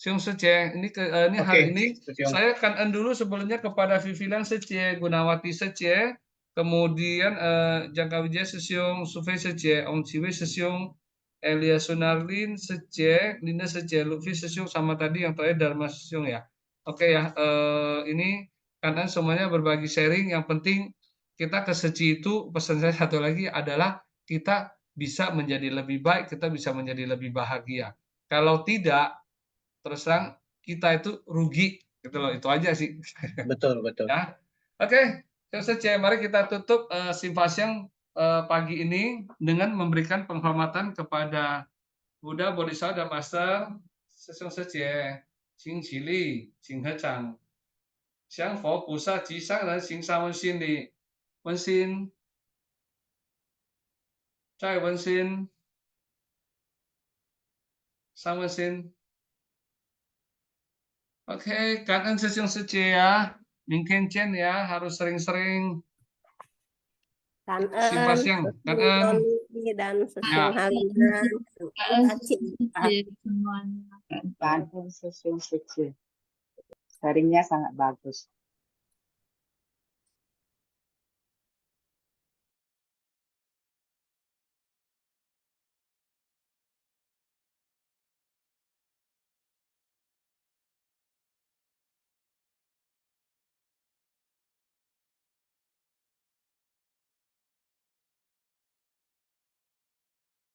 Sesyong Sece. Ini hari ini saya akan dulu sebelumnya kepada Vivian Sece, Gunawati Sece, kemudian Jangka Wijaya Sesyong, Sufei Sece, Om Ciwe Sesyong, Elia Sunarlin Sece, Linda Sece, Lutfi Sesyong, sama tadi yang terakhir Dharma Sesyong ya. Oke ya, ini karena semuanya berbagi sharing, yang penting kita keseci itu, pesan saya satu lagi adalah kita bisa menjadi lebih baik, kita bisa menjadi lebih bahagia. Kalau tidak, terus terang kita itu rugi, gitu loh, itu aja sih. Betul, betul. Ya. Oke, keseci, mari kita tutup Simpasiang pagi ini dengan memberikan penghormatan kepada Buddha, Bodhisattva, dan Master Sesyong Sece, Qing Qi Li, Qing He Chang, 降佛菩萨及上人行三温馨礼，温馨，再温馨，三温馨。Oke, 感恩师兄师姐呀，明天见呀，harus sering-sering. Simpasiang, Sesyong Doni dan Sesyong Halina. Sesyong Sece. Sharingnya sangat bagus.